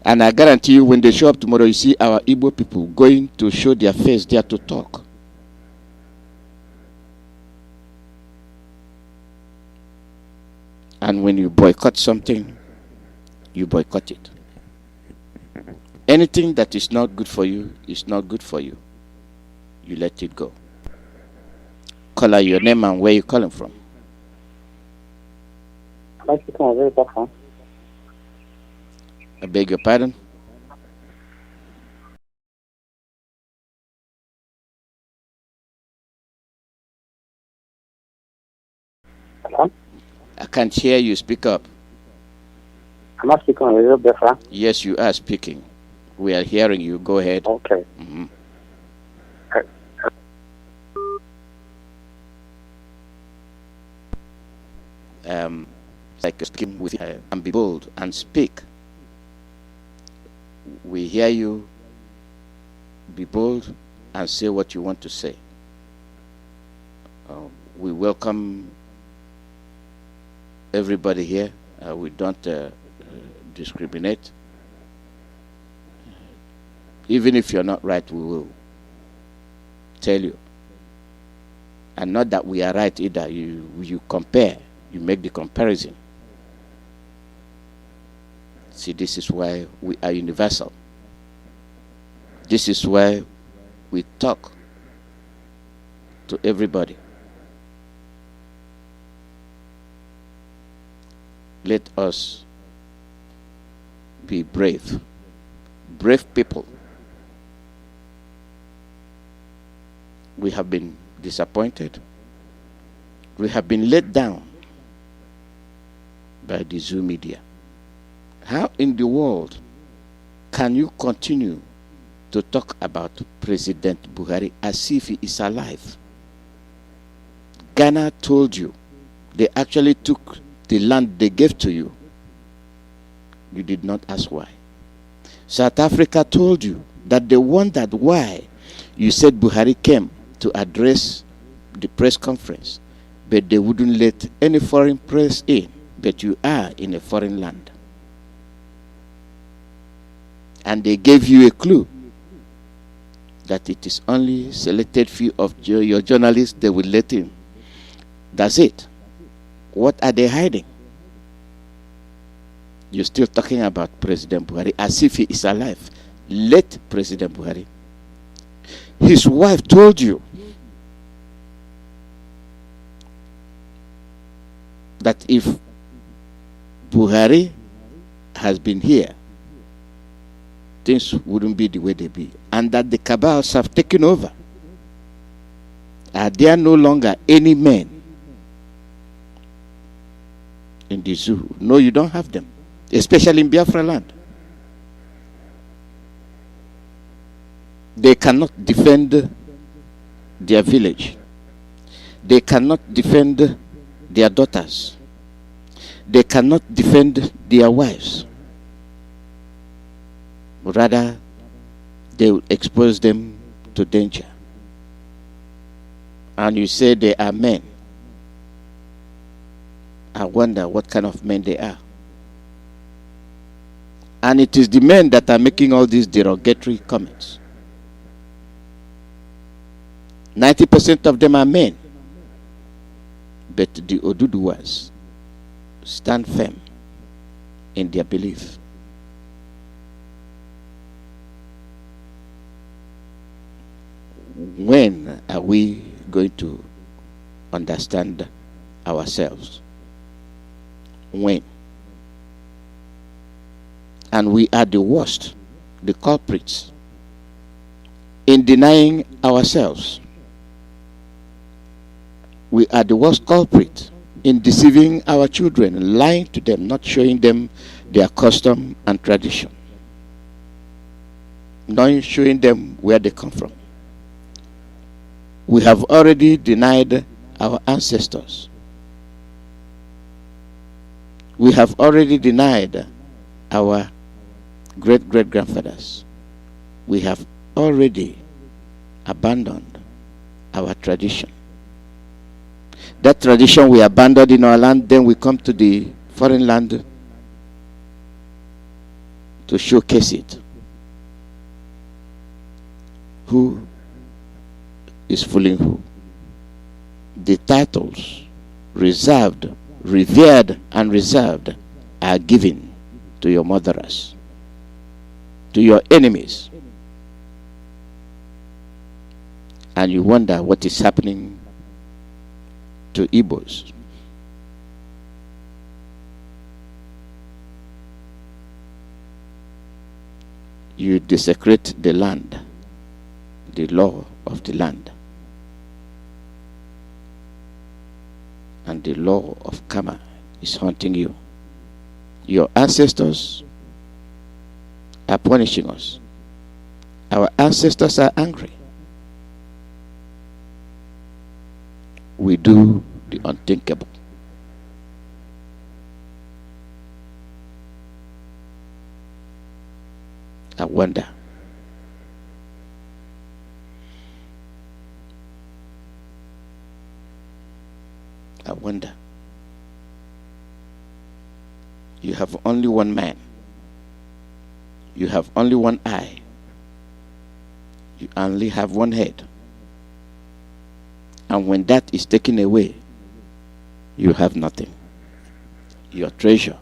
And I guarantee you, when they show up tomorrow, you see our Igbo people going to show their face there to talk. And when you boycott something, you boycott it. Anything that is not good for you is not good for you. You let it go. Call out your name and where you're calling from. I beg your pardon? I can't hear you. Speak up. Am I speaking on radio, Biafra? Yes, you are speaking. We are hearing you. Go ahead. Okay. Mm-hmm. Like speaking with and be bold and speak. We hear you. Be bold and say what you want to say. We welcome everybody here. We don't discriminate. Even if you're not right, we will tell you. And not that we are right either. You compare. You make the comparison. See, this is why we are universal. This is why we talk to everybody. Let us be brave. Brave people. We have been disappointed. We have been let down by the Zoo media. How in the world can you continue to talk about President Buhari as if he is alive? Ghana told you they actually took the land they gave to you. You did not ask why. South Africa told you that they wondered why you said Buhari came to address the press conference, but they wouldn't let any foreign press in, but you are in a foreign land. And they gave you a clue that it is only selected few of your journalists they will let in. That's it. What are they hiding? You're still talking about President Buhari as if he is alive. Let President Buhari. His wife told you that if Buhari has been here, things wouldn't be the way they be, and that the cabals have taken over. Are there no longer any men in the zoo? No, you don't have them, especially in Biafra land. They cannot defend their village. They cannot defend their daughters. They cannot defend their wives. Rather, they will expose them to danger. And you say they are men. I wonder what kind of men they are. And it is the men that are making all these derogatory comments. 90% of them are men. But the Oduduwas stand firm in their belief. When are we going to understand ourselves? When? And we are the worst, the culprits, in denying ourselves. We are the worst culprit in deceiving our children, lying to them, not showing them their custom and tradition, not showing them where they come from. We have already denied our ancestors. We have already denied our great-great-grandfathers. We have already abandoned our tradition. That tradition we abandoned in our land, then we come to the foreign land to showcase it. Who is fooling who? The titles reserved, revered and reserved are given to your murderers, to your enemies. And you wonder what is happening to Igbos. You desecrate the land, the law of the land, and the law of karma is haunting you. Your ancestors are punishing us. Our ancestors are angry. We do the unthinkable. I wonder. I wonder. You have only one man. You have only one eye. You only have one head. And when that is taken away, you have nothing. Your treasure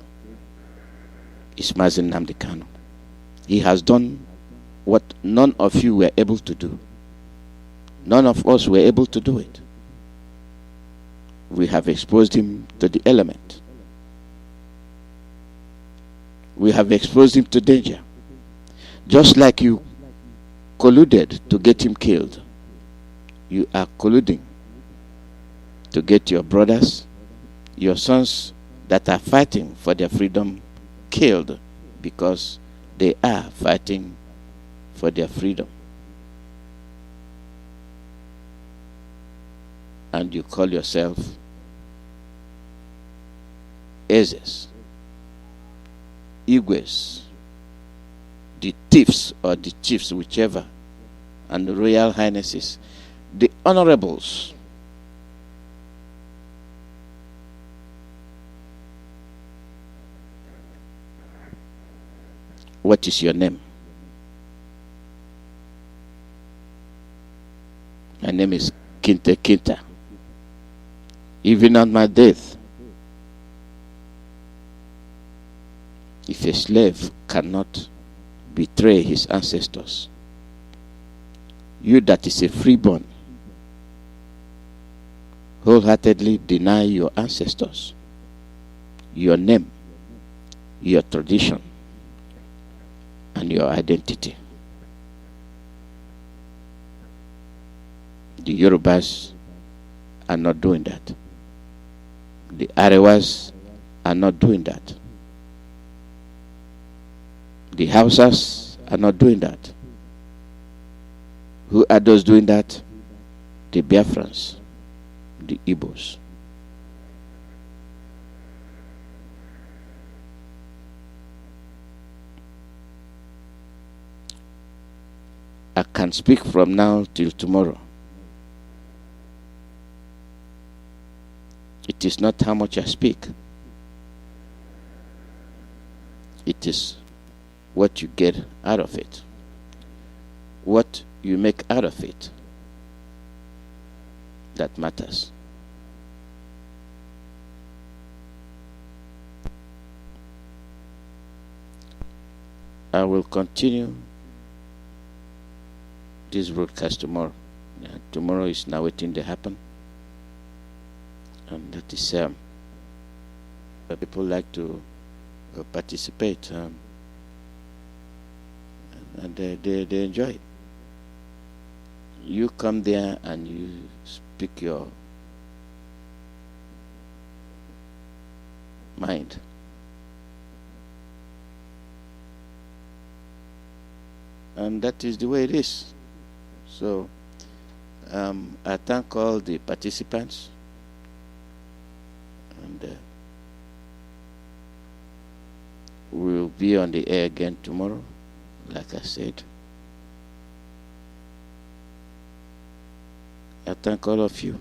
is Mazi Nnamdi Kanu. He has done what none of you were able to do. None of us were able to do it. We have exposed him to the element. We have exposed him to danger. Just like you colluded to get him killed, you are colluding to get your brothers, your sons that are fighting for their freedom killed, because they are fighting for their freedom. And you call yourself Ezes, Igwes, the thieves or the chiefs, whichever, and the royal highnesses, the honorables. What is your name? My name is Kinte Kinta. Even on my death, if a slave cannot betray his ancestors, you that is a freeborn wholeheartedly deny your ancestors, your name, your tradition, and your identity. The Yorubas are not doing that. The Arewas are not doing that. The Hausas are not doing that. Who are those doing that? The Biafrans, the Ibos. I can speak from now till tomorrow. It is not how much I speak. It is what you get out of it. What you make out of it. That matters. I will continue this broadcast tomorrow. Tomorrow is now waiting to happen. And that is people like to participate, and they enjoy it. You come there and you speak your mind. And that is the way it is. So I thank all the participants, and we'll be on the air again tomorrow, like I said. I thank all of you.